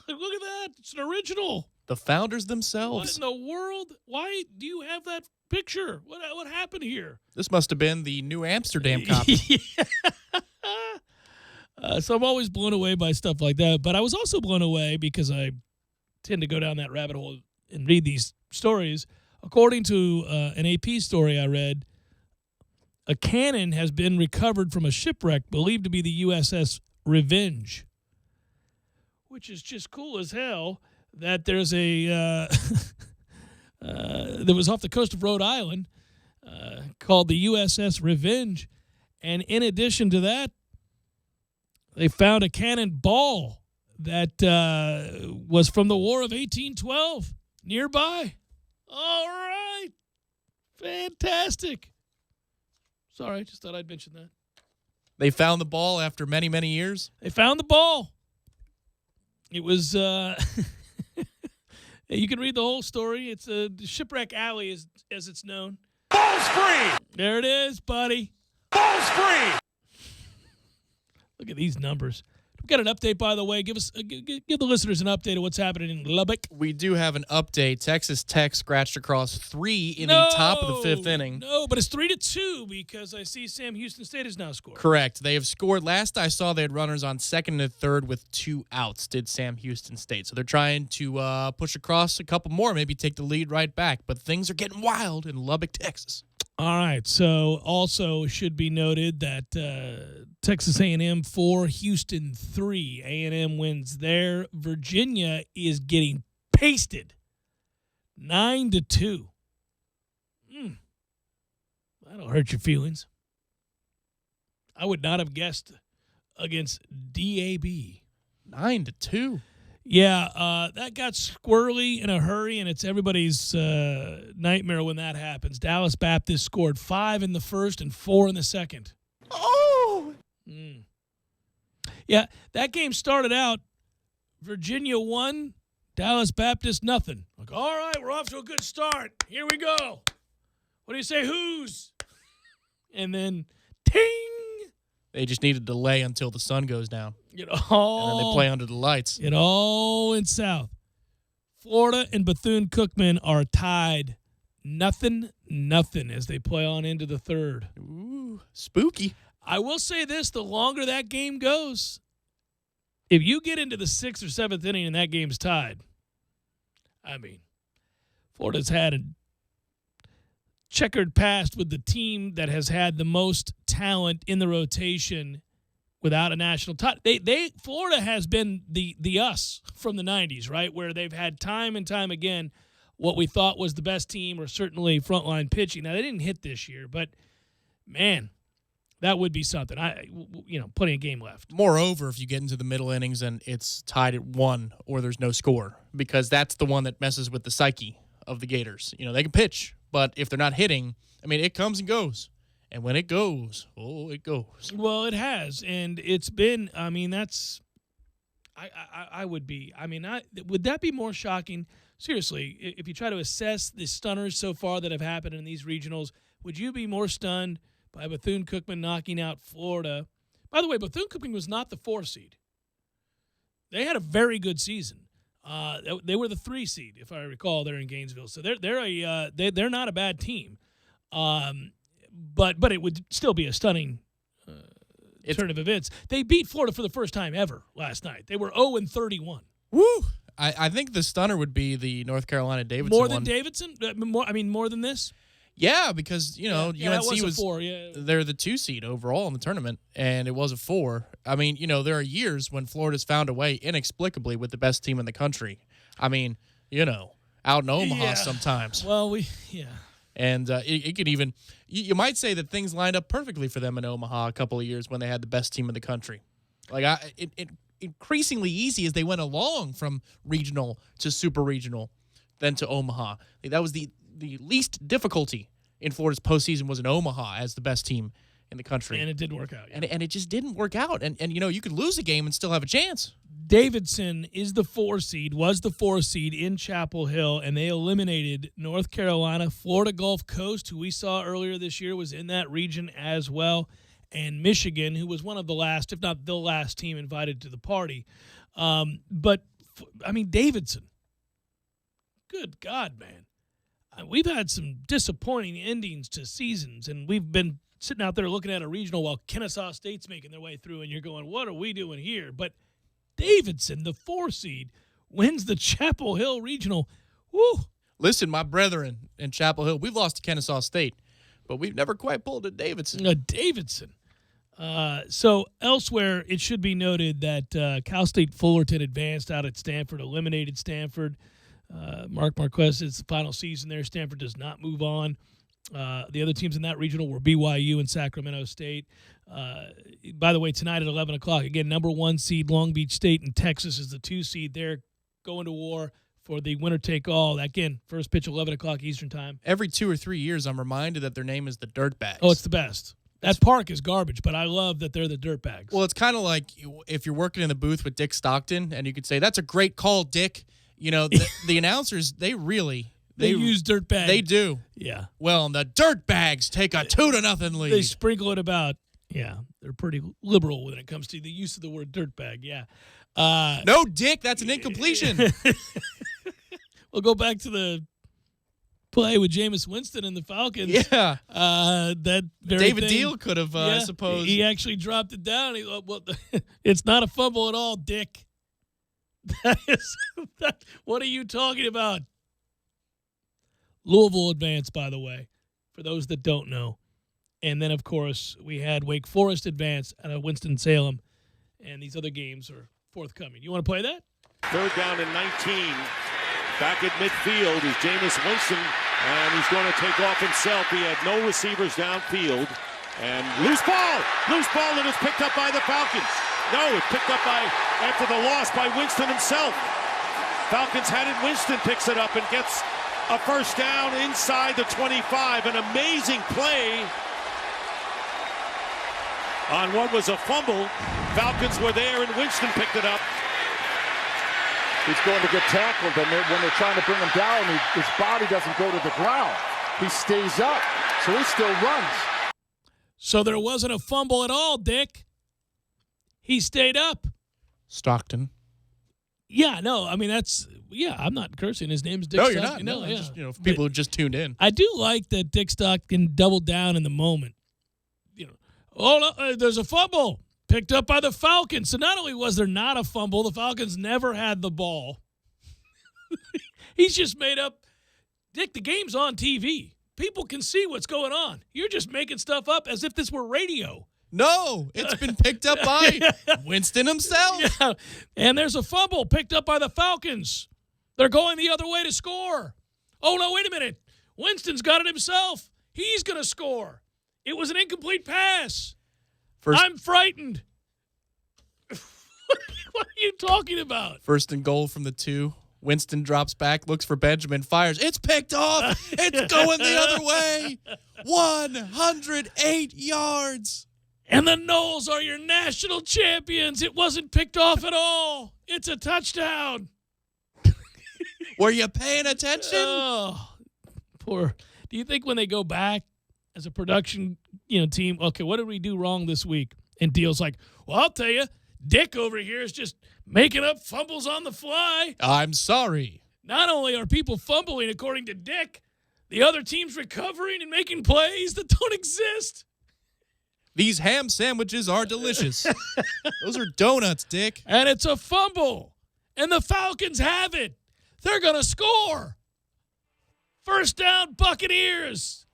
Look at that. It's an original. The founders themselves. What in the world? Why do you have that picture? What happened here? This must have been the New Amsterdam copy. So I'm always blown away by stuff like that. But I was also blown away because I tend to go down that rabbit hole and read these stories. According to an AP story I read, a cannon has been recovered from a shipwreck believed to be the USS Revenge, which is just cool as hell. That there's a that was off the coast of Rhode Island called the USS Revenge, and in addition to that, they found a cannonball that was from the War of 1812 nearby. All right, fantastic. Sorry, just thought I'd mention that. They found the ball after many, many years? They found the ball. It was, you can read the whole story. It's a Shipwreck Alley, as it's known. Ball's free! There it is, buddy. Ball's free! Look at these numbers. We got an update, by the way. Give the listeners an update of what's happening in Lubbock. We do have an update. Texas Tech scratched across 3 in the top of the 5th inning. No, but it's 3-2 because I see Sam Houston State has now scored. Correct. They have scored. Last I saw, they had runners on second and third with 2 outs, did Sam Houston State. So they're trying to push across a couple more, maybe take the lead right back. But things are getting wild in Lubbock, Texas. All right, so also should be noted that Texas A&M 4, Houston 3. A&M wins there. Virginia is getting pasted 9-2. That'll hurt your feelings. I would not have guessed against DAB. 9-2. Yeah, that got squirrely in a hurry, and it's everybody's nightmare when that happens. Dallas Baptist scored 5 in the first and 4 in the second. Oh! Yeah, that game started out Virginia 1, Dallas Baptist nothing. Like, all right, we're off to a good start. Here we go. What do you say, who's? And then, ting! They just need a delay until the sun goes down. And then they play under the lights. It all went south. Florida and Bethune-Cookman are tied 0-0 as they play on into the third. Ooh, spooky. I will say this, the longer that game goes, if you get into the 6th or 7th inning and that game's tied, I mean, Florida's had a checkered past with the team that has had the most talent in the rotation without a national title. Florida has been the us from the 90s, right, where they've had time and time again what we thought was the best team or certainly frontline pitching. Now, they didn't hit this year, but, man, that would be something. Plenty of game left. Moreover, if you get into the middle innings and it's tied at 1 or there's no score, because that's the one that messes with the psyche of the Gators. They can pitch, but if they're not hitting, it comes and goes. And when it goes, it goes. Well, it has, and it's been. That's. I would be. Would that be more shocking? Seriously, if you try to assess the stunners so far that have happened in these regionals, would you be more stunned by Bethune-Cookman knocking out Florida? By the way, Bethune-Cookman was not the 4 seed. They had a very good season. They were the 3 seed, if I recall. They're in Gainesville, so they're not a bad team. But it would still be a stunning turn of events. They beat Florida for the first time ever last night. They were 0-31. Woo! I think the stunner would be the North Carolina Davidson more than one. Davidson? More than this? Yeah, because UNC was 4. Yeah, they're the 2 seed overall in the tournament, and it was a 4. There are years when Florida's found a way inexplicably with the best team in the country. Out in Omaha sometimes. Well, And it could even – you might say that things lined up perfectly for them in Omaha a couple of years when they had the best team in the country. It increasingly easy as they went along from regional to super regional, then to Omaha. That was the least difficulty in Florida's postseason was in Omaha as the best team in the country. And it didn't work out. And it just didn't work out. And you could lose a game and still have a chance. Davidson was the 4 seed in Chapel Hill, and they eliminated North Carolina. Florida Gulf Coast, who we saw earlier this year, was in that region as well, and Michigan, who was one of the last, if not the last team invited to the party. Davidson, good God, man. We've had some disappointing endings to seasons, and we've been sitting out there looking at a regional while Kennesaw State's making their way through, and you're going, what are we doing here? But Davidson, the 4 seed, wins the Chapel Hill Regional. Woo! Listen, my brethren in Chapel Hill, we've lost to Kennesaw State, but we've never quite pulled at Davidson. Davidson. So elsewhere, it should be noted that Cal State Fullerton advanced out at Stanford, eliminated Stanford. Mark Marquez, it's the final season there. Stanford does not move on. The other teams in that regional were BYU and Sacramento State. By the way, tonight at 11 o'clock, again, number 1 seed Long Beach State, and Texas is the 2 seed. They're going to war for the winner-take-all. Again, first pitch 11 o'clock Eastern time. Every 2 or 3 years, I'm reminded that their name is the Dirtbags. Oh, it's the best. That park is garbage, but I love that they're the Dirtbags. Well, it's kind of like if you're working in the booth with Dick Stockton, and you could say, that's a great call, Dick. You know, the announcers, they use Dirtbags. They do. Yeah. Well, and the Dirtbags take a 2-0 lead. They sprinkle it about. Yeah, they're pretty liberal when it comes to the use of the word dirtbag. Yeah. No, Dick, that's an incompletion. We'll go back to the play with Jameis Winston and the Falcons. Yeah. That very David thing. Deal could have, I suppose. He actually dropped it down. He thought, well, it's not a fumble at all, Dick. What are you talking about? Louisville advanced, by the way, for those that don't know. And then, of course, we had Wake Forest advance out of Winston-Salem. And these other games are forthcoming. You want to play that? 3rd down and 19. Back at midfield is Jameis Winston, and he's going to take off himself. He had no receivers downfield. And loose ball, and it's picked up by the Falcons. No, it's picked up after the loss by Winston himself. Falcons had it. Winston picks it up and gets a first down inside the 25. An amazing play on what was a fumble. Falcons were there, and Winston picked it up. He's going to get tackled, and when they're trying to bring him down, his body doesn't go to the ground. He stays up, so he still runs. So there wasn't a fumble at all, Dick. He stayed up. Stockton. Yeah, no, I mean, I'm not cursing. His name's Dick No, Stockton. you're not. No, yeah. Just, for people who just tuned in. I do like that Dick Stockton doubled down in the moment. There's a fumble picked up by the Falcons. So not only was there not a fumble, the Falcons never had the ball. He's just made up. Dick, the game's on TV. People can see what's going on. You're just making stuff up as if this were radio. No, it's been picked up by Winston himself. Yeah. And there's a fumble picked up by the Falcons. They're going the other way to score. Oh, no, wait a minute. Winston's got it himself. He's going to score. It was an incomplete pass. I'm frightened. What are you talking about? 1st and goal from the 2. Winston drops back, looks for Benjamin, fires. It's picked off. It's going the other way. 108 yards. And the Noles are your national champions. It wasn't picked off at all. It's a touchdown. Were you paying attention? Oh, poor. Do you think when they go back as a production, team, okay, what did we do wrong this week? And Deal's like, well, I'll tell you, Dick over here is just making up fumbles on the fly. I'm sorry. Not only are people fumbling, according to Dick, the other team's recovering and making plays that don't exist. These ham sandwiches are delicious. Those are donuts, Dick. And it's a fumble. And the Falcons have it. They're going to score. First down, Buccaneers.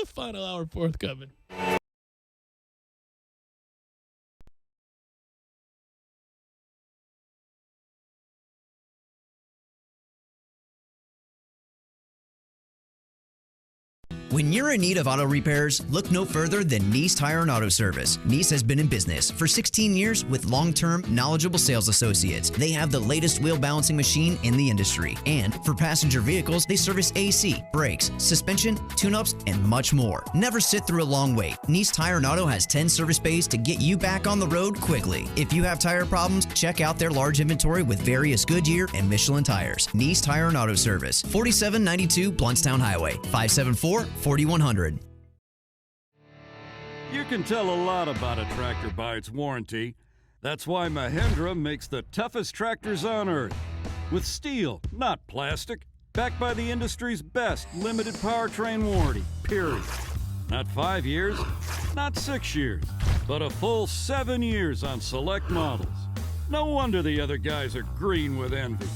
Final hour forthcoming. When you're in need of auto repairs, look no further than Nice Tire and Auto Service. Nice has been in business for 16 years with long-term, knowledgeable sales associates. They have the latest wheel balancing machine in the industry. And for passenger vehicles, they service AC, brakes, suspension, tune-ups, and much more. Never sit through a long wait. Nice Tire and Auto has 10 service bays to get you back on the road quickly. If you have tire problems, check out their large inventory with various Goodyear and Michelin tires. Nice Tire and Auto Service, 4792 Bluntstown Highway, 574-4100. You can tell a lot about a tractor by its warranty. That's why Mahindra makes the toughest tractors on earth. with steel, not plastic. Backed by the industry's best limited powertrain warranty, period. Not 5 years, not 6 years, but a full 7 years on select models. No wonder the other guys are green with envy.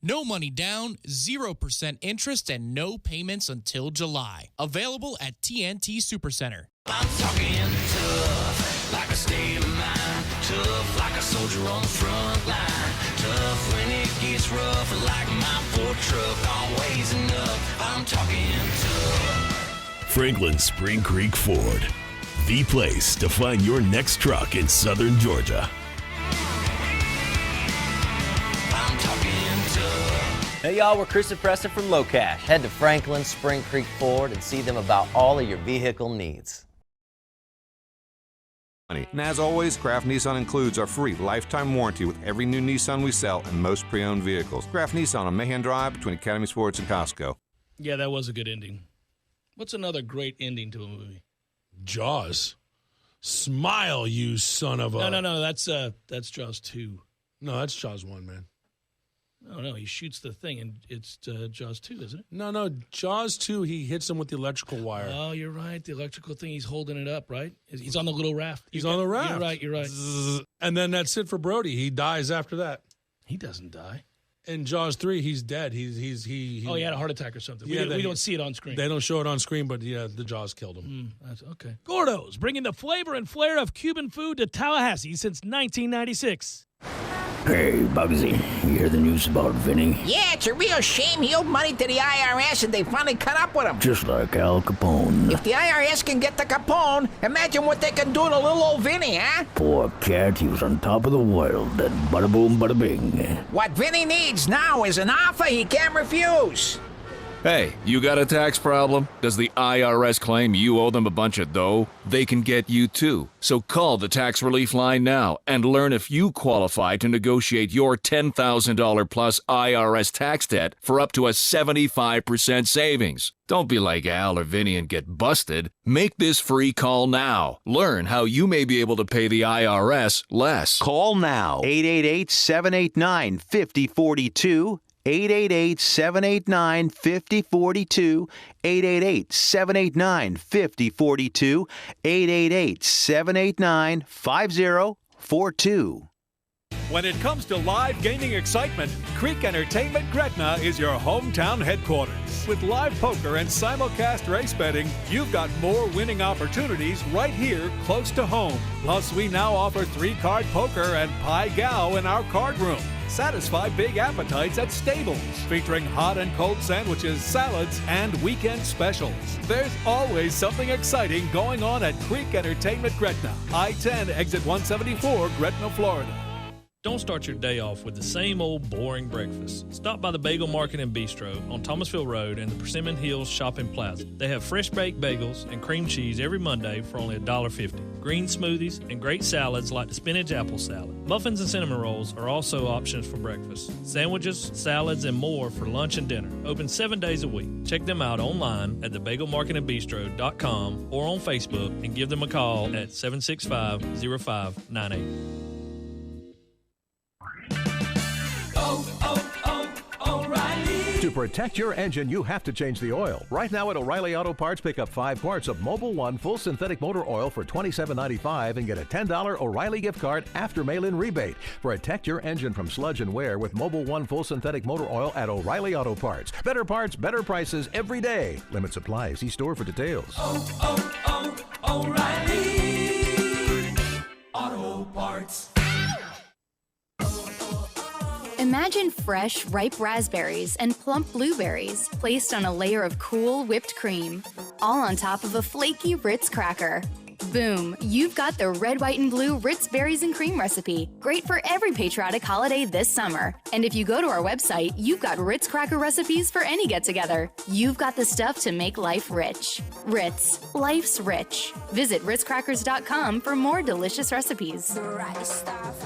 No money down, 0% interest, and no payments until July. Available at TNT Supercenter. I'm talking tough, like a state of mind. Tough, like a soldier on the front line. Tough when it gets rough, like my Ford truck. Always enough. I'm talking tough. Franklin Spring Creek Ford, the place to find your next truck in southern Georgia. I'm talking tough. Hey y'all, we're Chris and Preston from Low Cash. Head to Franklin Spring Creek Ford and see them about all of your vehicle needs. And as always, Kraft Nissan includes our free lifetime warranty with every new Nissan we sell and most pre-owned vehicles. Kraft Nissan on Mahan Drive between Academy Sports and Costco. Yeah, that was a good ending. What's another great ending to a movie? Jaws. Smile, you son of a... No. That's Jaws 2. No, that's Jaws 1, man. No, he shoots the thing, and it's Jaws 2, isn't it? No, Jaws 2, he hits him with the electrical wire. Oh, you're right. The electrical thing, he's holding it up, right? He's on the little raft. He's on the raft. You're right. Zzz, and then that's it for Brody. He dies after that. He doesn't die. In Jaws 3, he's dead. He he had a heart attack or something. We don't see it on screen. They don't show it on screen, but yeah, the Jaws killed him. That's okay. Gordo's, bringing the flavor and flair of Cuban food to Tallahassee since 1996. Hey, Bugsy, you hear the news about Vinny? Yeah, it's a real shame he owed money to the IRS and they finally caught up with him. Just like Al Capone. If the IRS can get to Capone, imagine what they can do to little old Vinny, huh? Poor cat, he was on top of the world, and bada boom, bada bing. What Vinny needs now is an offer he can't refuse. Hey, you got a tax problem? Does the IRS claim you owe them a bunch of dough? They can get you too. So call the tax relief line now and learn if you qualify to negotiate your $10,000 plus IRS tax debt for up to a 75% savings. Don't be like Al or Vinny and get busted. Make this free call now. Learn how you may be able to pay the IRS less. Call now. 888-789-5042. 888-789-5042, 888-789-5042, 888-789-5042. When it comes to live gaming excitement, Creek Entertainment Gretna is your hometown headquarters. With live poker and simulcast race betting, you've got more winning opportunities right here close to home. Plus, we now offer 3-card poker and Pai Gow in our card room. Satisfy big appetites at Stables, featuring hot and cold sandwiches, salads, and weekend specials. There's always something exciting going on at Creek Entertainment Gretna, I-10 exit 174, Gretna, Florida. Don't start your day off with the same old boring breakfast. Stop by the Bagel Market and Bistro on Thomasville Road and the Persimmon Hills Shopping Plaza. They have fresh baked bagels and cream cheese every Monday for only $1.50. Green smoothies and great salads like the spinach apple salad. Muffins and cinnamon rolls are also options for breakfast. Sandwiches, salads, and more for lunch and dinner. Open 7 days a week. Check them out online at thebagelmarketandbistro.com or on Facebook and give them a call at 765-0598. To protect your engine, you have to change the oil. Right now at O'Reilly Auto Parts, pick up 5 quarts of Mobil 1 full synthetic motor oil for $27.95 and get a $10 O'Reilly gift card after mail-in rebate. Protect your engine from sludge and wear with Mobil 1 full synthetic motor oil at O'Reilly Auto Parts. Better parts, better prices every day. Limit supply. See store for details. O'Reilly Auto Parts. Imagine fresh, ripe raspberries and plump blueberries placed on a layer of cool whipped cream, all on top of a flaky Ritz cracker. Boom, you've got the red, white, and blue Ritz Berries and Cream recipe. Great for every patriotic holiday this summer. And if you go to our website, you've got Ritz cracker recipes for any get-together. You've got the stuff to make life rich. Ritz, life's rich. Visit ritzcrackers.com for more delicious recipes. The right stuff.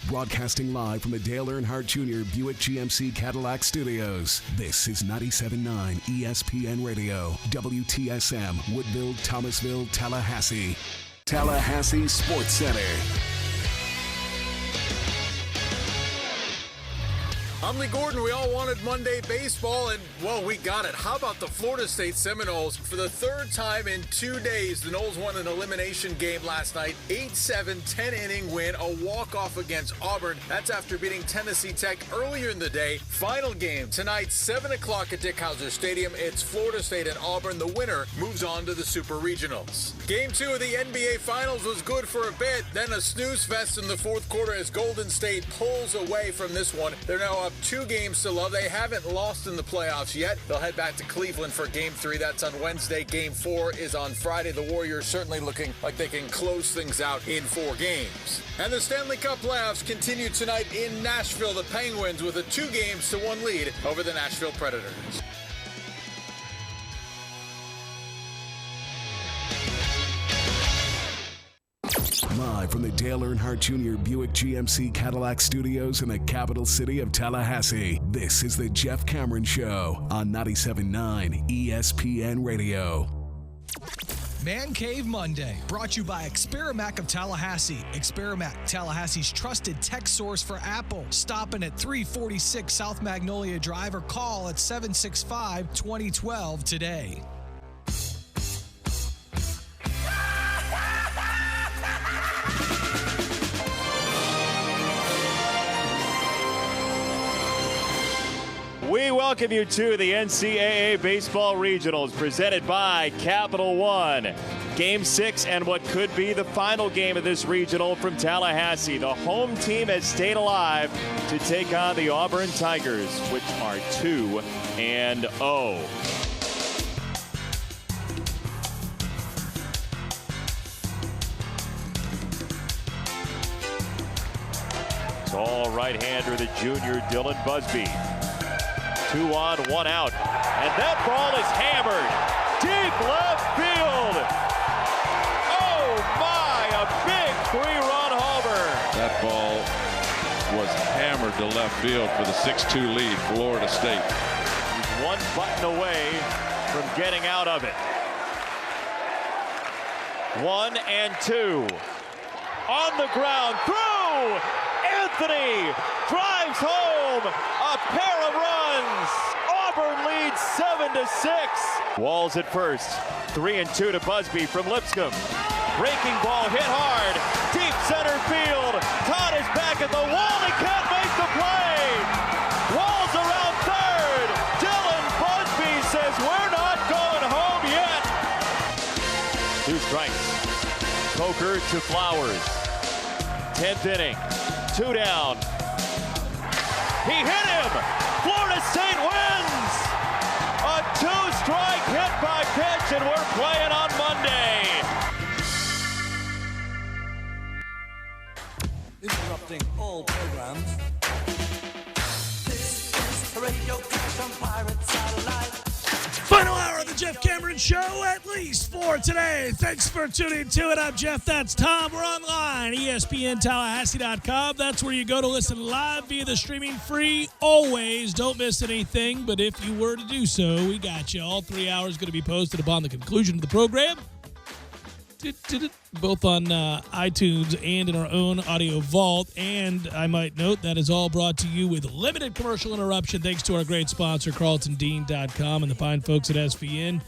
Broadcasting live from the Dale Earnhardt Jr. Buick GMC Cadillac Studios. This is 97.9 ESPN Radio, WTSM, Woodville, Thomasville, Tallahassee. Tallahassee Sports Center. I'm Lee Gordon. We all wanted Monday baseball, and, well, we got it. How about the Florida State Seminoles? For the third time in 2 days, the Noles won an elimination game last night. 8-7, 10-inning win, a walk-off against Auburn. That's after beating Tennessee Tech earlier in the day. Final game tonight, 7 o'clock at Dick Howser Stadium. It's Florida State and Auburn. The winner moves on to the Super Regionals. Game 2 of the NBA Finals was good for a bit, then a snooze fest in the fourth quarter as Golden State pulls away from this one. They're now up 2 games to love. They haven't lost in the playoffs yet. They'll head back to Cleveland for Game 3. That's on Wednesday. Game 4 is on Friday. The Warriors certainly looking like they can close things out in 4 games. And the Stanley Cup playoffs continue tonight in Nashville. The Penguins with a 2-1 lead over the Nashville Predators. Live from the Dale Earnhardt Jr. Buick GMC Cadillac Studios in the capital city of Tallahassee, this is the Jeff Cameron Show on 97.9 ESPN Radio. Man Cave Monday, brought to you by Experamac of Tallahassee. Experamac, Tallahassee's trusted tech source for Apple. Stopping at 346 South Magnolia Drive or call at 765-2012 today. We welcome you to the NCAA Baseball Regionals presented by Capital One. Game 6 and what could be the final game of this regional from Tallahassee. The home team has stayed alive to take on the Auburn Tigers, which are 2-0. Tall right-hander, the junior Dylan Busby. 2 on, 1 out. And that ball is hammered. Deep left field. Oh my, a big 3-run homer. That ball was hammered to left field for the 6-2 lead, Florida State. He's 1 button away from getting out of it. 1 and 2. On the ground, through! Anthony drives home a pair of runs. Auburn leads 7-6. Walls at first. 3-2 to Busby from Lipscomb. Breaking ball hit hard. Deep center field. Todd is back at the wall. He can't make the play. Walls around third. Dylan Busby says we're not going home yet. 2 strikes. Coker to Flowers. 10th inning. 2 down. He hit him. Florida State wins. A 2-strike hit by pitch, and we're playing on Monday. Interrupting all programs. This is the Radio Clash on Pirate Satellite. Final hour of the Jeff Cameron Show, at least for today. Thanks for tuning to it. I'm Jeff. That's Tom. We're online, ESPNTallahassee.com. That's where you go to listen live via the streaming free. Always don't miss anything, but if you were to do so, we got you. All 3 hours going to be posted upon the conclusion of the program, both on iTunes and in our own audio vault. And I might note that is all brought to you with limited commercial interruption thanks to our great sponsor, CarltonDean.com, and the fine folks at SVN,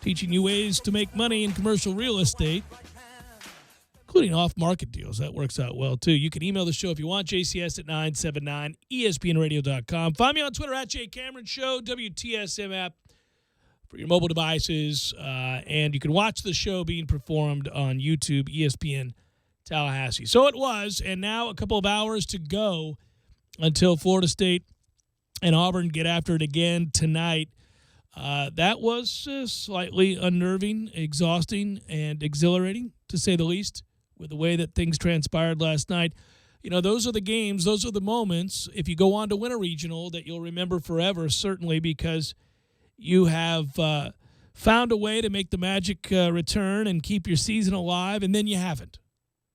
teaching you ways to make money in commercial real estate, including off-market deals. That works out well, too. You can email the show if you want, jcs at 979espnradio.com. Find me on Twitter at JCameronShow, WTSM app for your mobile devices, and you can watch the show being performed on YouTube, ESPN Tallahassee. So it was, and now a couple of hours to go until Florida State and Auburn get after it again tonight. That was slightly unnerving, exhausting, and exhilarating, to say the least, with the way that things transpired last night. You know, those are the games, those are the moments, if you go on to win a regional, that you'll remember forever, certainly, because you have found a way to make the magic return and keep your season alive, and then you haven't.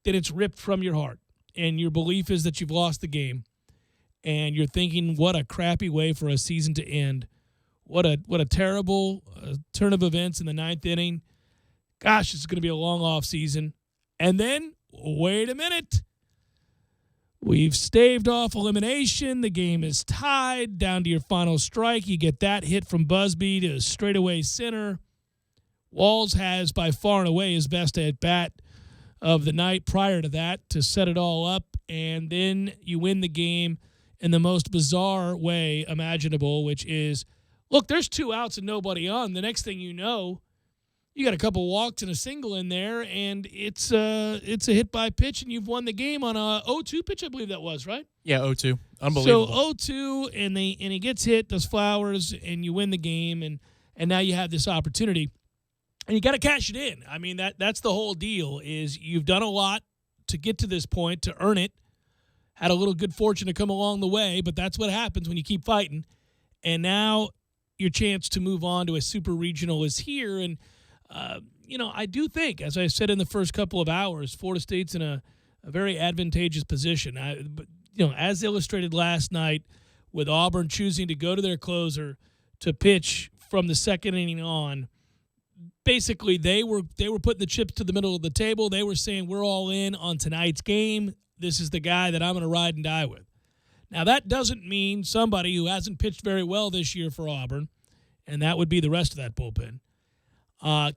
Then it's ripped from your heart, and your belief is that you've lost the game, and you're thinking, what a crappy way for a season to end. What a terrible turn of events in the 9th inning. Gosh, it's going to be a long off season. And then, wait a minute. We've staved off elimination. The game is tied down to your final strike. You get that hit from Busby to straightaway center. Walls has by far and away his best at bat of the night prior to that to set it all up, and then you win the game in the most bizarre way imaginable, which is, look, there's 2 outs and nobody on. The next thing you know, you got a couple walks and a single in there, and it's a hit by pitch, and you've won the game on a 0-2 pitch, I believe that was, right? Yeah, 0-2. Unbelievable. So 0-2, and he gets hit, does flowers, and you win the game, and now you have this opportunity. And you got to cash it in. I mean, that's the whole deal, is you've done a lot to get to this point, to earn it. Had a little good fortune to come along the way, but that's what happens when you keep fighting. And now your chance to move on to a super regional is here. And, I do think, as I said in the first couple of hours, Florida State's in a very advantageous position. As illustrated last night, with Auburn choosing to go to their closer to pitch from the second inning on, basically they were putting the chips to the middle of the table. They were saying, we're all in on tonight's game. This is the guy that I'm going to ride and die with. Now, that doesn't mean somebody who hasn't pitched very well this year for Auburn, and that would be the rest of that bullpen,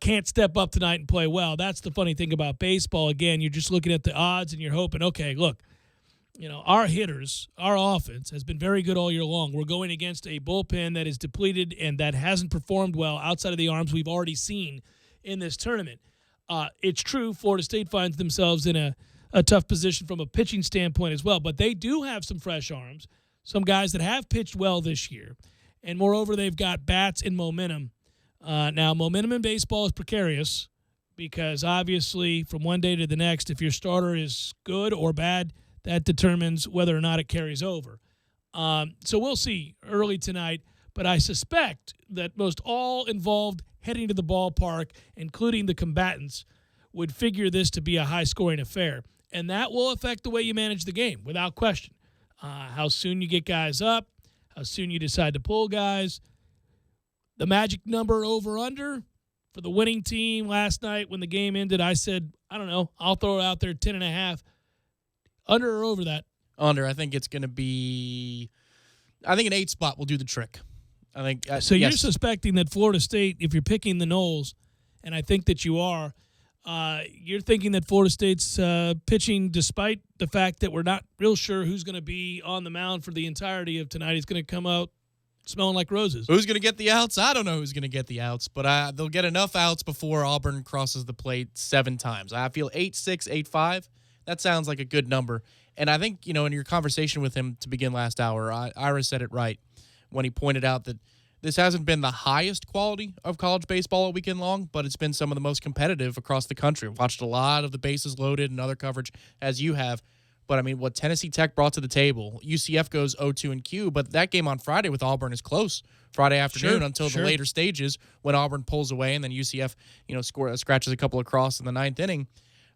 can't step up tonight and play well. That's the funny thing about baseball. Again, you're just looking at the odds and you're hoping, okay, look, our hitters, our offense has been very good all year long. We're going against a bullpen that is depleted and that hasn't performed well outside of the arms we've already seen in this tournament. It's true, Florida State finds themselves in a tough position from a pitching standpoint as well, but they do have some fresh arms, some guys that have pitched well this year, and moreover, they've got bats and momentum. Now, momentum in baseball is precarious because obviously from one day to the next, if your starter is good or bad, that determines whether or not it carries over. So we'll see early tonight, but I suspect that most all involved heading to the ballpark, including the combatants, would figure this to be a high-scoring affair. And that will affect the way you manage the game, without question. How soon you get guys up, how soon you decide to pull guys. The magic number over-under for the winning team last night when the game ended, I said, I don't know, I'll throw it out there, 10.5. Under or over that? Under. I think it's going to be – I think an 8 spot will do the trick. I think. So you're suspecting that Florida State, if you're picking the Noles, and I think that you are, you're thinking that Florida State's pitching, despite the fact that we're not real sure who's going to be on the mound for the entirety of tonight, is going to come out smelling like roses. Who's going to get the outs? I don't know who's going to get the outs, but they'll get enough outs before Auburn crosses the plate 7 times. I feel 8-6, 8-5. That sounds like a good number. And I think, in your conversation with him to begin last hour, Ira said it right when he pointed out that this hasn't been the highest quality of college baseball all weekend long, but it's been some of the most competitive across the country. Watched a lot of the bases loaded and other coverage, as you have. But, I mean, what Tennessee Tech brought to the table, UCF goes 0-2 in Q, but that game on Friday with Auburn is close. Friday afternoon until the later stages when Auburn pulls away and then UCF, scratches a couple across in the 9th inning.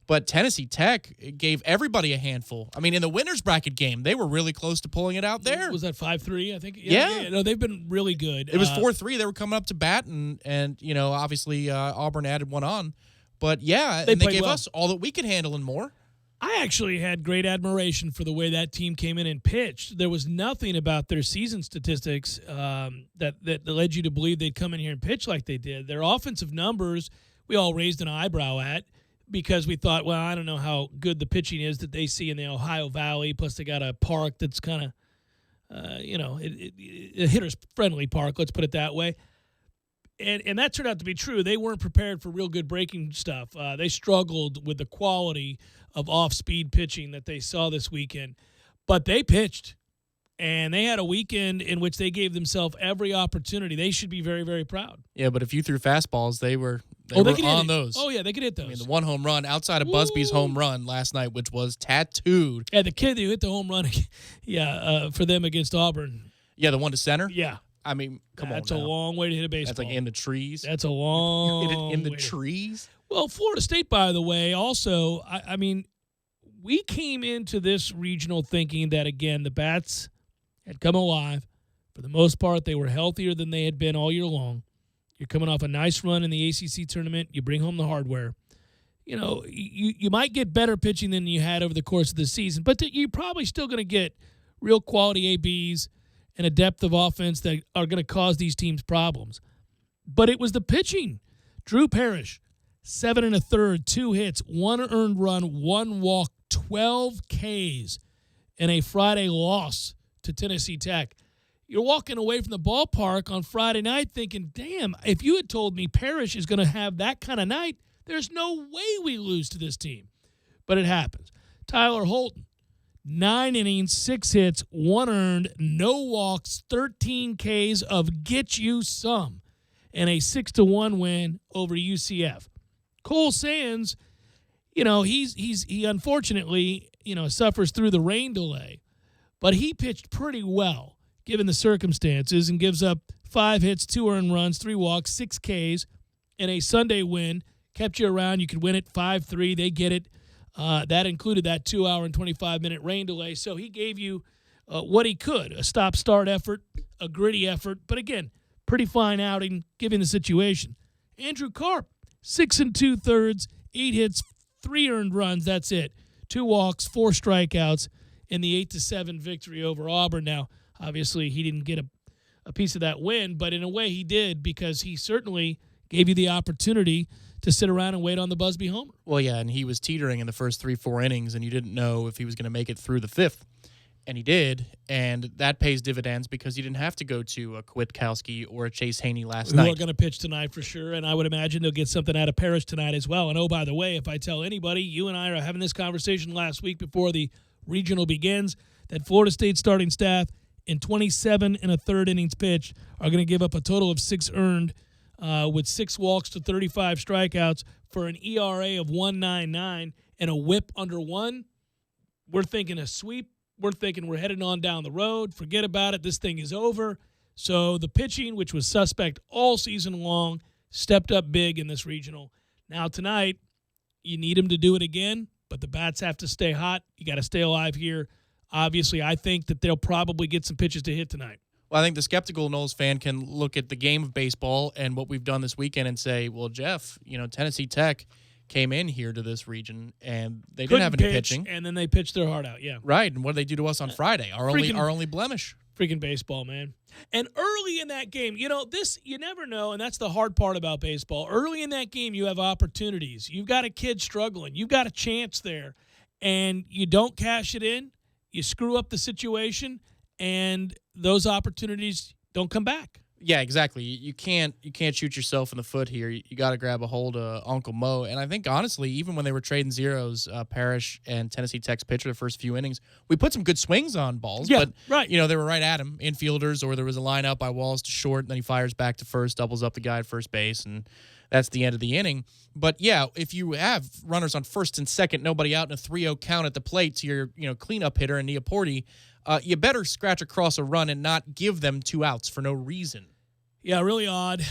But Tennessee Tech gave everybody a handful. I mean, in the winner's bracket game, they were really close to pulling it out there. Was that 5-3, I think? Yeah. No, they've been really good. It was 4-3. They were coming up to bat, and obviously Auburn added one on. But, yeah, they gave us all that we could handle and more. I actually had great admiration for the way that team came in and pitched. There was nothing about their season statistics that led you to believe they'd come in here and pitch like they did. Their offensive numbers, we all raised an eyebrow at, because we thought, well, I don't know how good the pitching is that they see in the Ohio Valley. Plus, they got a park that's kind of, a hitter's-friendly park, let's put it that way. And that turned out to be true. They weren't prepared for real good breaking stuff. They struggled with the quality of off-speed pitching that they saw this weekend. But they pitched, and they had a weekend in which they gave themselves every opportunity. They should be very, very proud. Yeah, but if you threw fastballs, they were on those. Oh, yeah, they could hit those. I mean, the one home run outside of Busby's home run last night, which was tattooed. Yeah, the kid who hit the home run, for them against Auburn. Yeah, the one to center? Yeah. I mean, come on. That's a long way to hit a baseball. That's like in the trees. That's a long hit it in the trees? Well, Florida State, by the way, also, I mean, we came into this regional thinking that, again, the bats had come alive. For the most part, they were healthier than they had been all year long. You're coming off a nice run in the ACC tournament. You bring home the hardware. you might get better pitching than you had over the course of the season, but you're probably still going to get real quality ABs and a depth of offense that are going to cause these teams problems. But it was the pitching. Drew Parrish, 7 1/3, 2 hits, 1 earned run, 1 walk, 12 Ks in a Friday loss to Tennessee Tech. You're walking away from the ballpark on Friday night thinking, damn, if you had told me Parrish is going to have that kind of night, there's no way we lose to this team. But it happens. Tyler Holton, 9 innings, 6 hits, 1 earned, no walks, 13 Ks of get you some, and a 6-1 win over UCF. Cole Sands, he unfortunately, suffers through the rain delay, but he pitched pretty well given the circumstances and gives up 5 hits, 2 earned runs, 3 walks, 6 Ks, and a Sunday win. Kept you around. You could win it 5-3. They get it. That included that 2-hour and 25-minute rain delay. So he gave you what he could, a stop-start effort, a gritty effort. But again, pretty fine outing given the situation. Andrew Karp, 6 2/3, 8 hits, 3 earned runs. That's it. 2 walks, 4 strikeouts in the 8-7 victory over Auburn. Now, obviously, he didn't get a piece of that win, but in a way he did because he certainly gave you the opportunity to sit around and wait on the Busby homer. Well, yeah, and he was teetering in the first 3-4 innings, and you didn't know if he was going to make it through the 5th. And he did, and that pays dividends because you didn't have to go to a Kwiatkowski or a Chase Haney last night. Who are going to pitch tonight for sure, and I would imagine they'll get something out of Parrish tonight as well. And, oh, by the way, if I tell anybody, you and I are having this conversation last week before the regional begins, that Florida State starting staff in 27 1/3 innings pitched are going to give up a total of 6 earned with 6 walks to 35 strikeouts for an ERA of 1.99 and a whip under 1. We're thinking a sweep. We're thinking we're heading on down the road. Forget about it. This thing is over. So the pitching, which was suspect all season long, stepped up big in this regional. Now tonight, you need them to do it again, but the bats have to stay hot. You got to stay alive here. Obviously, I think that they'll probably get some pitches to hit tonight. Well, I think the skeptical Noles fan can look at the game of baseball and what we've done this weekend and say, well, Jeff, Tennessee Tech came in here to this region and they didn't have any pitching. And then they pitched their heart out, yeah. Right, and what did they do to us on Friday? Our only blemish. Freaking baseball, man. And early in that game, this you never know, and that's the hard part about baseball. Early in that game, you have opportunities. You've got a kid struggling. You've got a chance there, and you don't cash it in. You screw up the situation, and those opportunities don't come back. Yeah, exactly. You can't shoot yourself in the foot here. You got to grab a hold of Uncle Mo. And I think, honestly, even when they were trading zeros, Parrish and Tennessee Tech's pitcher the first few innings, we put some good swings on balls. Yeah, but, right. They were right at him, infielders, or there was a lineup by Walls to short, and then he fires back to first, doubles up the guy at first base, and that's the end of the inning. But, yeah, if you have runners on first and second, nobody out in a 3-0 count at the plate to your cleanup hitter in Neaporte, you better scratch across a run and not give them 2 outs for no reason. Yeah, really odd,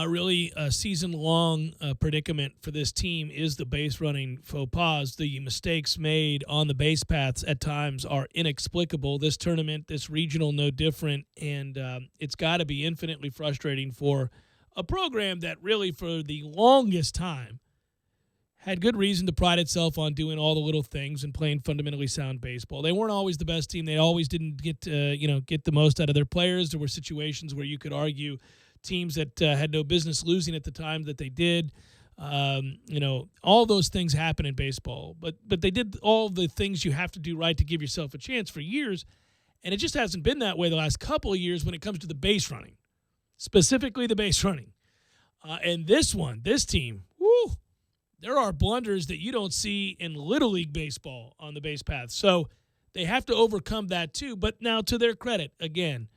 really a season-long predicament for this team is the base running faux pas. The mistakes made on the base paths at times are inexplicable. This tournament, this regional, no different, and it's got to be infinitely frustrating for a program that really for the longest time had good reason to pride itself on doing all the little things and playing fundamentally sound baseball. They weren't always the best team. They always didn't get the most out of their players. There were situations where you could argue teams that had no business losing at the time that they did. All those things happen in baseball. But they did all the things you have to do right to give yourself a chance for years, and it just hasn't been that way the last couple of years when it comes to the base running, specifically the base running. And this team, woo, there are blunders that you don't see in Little League baseball on the base path. So they have to overcome that too. But now, to their credit, again,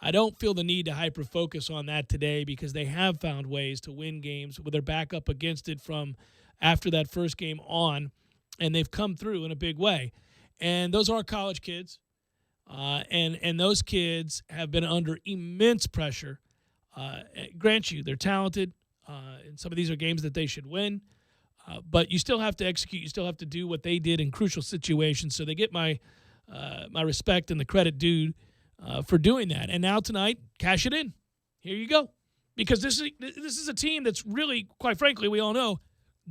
I don't feel the need to hyper-focus on that today because they have found ways to win games with their back up against it from after that first game on, and they've come through in a big way. And those are college kids, and those kids have been under immense pressure. Grant you, they're talented, and some of these are games that they should win. But you still have to execute. You still have to do what they did in crucial situations. So they get my respect and the credit due for doing that. And now tonight, cash it in. Here you go. Because this is a team that's really, quite frankly, we all know,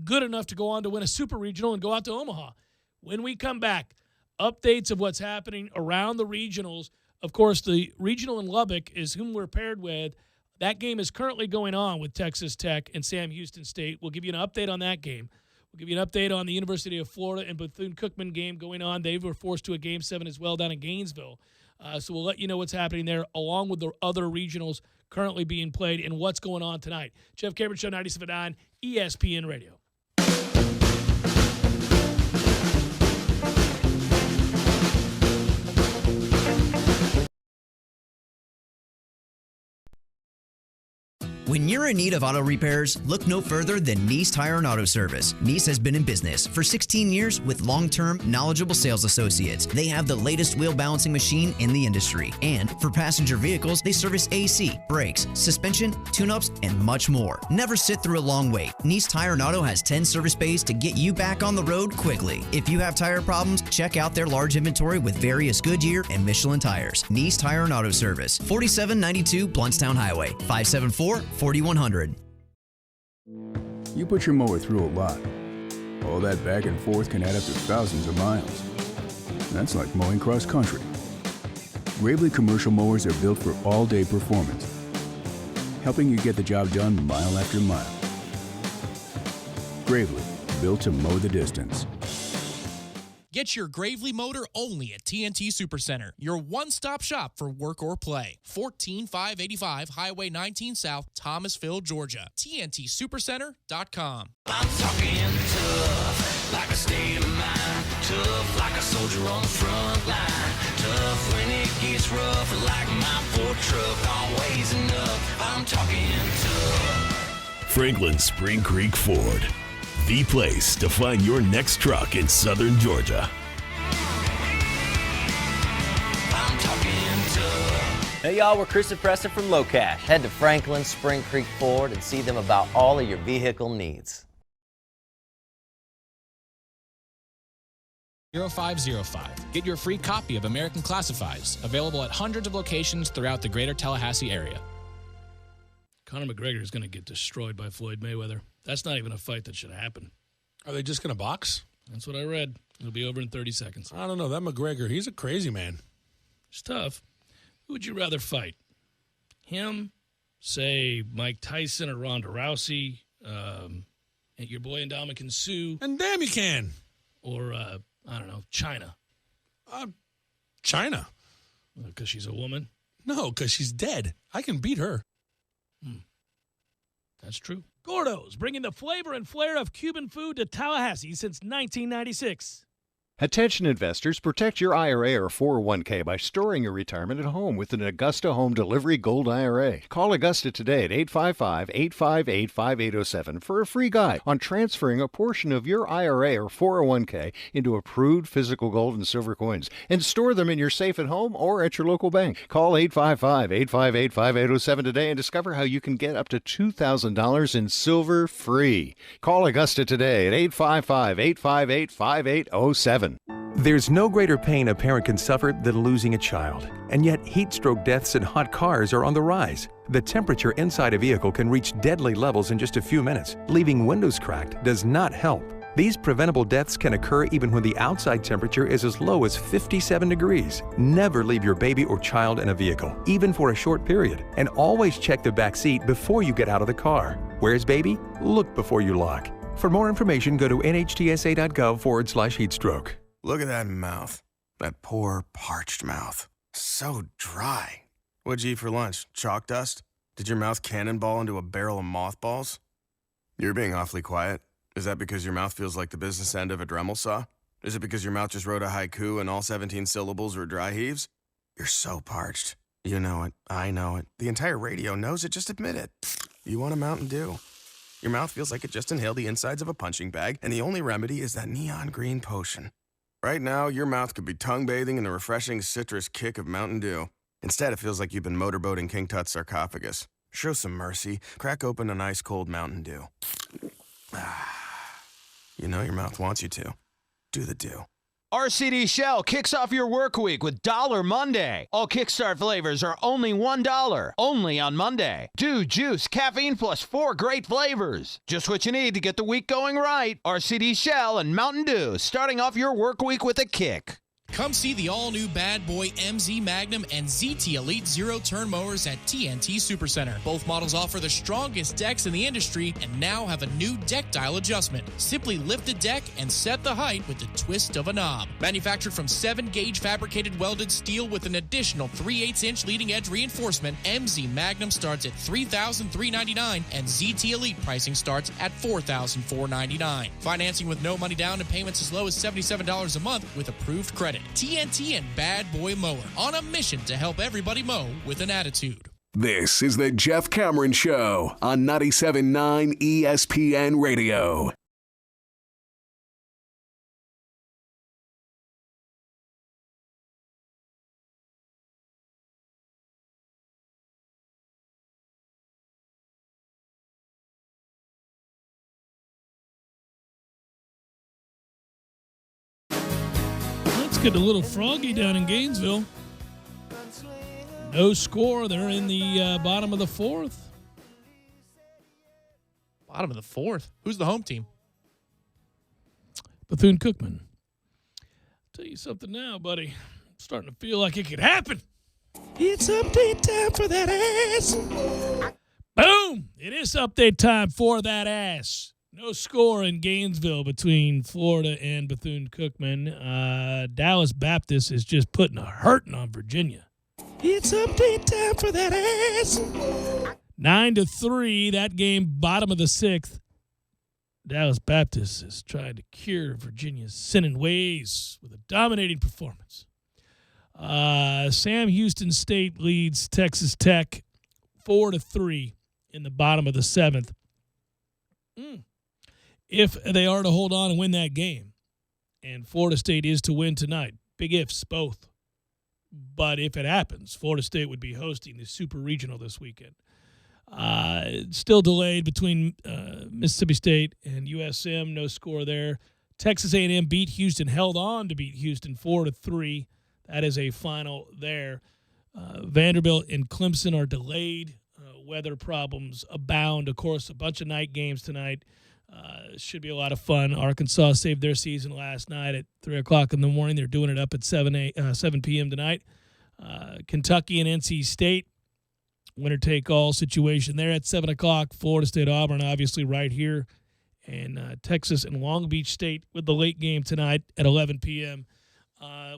good enough to go on to win a super regional and go out to Omaha. When we come back, updates of what's happening around the regionals. Of course, the regional in Lubbock is whom we're paired with. That game is currently going on with Texas Tech and Sam Houston State. We'll give you an update on that game. We'll give you an update on the University of Florida and Bethune-Cookman game going on. They were forced to a Game 7 as well down in Gainesville. So we'll let you know what's happening there, along with the other regionals currently being played and what's going on tonight. Jeff Cameron Show, 97.9 ESPN Radio. When you're in need of auto repairs, look no further than Nice Tire and Auto Service. Nice has been in business for 16 years with long-term, knowledgeable sales associates. They have the latest wheel balancing machine in the industry. And for passenger vehicles, they service AC, brakes, suspension, tune-ups, and much more. Never sit through a long wait. Nice Tire and Auto has 10 service bays to get you back on the road quickly. If you have tire problems, check out their large inventory with various Goodyear and Michelin tires. Nice Tire and Auto Service, 4792 Bluntstown Highway, 574-4100. You put your mower through a lot. All that back and forth can add up to thousands of miles. That's like mowing cross country. Gravely commercial mowers are built for all-day performance, helping you get the job done mile after mile. Gravely, built to mow the distance. Get your Gravely motor only at TNT Supercenter, your one-stop shop for work or play. 14585 Highway 19 South, Thomasville, Georgia. TNTSupercenter.com. I'm talking tough, like a state of mind. Tough, like a soldier on the front line. Tough when it gets rough, like my Ford truck. Always enough. I'm talking tough. Franklin Spring Creek Ford, the place to find your next truck in southern Georgia. I'm talking tough. Hey y'all, we're Chris and Preston from Low Cash. Head to Franklin Spring Creek Ford and see them about all of your vehicle needs. 0505. Get your free copy of American Classifieds, available at hundreds of locations throughout the greater Tallahassee area. Conor McGregor is going to get destroyed by Floyd Mayweather. That's not even a fight that should happen. Are they just going to box? That's what I read. It'll be over in 30 seconds. I don't know. That McGregor, he's a crazy man. It's tough. Who would you rather fight? Him, say Mike Tyson or Ronda Rousey, and your boy Ndamukong Suh. And damn you can. Or, I don't know, China. China. Because she's a woman? No, because she's dead. I can beat her. That's true. Gordo's, bringing the flavor and flair of Cuban food to Tallahassee since 1996. Attention investors, protect your IRA or 401k by storing your retirement at home with an Augusta Home Delivery Gold IRA. Call Augusta today at 855-858-5807 for a free guide on transferring a portion of your IRA or 401k into approved physical gold and silver coins and store them in your safe at home or at your local bank. Call 855-858-5807 today and discover how you can get up to $2,000 in silver free. Call Augusta today at 855-858-5807. There's no greater pain a parent can suffer than losing a child. And yet, heat stroke deaths in hot cars are on the rise. The temperature inside a vehicle can reach deadly levels in just a few minutes. Leaving windows cracked does not help. These preventable deaths can occur even when the outside temperature is as low as 57 degrees. Never leave your baby or child in a vehicle, even for a short period. And always check the back seat before you get out of the car. Where's baby? Look before you lock. For more information, go to nhtsa.gov/heatstroke. Look at that mouth. That poor, parched mouth. So dry. What'd you eat for lunch? Chalk dust? Did your mouth cannonball into a barrel of mothballs? You're being awfully quiet. Is that because your mouth feels like the business end of a Dremel saw? Is it because your mouth just wrote a haiku and all 17 syllables were dry heaves? You're so parched. You know it. I know it. The entire radio knows it. Just admit it. You want a Mountain Dew. Your mouth feels like it just inhaled the insides of a punching bag, and the only remedy is that neon green potion. Right now, your mouth could be tongue bathing in the refreshing citrus kick of Mountain Dew. Instead, it feels like you've been motorboating King Tut's sarcophagus. Show some mercy. Crack open an ice-cold Mountain Dew. You know your mouth wants you to. Do the Dew. RCD Shell kicks off your work week with Dollar Monday. All Kickstart flavors are only $1, only on Monday. Dew, juice, caffeine plus 4 great flavors. Just what you need to get the week going right. RCD Shell and Mountain Dew, starting off your work week with a kick. Come see the all-new Bad Boy MZ Magnum and ZT Elite zero-turn mowers at TNT Supercenter. Both models offer the strongest decks in the industry and now have a new deck dial adjustment. Simply lift the deck and set the height with the twist of a knob. Manufactured from 7-gauge fabricated welded steel with an additional 3/8-inch leading-edge reinforcement, MZ Magnum starts at $3,399 and ZT Elite pricing starts at $4,499. Financing with no money down and payments as low as $77 a month with approved credit. TNT and Bad Boy Mower, on a mission to help everybody mow with an attitude. This is the Jeff Cameron Show on 97.9 ESPN Radio. Get a little froggy down in Gainesville. No score. They're in the bottom of the fourth. Bottom of the fourth? Who's the home team? Bethune-Cookman. Tell you something now, buddy. I'm starting to feel like it could happen. It's update time for that ass. Boom! It is update time for that ass. No score in Gainesville between Florida and Bethune-Cookman. Dallas Baptist is just putting a hurting on Virginia. It's update time for that ass. 9-3, that game, bottom of the sixth. Dallas Baptist is trying to cure Virginia's sinning ways with a dominating performance. Sam Houston State leads Texas Tech 4-3 in the bottom of the seventh. If they are to hold on and win that game, and Florida State is to win tonight, big ifs both. But if it happens, Florida State would be hosting the Super Regional this weekend. Still delayed between Mississippi State and USM, no score there. Texas A&M beat Houston, held on to beat Houston 4-3. That is a final there. Vanderbilt and Clemson are delayed. Weather problems abound. Of course, a bunch of night games tonight. Should be a lot of fun. Arkansas saved their season last night at 3 o'clock in the morning. They're doing it up at 7 p.m. tonight. Kentucky and NC State, winner-take-all situation there at 7 o'clock. Florida State, Auburn, obviously right here. And Texas and Long Beach State with the late game tonight at 11 p.m.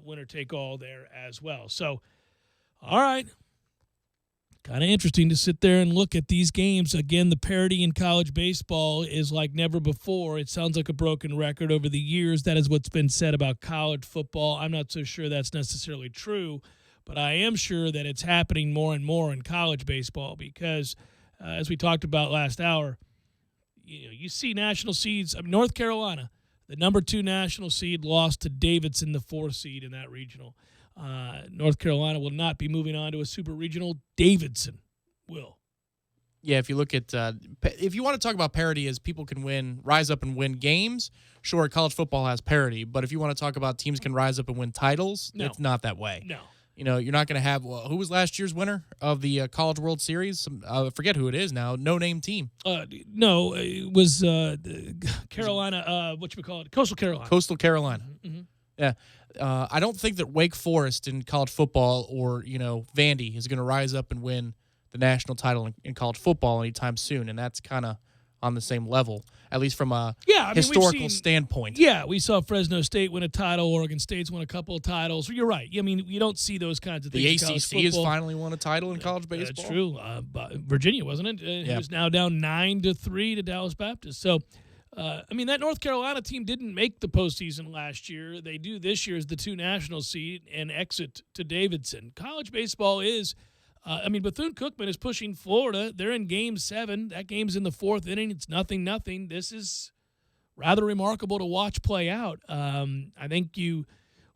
Winner-take-all there as well. So, all right. Kind of interesting to sit there and look at these games. Again, the parity in college baseball is like never before. It sounds like a broken record over the years. That is what's been said about college football. I'm not so sure that's necessarily true, but I am sure that it's happening more and more in college baseball because, as we talked about last hour, you see national seeds. North Carolina, the number 2 national seed, lost to Davidson, the 4th seed in that regional. North Carolina will not be moving on to a super regional. Davidson will. Yeah, if you look at if you want to talk about parity as people can rise up and win games, sure, college football has parity. But if you want to talk about teams can rise up and win titles, it's not that way. No. You're not going to have who was last year's winner of the College World Series? I forget who it is now. No-name team. No, it was Carolina. Coastal Carolina. Coastal Carolina. Mm-hmm. Yeah. I don't think that Wake Forest in college football or, Vandy is going to rise up and win the national title in college football anytime soon, and that's kind of on the same level, at least from a historical standpoint. Yeah, we saw Fresno State win a title. Oregon State's won a couple of titles. You're right. I mean, you don't see those kinds of things The in ACC has finally won a title in college baseball. That's true. Virginia, wasn't it? It was now down 9-3 to Dallas Baptist. So, that North Carolina team didn't make the postseason last year. They do this year as the 2 national seed and exit to Davidson. College baseball is, Bethune-Cookman is pushing Florida. They're in Game 7. That game's in the 4th inning. It's 0-0. This is rather remarkable to watch play out. I think you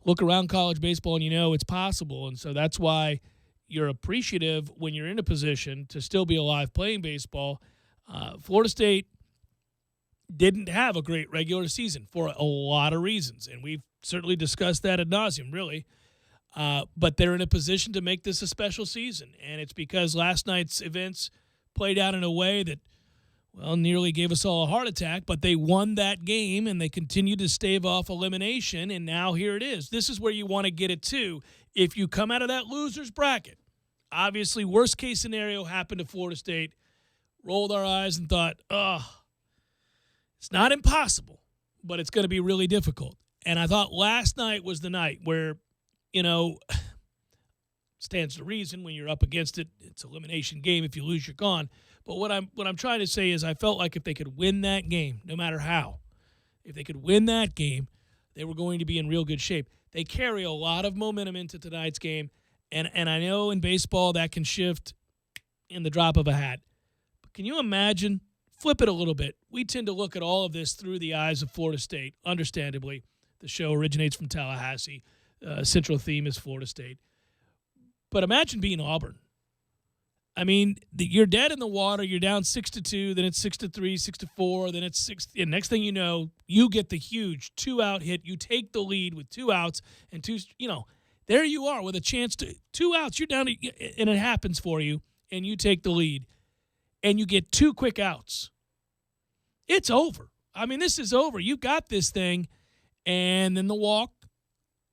look around college baseball and it's possible. And so that's why you're appreciative when you're in a position to still be alive playing baseball. Florida State didn't have a great regular season for a lot of reasons, and we've certainly discussed that ad nauseum, really. But they're in a position to make this a special season, and it's because last night's events played out in a way that, well, nearly gave us all a heart attack, but they won that game, and they continued to stave off elimination, and now here it is. This is where you want to get it to. If you come out of that loser's bracket, obviously worst-case scenario happened to Florida State, rolled our eyes and thought, it's not impossible, but it's going to be really difficult. And I thought last night was the night where, stands to reason when you're up against it, it's an elimination game. If you lose, you're gone. But what I'm trying to say is I felt like if they could win that game, no matter how, if they could win that game, they were going to be in real good shape. They carry a lot of momentum into tonight's game, and I know in baseball that can shift in the drop of a hat. But can you imagine? Flip it a little bit. We tend to look at all of this through the eyes of Florida State, understandably. The show originates from Tallahassee. Central theme is Florida State. But imagine being Auburn. I mean, you're dead in the water. You're down 6-2, then it's 6-3, 6-4, then it's 6. And next thing you know, you get the huge 2-out hit. You take the lead with 2 outs and 2. There you are with a chance to 2 outs. You're down, and it happens for you, and you take the lead. And you get 2 quick outs. It's over. I mean, this is over. You got this thing, and then the walk,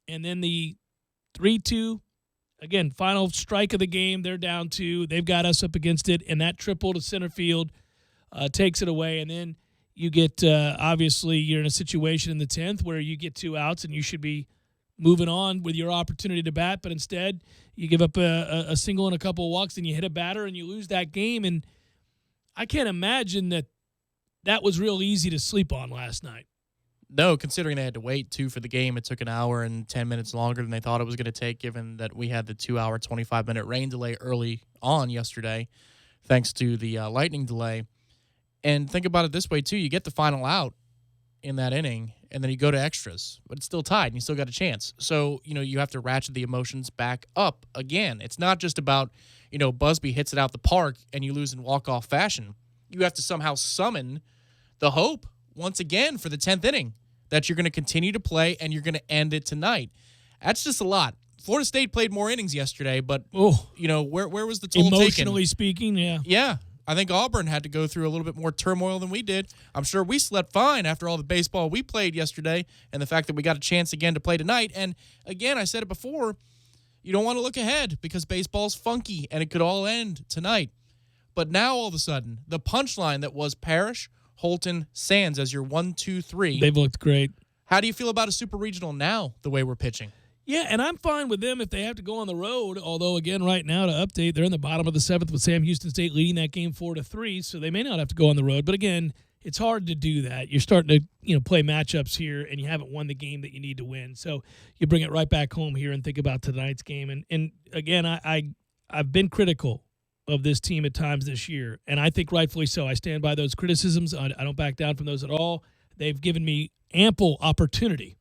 and then the 3-2. Again, final strike of the game. They're down 2. They've got us up against it, and that triple to center field takes it away. And then you get, obviously, you're in a situation in the 10th where you get 2 outs, and you should be moving on with your opportunity to bat. But instead, you give up a single and a couple of walks, and you hit a batter, and you lose that game. And I can't imagine that was real easy to sleep on last night. No, considering they had to wait, too, for the game. It took an hour and 10 minutes longer than they thought it was going to take, given that we had the 2-hour, 25-minute rain delay early on yesterday, thanks to the lightning delay. And think about it this way, too. You get the final out in that inning, and then you go to extras, but it's still tied, and you still got a chance. So, you have to ratchet the emotions back up again. It's not just about, Busby hits it out the park, and you lose in walk-off fashion. You have to somehow summon the hope once again for the 10th inning that you're going to continue to play and you're going to end it tonight. That's just a lot. Florida State played more innings yesterday, but where was the toll emotionally speaking? Yeah. I think Auburn had to go through a little bit more turmoil than we did. I'm sure we slept fine after all the baseball we played yesterday and the fact that we got a chance again to play tonight. And again, I said it before, you don't want to look ahead because baseball's funky and it could all end tonight. But now all of a sudden, the punchline that was Parrish, Holton, Sands as your 1, 2, 3. They've looked great. How do you feel about a super regional now, the way we're pitching? Yeah, and I'm fine with them if they have to go on the road. Although, again, right now to update, they're in the bottom of the 7th with Sam Houston State leading that game 4-3, so they may not have to go on the road. But again, it's hard to do that. You're starting to play matchups here, and you haven't won the game that you need to win. So you bring it right back home here and think about tonight's game. And again, I've been critical of this team at times this year, and I think rightfully so. I stand by those criticisms. I don't back down from those at all. They've given me ample opportunity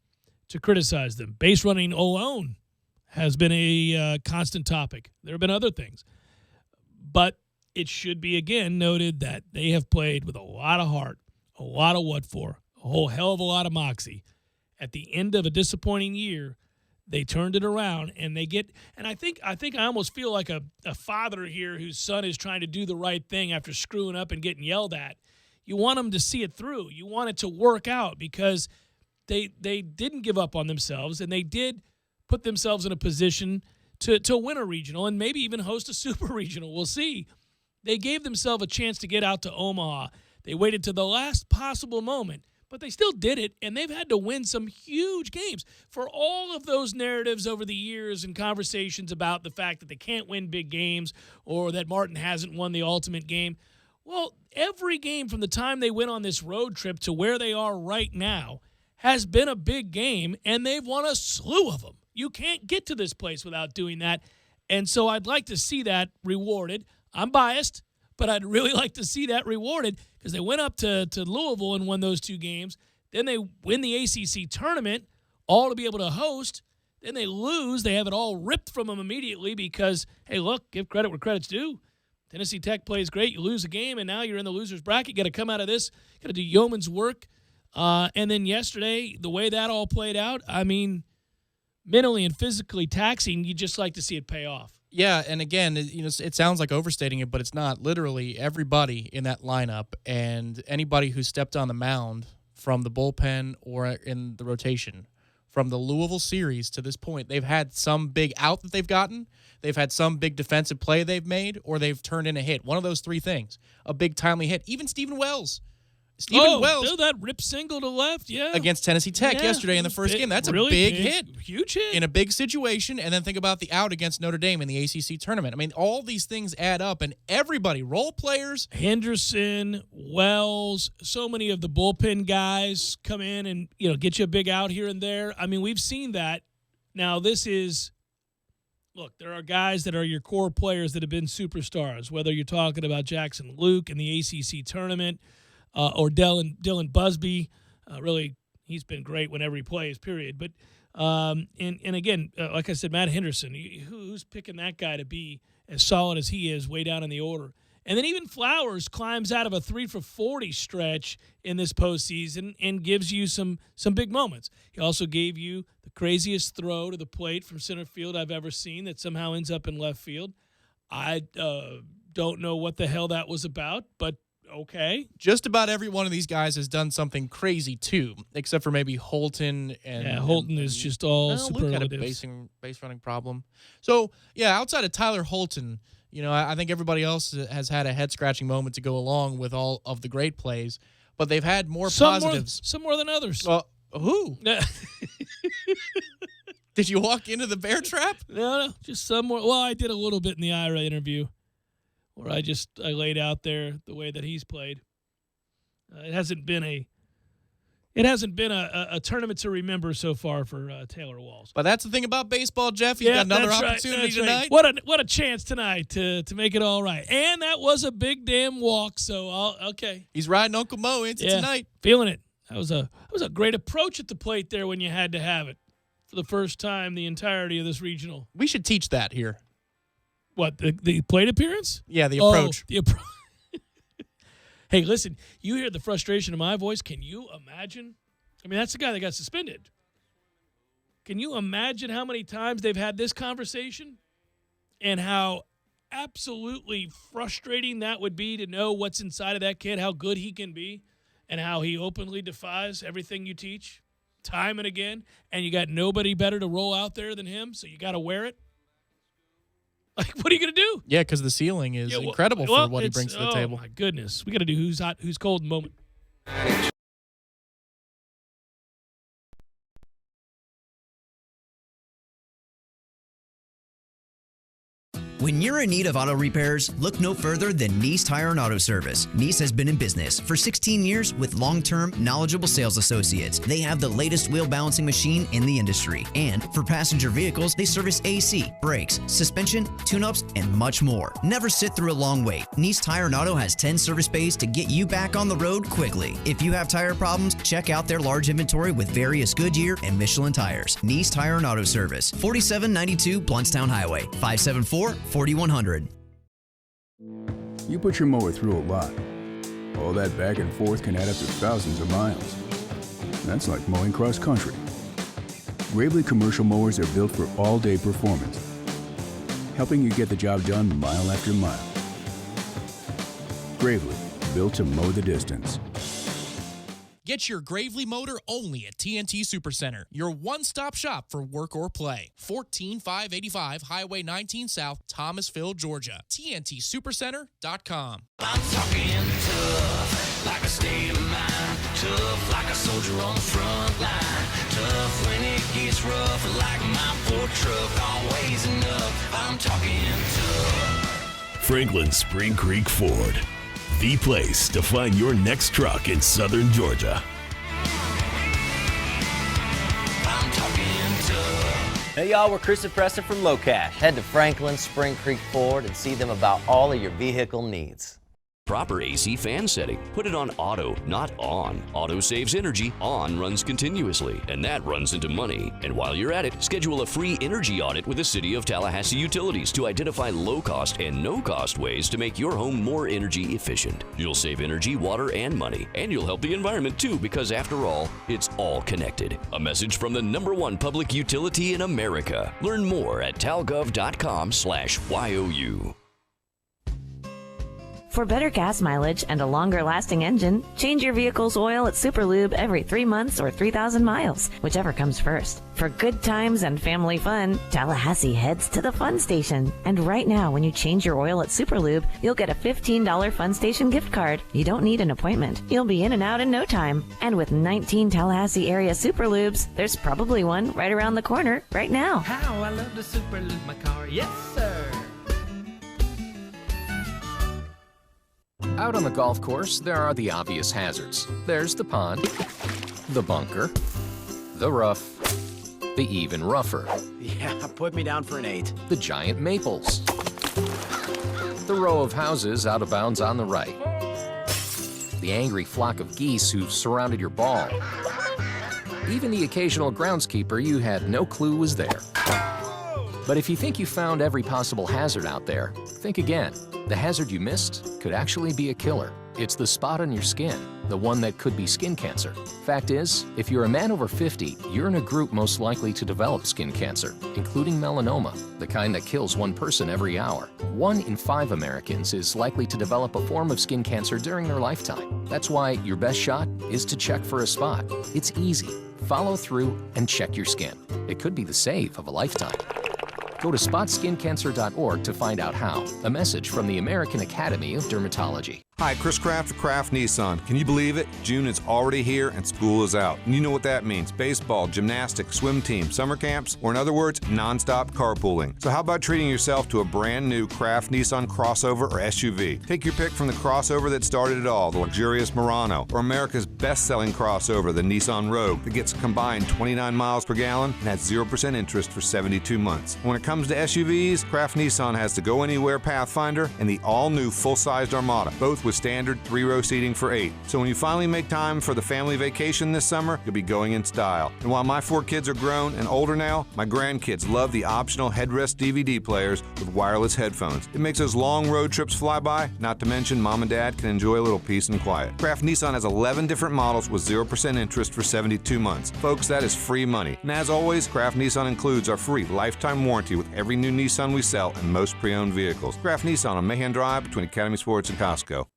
to criticize them. Base running alone has been a constant topic. There have been other things. But it should be, again, noted that they have played with a lot of heart, a lot of what for, a whole hell of a lot of moxie. At the end of a disappointing year, they turned it around, and they get – and I think I almost feel like a father here whose son is trying to do the right thing after screwing up and getting yelled at. You want them to see it through. You want it to work out because they didn't give up on themselves, and they did put themselves in a position to win a regional and maybe even host a super regional. We'll see. They gave themselves a chance to get out to Omaha. They waited to the last possible moment. But they still did it, and they've had to win some huge games. For all of those narratives over the years and conversations about the fact that they can't win big games or that Martin hasn't won the ultimate game, well, every game from the time they went on this road trip to where they are right now has been a big game, and they've won a slew of them. You can't get to this place without doing that, and so I'd like to see that rewarded. I'm biased, but I'd really like to see that rewarded because they went up to Louisville and won those 2 games. Then they win the ACC tournament, all to be able to host. Then they lose. They have it all ripped from them immediately because, hey, look, give credit where credit's due. Tennessee Tech plays great. You lose a game, and now you're in the loser's bracket. You got to come out of this. Got to do yeoman's work. And then yesterday, the way that all played out, I mean, mentally and physically taxing. You just like to see it pay off. Yeah, and again, it sounds like overstating it, but it's not. Literally everybody in that lineup and anybody who stepped on the mound from the bullpen or in the rotation from the Louisville series to this point, they've had some big out that they've gotten, they've had some big defensive play they've made, or they've turned in a hit. One of those three things. A big timely hit. Even Stephen Wells. That rip single to left, yeah. Against Tennessee Tech yesterday in the first game. That's really a big hit. Huge hit. In a big situation, and then think about the out against Notre Dame in the ACC tournament. I mean, all these things add up, and everybody, role players. Henderson, Wells, so many of the bullpen guys come in and, get you a big out here and there. I mean, we've seen that. Now, look, there are guys that are your core players that have been superstars, whether you're talking about Jackson Luke in the ACC tournament, or Dylan Busby. Really, he's been great whenever he plays, period. But, and again, like I said, Matt Henderson, who's picking that guy to be as solid as he is way down in the order? And then even Flowers climbs out of a 3-for-40 stretch in this postseason and gives you some big moments. He also gave you the craziest throw to the plate from center field I've ever seen that somehow ends up in left field. I don't know what the hell that was about, but okay. Just about every one of these guys has done something crazy too, except for maybe Holton. Holton is just all superlatives. Luke had a base running problem. So, outside of Tyler Holton, I think everybody else has had a head-scratching moment to go along with all of the great plays, but they've had more positives. Some more than others. Who? Did you walk into the bear trap? No, just some more. Well, I did a little bit in the Ira interview, where I laid out there the way that he's played. It hasn't been a tournament to remember so far for Taylor Walls. But that's the thing about baseball, Jeff. You got another opportunity tonight. Right. What a chance tonight to make it all right. And that was a big damn walk. So okay. He's riding Uncle Mo into tonight. Feeling it. That was a great approach at the plate there when you had to have it for the first time the entirety of this regional. We should teach that here. What, the plate appearance? Yeah, the approach. The approach. Hey, listen, you hear the frustration in my voice. Can you imagine? I mean, that's the guy that got suspended. Can you imagine how many times they've had this conversation and how absolutely frustrating that would be to know what's inside of that kid, how good he can be, and how he openly defies everything you teach time and again, and you got nobody better to roll out there than him, so you got to wear it? Like, what are you going to do? Yeah, because the ceiling is incredible for what he brings to the table. Oh, my goodness. We got to do who's hot, who's cold in a moment. When you're in need of auto repairs, look no further than Nice Tire and Auto Service. Nice has been in business for 16 years with long-term, knowledgeable sales associates. They have the latest wheel balancing machine in the industry. And for passenger vehicles, they service AC, brakes, suspension, tune-ups, and much more. Never sit through a long wait. Nice Tire and Auto has 10 service bays to get you back on the road quickly. If you have tire problems, check out their large inventory with various Goodyear and Michelin tires. Nice Tire and Auto Service, 4792 Bluntstown Highway, 574-4100. You put your mower through a lot. All that back and forth can add up to thousands of miles. That's like mowing cross country. Gravely commercial mowers are built for all-day performance, helping you get the job done mile after mile. Gravely, built to mow the distance. Get your Gravely motor only at TNT Supercenter, your one-stop shop for work or play. 14585 Highway 19 South, Thomasville, Georgia. TNTSupercenter.com. I'm talking tough, like a state of mind. Tough, like a soldier on the front line. Tough when it gets rough, like my Ford truck. Always enough. I'm talking tough. Franklin Spring Creek Ford. The place to find your next truck in southern Georgia. I'm talking tough. Hey y'all, we're Chris and Preston from Low Cash. Head to Franklin Spring Creek Ford and see them about all of your vehicle needs. Proper AC fan setting. Put it on auto, not on. Auto saves energy, on runs continuously, and that runs into money. And while you're at it, schedule a free energy audit with the City of Tallahassee Utilities to identify low-cost and no-cost ways to make your home more energy efficient. You'll save energy, water, and money, and you'll help the environment too, because after all, it's all connected. A message from the #1 public utility in America. Learn more at talgov.com/YOU. For better gas mileage and a longer-lasting engine, change your vehicle's oil at Superlube every 3 months or 3,000 miles, whichever comes first. For good times and family fun, Tallahassee heads to the Fun Station. And right now, when you change your oil at Superlube, you'll get a $15 Fun Station gift card. You don't need an appointment. You'll be in and out in no time. And with 19 Tallahassee area Superlubes, there's probably one right around the corner right now. How I love to Superlube my car, yes sir! Out on the golf course, there are the obvious hazards. There's the pond, the bunker, the rough, the even rougher. Yeah, put me down for an 8. The giant maples. The row of houses out of bounds on the right. The angry flock of geese who've surrounded your ball. Even the occasional groundskeeper you had no clue was there. But if you think you found every possible hazard out there, think again. The hazard you missed could actually be a killer. It's the spot on your skin, the one that could be skin cancer. Fact is, if you're a man over 50, you're in a group most likely to develop skin cancer, including melanoma, the kind that kills 1 person every hour. 1 in 5 Americans is likely to develop a form of skin cancer during their lifetime. That's why your best shot is to check for a spot. It's easy. Follow through and check your skin. It could be the save of a lifetime. Go to spotskincancer.org to find out how. A message from the American Academy of Dermatology. Hi, Chris Kraft of Kraft Nissan. Can you believe it? June is already here and school is out. And you know what that means. Baseball, gymnastics, swim team, summer camps, or in other words, non-stop carpooling. So how about treating yourself to a brand new Kraft Nissan crossover or SUV? Take your pick from the crossover that started it all, the luxurious Murano, or America's best-selling crossover, the Nissan Rogue, that gets a combined 29 miles per gallon and has 0% interest for 72 months. When it comes to SUVs, Kraft Nissan has the Go Anywhere Pathfinder and the all-new full-sized Armada, both with standard 3-row seating for 8. So when you finally make time for the family vacation this summer, you'll be going in style. And while my 4 kids are grown and older now, my grandkids love the optional headrest DVD players with wireless headphones. It makes those long road trips fly by, not to mention mom and dad can enjoy a little peace and quiet. Kraft Nissan has 11 different models with 0% interest for 72 months. Folks, that is free money. And as always, Kraft Nissan includes our free lifetime warranty with every new Nissan we sell and most pre-owned vehicles. Kraft Nissan on Mahan Drive between Academy Sports and Costco.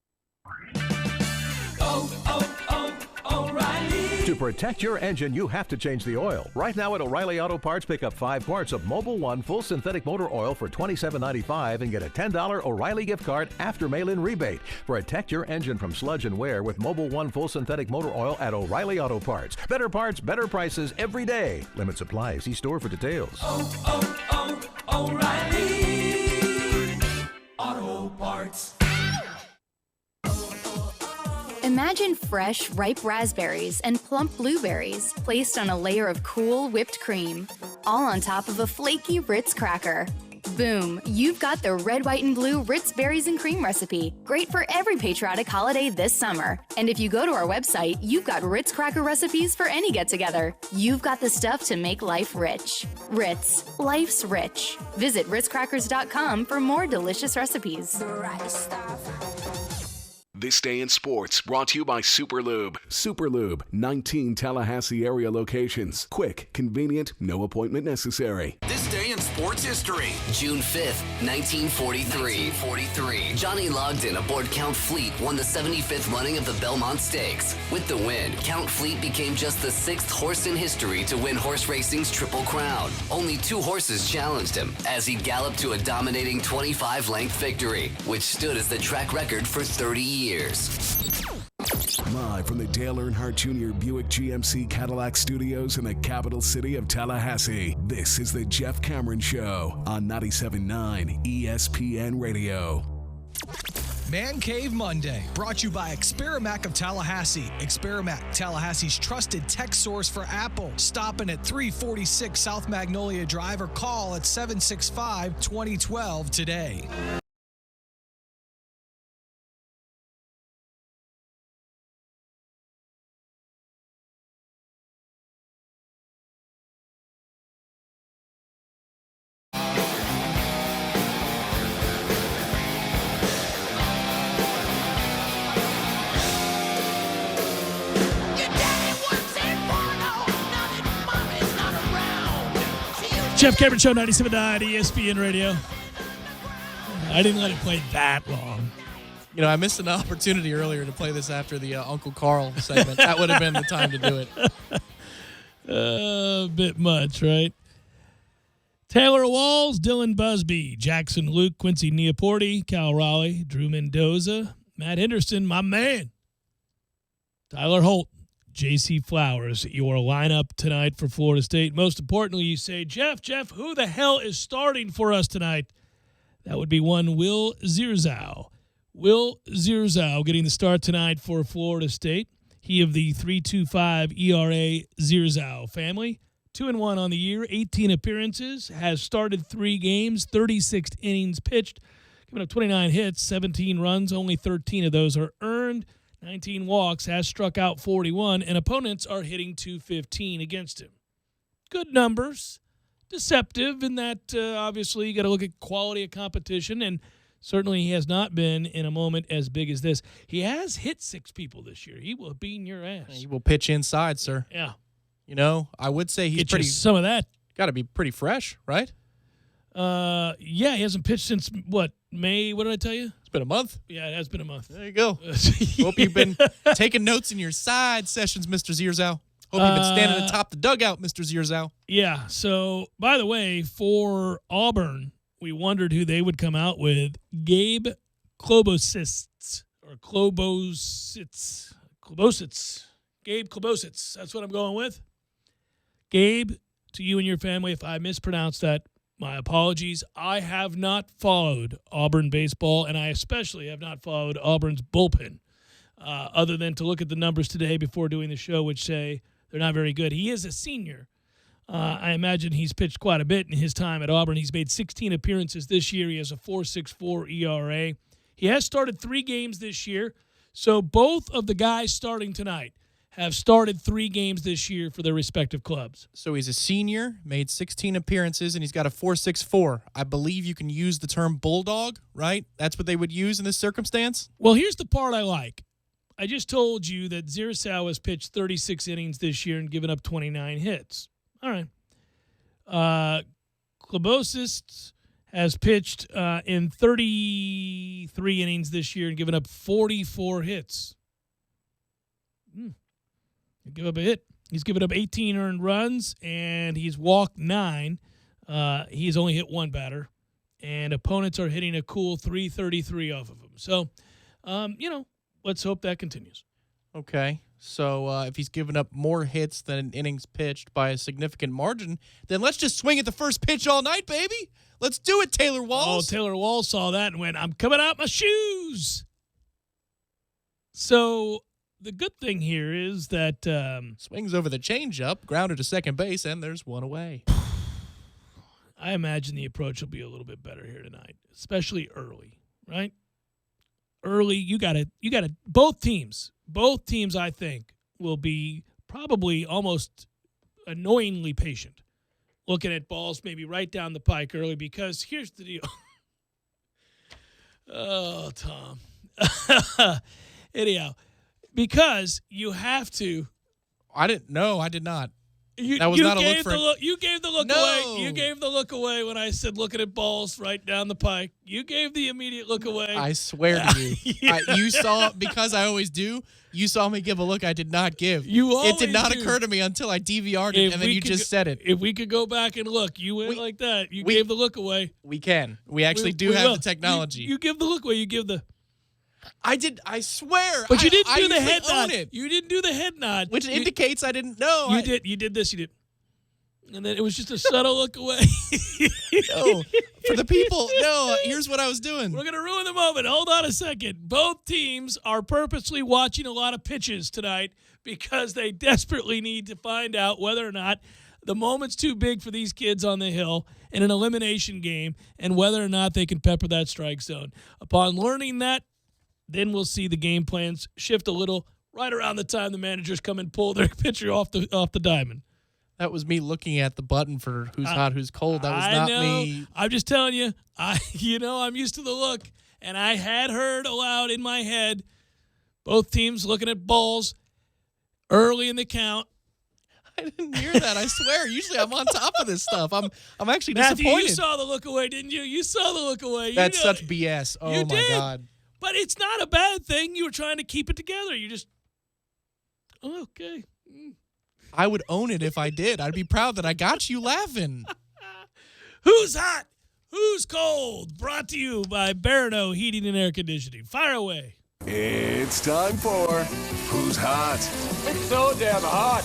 To protect your engine, you have to change the oil. Right now at O'Reilly Auto Parts, pick up 5 quarts of Mobil 1 full synthetic motor oil for $27.95 and get a $10 O'Reilly gift card after mail-in rebate. Protect your engine from sludge and wear with Mobil 1 full synthetic motor oil at O'Reilly Auto Parts. Better parts, better prices every day. Limit supply. See store for details. O'Reilly Auto Parts. Imagine fresh, ripe raspberries and plump blueberries placed on a layer of cool whipped cream, all on top of a flaky Ritz cracker. Boom! You've got the red, white, and blue Ritz Berries and Cream recipe. Great for every patriotic holiday this summer. And if you go to our website, you've got Ritz cracker recipes for any get-together. You've got the stuff to make life rich. Ritz. Life's rich. Visit ritzcrackers.com for more delicious recipes. The right stuff. This Day in Sports brought to you by Superlube. Superlube, 19 Tallahassee area locations. Quick, convenient, no appointment necessary. This day in sports history. June 5th, 1943. Johnny Logden aboard Count Fleet won the 75th running of the Belmont Stakes. With the win, Count Fleet became just the 6th horse in history to win horse racing's Triple Crown. Only 2 horses challenged him as he galloped to a dominating 25-length victory, which stood as the track record for 30 years. Live from the Dale Earnhardt Jr. Buick GMC Cadillac Studios in the capital city of Tallahassee, this is the Jeff Cameron Show on 97.9 ESPN Radio. Man Cave Monday, brought to you by Experamac of Tallahassee. Experamac, Tallahassee's trusted tech source for Apple. Stopping at 346 South Magnolia Drive or call at 765-2012 today. Jeff Cameron Show, 97.9 ESPN Radio. I didn't let it play that long. You know, I missed an opportunity earlier to play this after the Uncle Carl segment. That would have been the time to do it. A bit much, right? Taylor Walls, Dylan Busby, Jackson Luke, Quincy Neaporte, Cal Raleigh, Drew Mendoza, Matt Henderson, my man, Tyler Holt, J.C. Flowers, your lineup tonight for Florida State. Most importantly, you say, Jeff, who the hell is starting for us tonight? That would be one Will Zierzow. Will Zierzow getting the start tonight for Florida State. He of the 3.25 ERA Zierzow family. 2-1 on the year, 18 appearances, has started 3 games, 36 innings pitched, given up 29 hits, 17 runs, only 13 of those are earned. 19 walks, has struck out 41, and opponents are hitting .215 against him. Good numbers. Deceptive in that, obviously, you got to look at quality of competition, and certainly he has not been in a moment as big as this. He has hit 6 people this year. He will bean your ass. He will pitch inside, sir. Yeah. You know, I would say he's Get pretty. you some of that. Got to be pretty fresh, right? Yeah, he hasn't pitched since, May? What did I tell you? It's been a month. Yeah, it has been a month. There you go. Hope you've been taking notes in your side sessions, Mr. Zierzow. Hope you've been standing atop the dugout, Mr. Zierzow. Yeah, so, by the way, for Auburn, we wondered who they would come out with. Gabe Klobosits, or Klobosits. Gabe Klobosits. That's what I'm going with. Gabe, to you and your family, if I mispronounced that, my apologies. I have not followed Auburn baseball, and I especially have not followed Auburn's bullpen, other than to look at the numbers today before doing the show, which say they're not very good. He is a senior. I imagine he's pitched quite a bit in his time at Auburn. He's made 16 appearances this year. He has a 4.64 ERA. He has started 3 games this year, so both of the guys starting tonight have started 3 games this year for their respective clubs. So he's a senior, made 16 appearances, and he's got a 4.64. I believe you can use the term bulldog, right? That's what they would use in this circumstance? Well, here's the part I like. I just told you that Zierzow has pitched 36 innings this year and given up 29 hits. All right. Klobosits has pitched in 33 innings this year and given up 44 hits. Give up a hit. He's given up 18 earned runs, and he's walked 9. He's only hit 1 batter, and opponents are hitting a cool 333 off of him. So, let's hope that continues. Okay. So if he's given up more hits than innings pitched by a significant margin, then let's just swing at the first pitch all night, baby. Let's do it, Taylor Walls. Oh, Taylor Walls saw that and went, I'm coming out my shoes. So the good thing here is that swings over the changeup, grounded to second base, and there's 1 away. I imagine the approach will be a little bit better here tonight, especially early, right? Early, you got to both teams, I think, will be probably almost annoyingly patient, looking at balls maybe right down the pike early, because here's the deal. Oh, Tom. Anyhow, because you have to. I didn't know. I did not. That was not a look for you gave the look away. You gave the look away when I said looking at balls right down the pike. You gave the immediate look away. I swear to you. You saw, because I always do, you saw me give a look I did not give. It did not occur to me until I DVR'd it, and then you just said it. If we could go back and look, you went like that. You gave the look away. We can. We actually do have the technology. You give the look away. You give the... I did. I swear. But you didn't do the head nod. You didn't do the head nod, which indicates I didn't know. You did. You did this. You did, and then it was just a subtle look away. No, for the people. No, here's what I was doing. We're gonna ruin the moment. Hold on a second. Both teams are purposely watching a lot of pitches tonight because they desperately need to find out whether or not the moment's too big for these kids on the hill in an elimination game, and whether or not they can pepper that strike zone. Upon learning that, then we'll see the game plans shift a little right around the time the managers come and pull their pitcher off the diamond. That was me looking at the button for who's hot, who's cold. That was not me. I'm just telling you. I'm used to the look, and I had heard aloud in my head both teams looking at balls early in the count. I didn't hear that. I swear. Usually I'm on top of this stuff. I'm actually Matthew, disappointed. you saw the look away, didn't you? You saw the look away. That's such BS. Oh, my God. But it's not a bad thing. You were trying to keep it together. You just, okay. I would own it if I did. I'd be proud that I got you laughing. Who's hot? Who's cold? Brought to you by Barano Heating and Air Conditioning. Fire away. It's time for Who's Hot? It's so damn hot.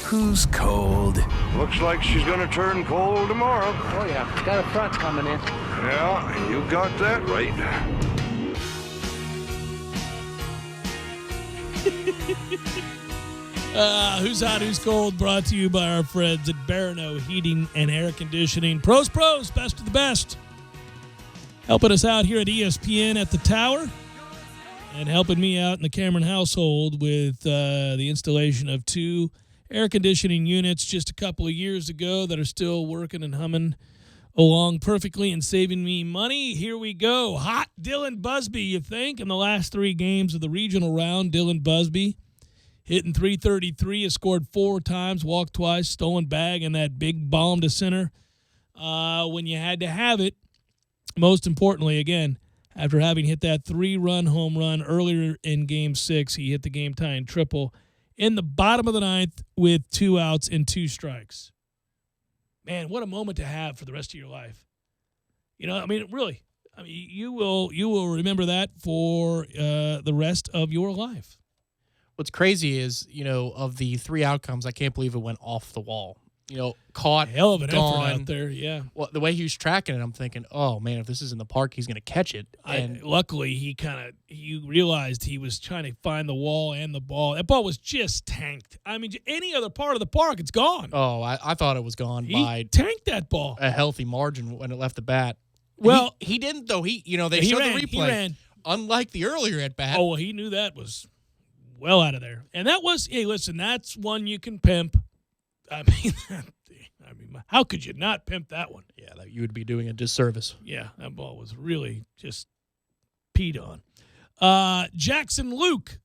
Who's Cold? Looks like she's gonna turn cold tomorrow. Oh, yeah. Got a front coming in. Yeah, you got that right. Who's hot, who's cold? Brought to you by our friends at Barano Heating and Air Conditioning. Pros, best of the best. Helping us out here at ESPN at the Tower and helping me out in the Cameron household with the installation of 2 air conditioning units just a couple of years ago that are still working and humming along perfectly and saving me money. Here we go. Hot Dylan Busby, you think? In the last 3 games of the regional round, Dylan Busby hitting .333, has scored 4 times, walked twice, stolen bag, and that big bomb to center when you had to have it. Most importantly, again, after having hit that 3-run home run earlier in Game 6, he hit the game-tying triple in the bottom of the 9th with 2 outs and 2 strikes. Man, what a moment to have for the rest of your life. You know, I mean, really, I mean, you will remember that for the rest of your life. What's crazy is, of the 3 outcomes, I can't believe it went off the wall. Caught, hell of an gone. effort out there, yeah. Well, the way he was tracking it, I'm thinking, oh, man, if this is in the park, he's going to catch it. And luckily, he realized he was trying to find the wall and the ball. That ball was just tanked. I mean, any other part of the park, it's gone. Oh, I thought it was gone by tanked that ball. A healthy margin when it left the bat. Well, he didn't, though. They showed the replay. He ran. Unlike the earlier at bat. Oh, well, he knew that was well out of there. And that was, hey, listen, that's one you can pimp. I mean, how could you not pimp that one? Yeah, you would be doing a disservice. Yeah, that ball was really just peed on. Jackson Luke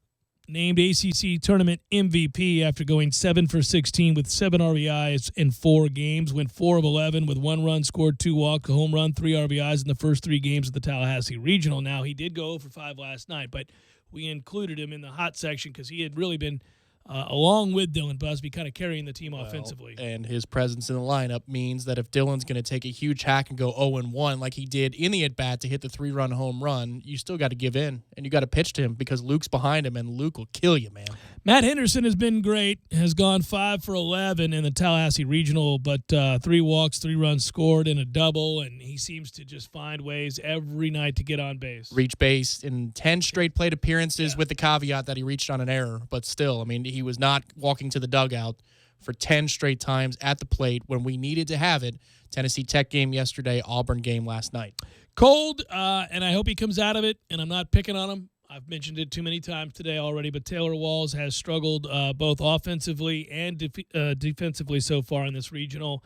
named ACC tournament MVP after going 7 for 16 with 7 RBIs in 4 games. Went 4 of 11 with 1 run, scored 2 walks, a home run, 3 RBIs in the first 3 games of the Tallahassee Regional. Now, he did go 0 for 5 last night, but we included him in the hot section because he had really been along with Dylan Busby, kind of carrying the team offensively. And his presence in the lineup means that if Dylan's going to take a huge hack and go 0-1 like he did in the at-bat to hit the 3-run home run, you still got to give in, and you got to pitch to him because Luke's behind him, and Luke will kill you, man. Matt Henderson has been great, has gone 5 for 11 in the Tallahassee Regional, but 3 walks, 3 runs scored, and a double, and he seems to just find ways every night to get on base. Reach base in 10 straight plate appearances with the caveat that he reached on an error, but still, I mean, he was not walking to the dugout for 10 straight times at the plate when we needed to have it. Tennessee Tech game yesterday, Auburn game last night. Cold, and I hope he comes out of it, and I'm not picking on him. I've mentioned it too many times today already, but Taylor Walls has struggled both offensively and defensively so far in this regional.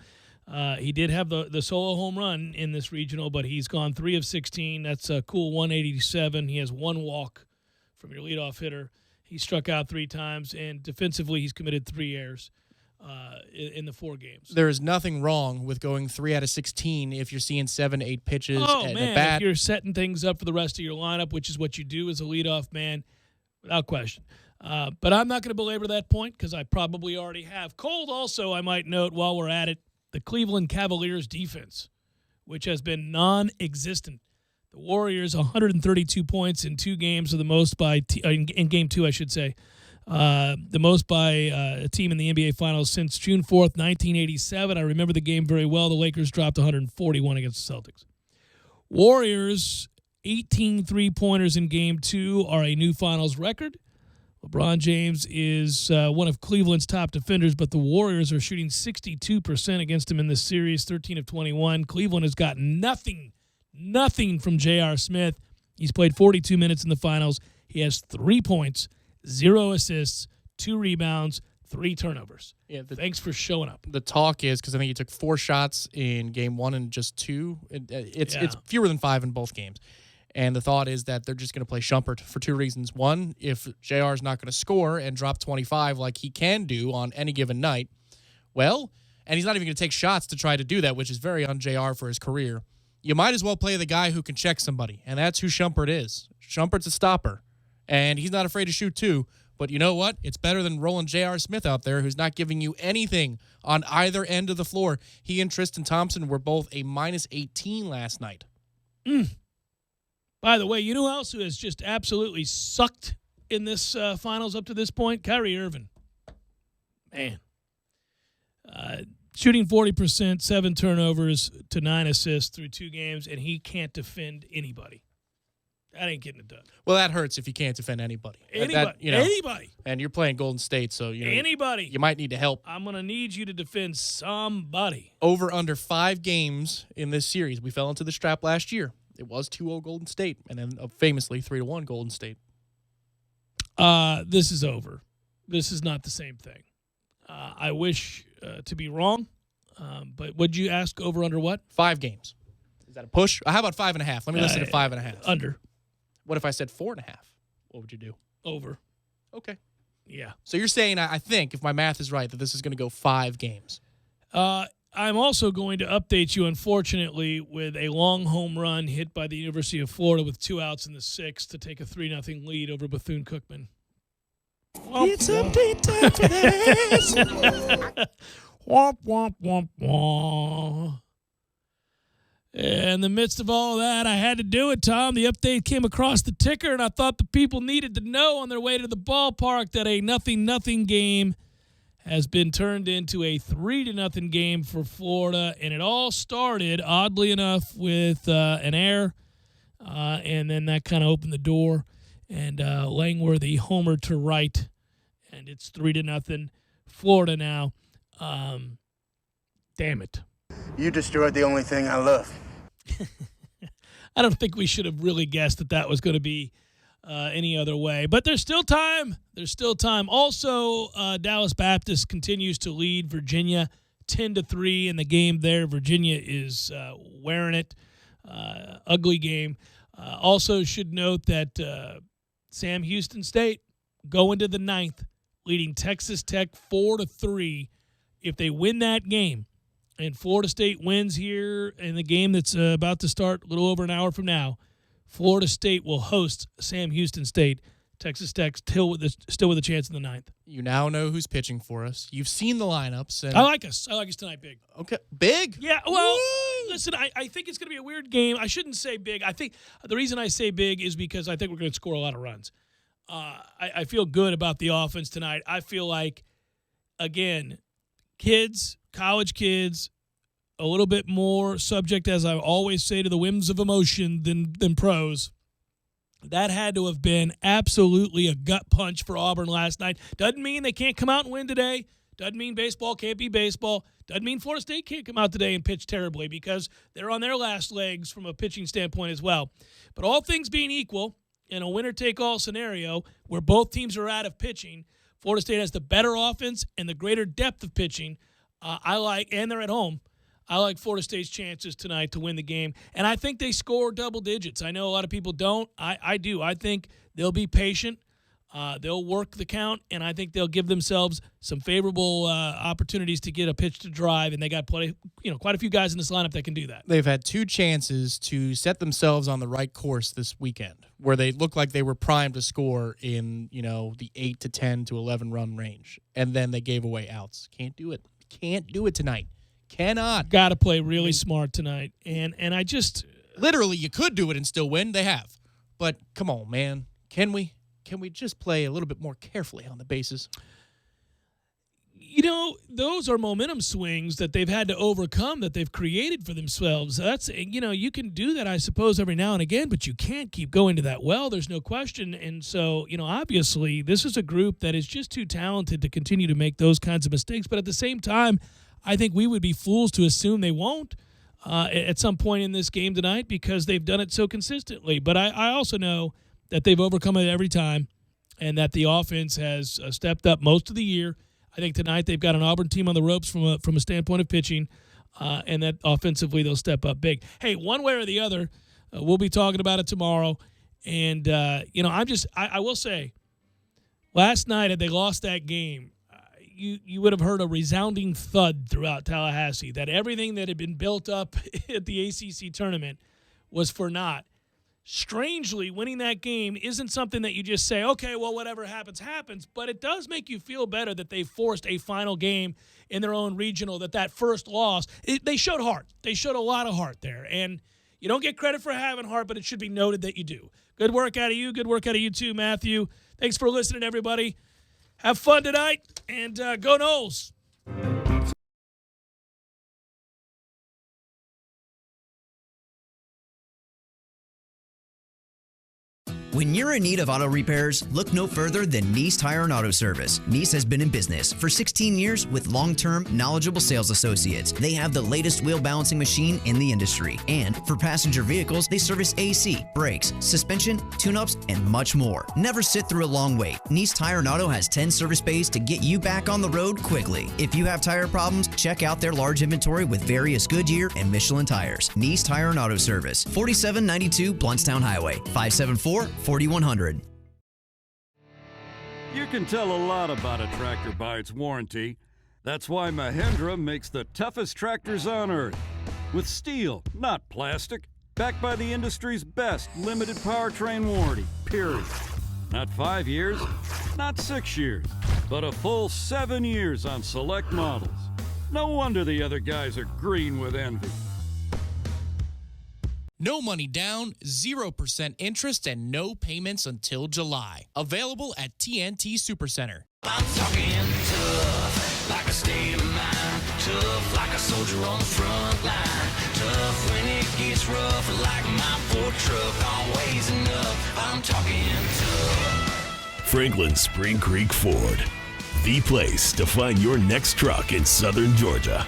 He did have the solo home run in this regional, but he's gone 3 of 16. That's a cool 187. He has 1 walk from your leadoff hitter. He struck out 3 times, and defensively he's committed 3 errors in the 4 games. There is nothing wrong with going 3 out of 16 if you're seeing 7 to 8 pitches at man, bat. if you're setting things up for the rest of your lineup, which is what you do as a leadoff man, without question. But I'm not going to belabor that point because I probably already have. Cold also, I might note while we're at it, the Cleveland Cavaliers defense, which has been non-existent. The Warriors, 132 points in 2 games, are the most by in Game 2, I should say. The most by a team in the NBA Finals since June 4th, 1987. I remember the game very well. The Lakers dropped 141 against the Celtics. Warriors, 18 three-pointers in Game 2 are a new Finals record. LeBron James is one of Cleveland's top defenders, but the Warriors are shooting 62% against him in this series, 13 of 21. Cleveland has got nothing from J.R. Smith. He's played 42 minutes in the finals. He has 3 points, 0 assists, 2 rebounds, 3 turnovers. Yeah, thanks for showing up. The talk is, because I think he took 4 shots in Game 1 and just 2. It's fewer than 5 in both games. And the thought is that they're just going to play Shumpert for two reasons. One, if JR is not going to score and drop 25 like he can do on any given night, well, and he's not even going to take shots to try to do that, which is very un-JR for his career, you might as well play the guy who can check somebody, and that's who Shumpert is. Shumpert's a stopper, and he's not afraid to shoot too. But you know what? It's better than rolling J.R. Smith out there, who's not giving you anything on either end of the floor. He and Tristan Thompson were both a minus 18 last night. By the way, you know who else who has just absolutely sucked in this finals up to this point? Kyrie Irving. Man. Shooting 40%, 7 turnovers to 9 assists through 2 games, and he can't defend anybody. That ain't getting it done. Well, that hurts if you can't defend anybody. Anybody. And you're playing Golden State, so anybody. You might need to help. I'm going to need you to defend somebody. Over under 5 games in this series. We fell into the trap last year. It was 2-0 Golden State, and then famously 3-1 Golden State. This is over. This is not the same thing. I wish to be wrong, but would you ask over under what? 5 games. Is that a push? How about 5.5? Let me listen to 5.5. Under. What if I said 4.5? What would you do? Over. Okay. Yeah. So you're saying, I think, if my math is right, that this is going to go 5 games. I'm also going to update you, unfortunately, with a long home run hit by the University of Florida with 2 outs in the 6th to take a 3-0 lead over Bethune-Cookman. It's update time for this. Womp, womp, womp, womp. In the midst of all that, I had to do it, Tom. The update came across the ticker, and I thought the people needed to know on their way to the ballpark that a 0-0 game has been turned into a 3-0 game for Florida. And it all started, oddly enough, with an error, and then that kind of opened the door. And Langworthy homer to right, and it's 3-0 Florida now. Damn it. You destroyed the only thing I love. I don't think we should have really guessed that was going to be any other way. But there's still time. There's still time. Also, Dallas Baptist continues to lead Virginia 10-3 in the game there. Virginia is wearing it. Ugly game. Also should note that Sam Houston State going to the 9th, leading Texas Tech 4-3. If they win that game, and Florida State wins here in the game that's about to start a little over an hour from now, Florida State will host Sam Houston State. Texas Tech still with a chance in the 9th. You now know who's pitching for us. You've seen the lineups. And I like us. I like us tonight big. Okay. Big? Yeah, well, listen, I think it's going to be a weird game. I shouldn't say big. I think the reason I say big is because I think we're going to score a lot of runs. I feel good about the offense tonight. I feel like, again, college kids, a little bit more subject, as I always say, to the whims of emotion than pros. That had to have been absolutely a gut punch for Auburn last night. Doesn't mean they can't come out and win today. Doesn't mean baseball can't be baseball. Doesn't mean Florida State can't come out today and pitch terribly, because they're on their last legs from a pitching standpoint as well. But all things being equal, in a winner-take-all scenario where both teams are out of pitching, Florida State has the better offense and the greater depth of pitching. And they're at home. I like Florida State's chances tonight to win the game. And I think they score double digits. I know a lot of people don't. I do. I think they'll be patient. They'll work the count, and I think they'll give themselves some favorable opportunities to get a pitch to drive, and they got quite a few guys in this lineup that can do that. They've had 2 chances to set themselves on the right course this weekend, where they looked like they were primed to score in, the 8 to 10 to 11 run range, and then they gave away outs. Can't do it. Can't do it tonight. Cannot. Got to play really smart tonight, and I just literally you could do it and still win. They have, but come on, man, can we? Can we just play a little bit more carefully on the bases? Those are momentum swings that they've had to overcome, that they've created for themselves. That's, you can do that, I suppose, every now and again, but you can't keep going to that well. There's no question. And so, obviously, this is a group that is just too talented to continue to make those kinds of mistakes. But at the same time, I think we would be fools to assume they won't at some point in this game tonight, because they've done it so consistently. But I also know that they've overcome it every time, and that the offense has stepped up most of the year. I think tonight they've got an Auburn team on the ropes from a standpoint of pitching, and that offensively they'll step up big. Hey, one way or the other, We'll be talking about it tomorrow. And, I will say, last night, had they lost that game, you would have heard a resounding thud throughout Tallahassee that everything that had been built up at the ACC tournament was for naught. Strangely, winning that game isn't something that you just say, okay, well, whatever happens, happens. But it does make you feel better that they forced a final game in their own regional, that first loss, they showed heart. They showed a lot of heart there. And you don't get credit for having heart, but it should be noted that you do. Good work out of you. Good work out of you too, Matthew. Thanks for listening, everybody. Have fun tonight, and go Noles. When you're in need of auto repairs, look no further than Nice Tire and Auto Service. Nice has been in business for 16 years with long-term, knowledgeable sales associates. They have the latest wheel balancing machine in the industry. And for passenger vehicles, they service AC, brakes, suspension, tune-ups, and much more. Never sit through a long wait. Nice Tire and Auto has 10 service bays to get you back on the road quickly. If you have tire problems, check out their large inventory with various Goodyear and Michelin tires. Nice Tire and Auto Service, 4792 Bluntstown Highway, 574-4100. You can tell a lot about a tractor by its warranty. That's why Mahindra makes the toughest tractors on earth. With steel, not plastic. Backed by the industry's best limited powertrain warranty, period. Not 5 years, not 6 years, but a full 7 years on select models. No wonder the other guys are green with envy. No money down, 0% interest, and no payments until July. Available at TNT Supercenter. I'm talking tough, like a state of mind. Tough, like a soldier on the front line. Tough when it gets rough, like my Ford truck, always enough. I'm talking tough. Franklin Spring Creek Ford, the place to find your next truck in southern Georgia.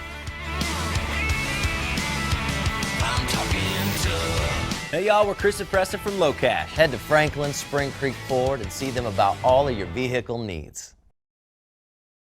I'm talking tough. Hey y'all, we're Chris and Preston from Low Cash. Head to Franklin Spring Creek Ford and see them about all of your vehicle needs.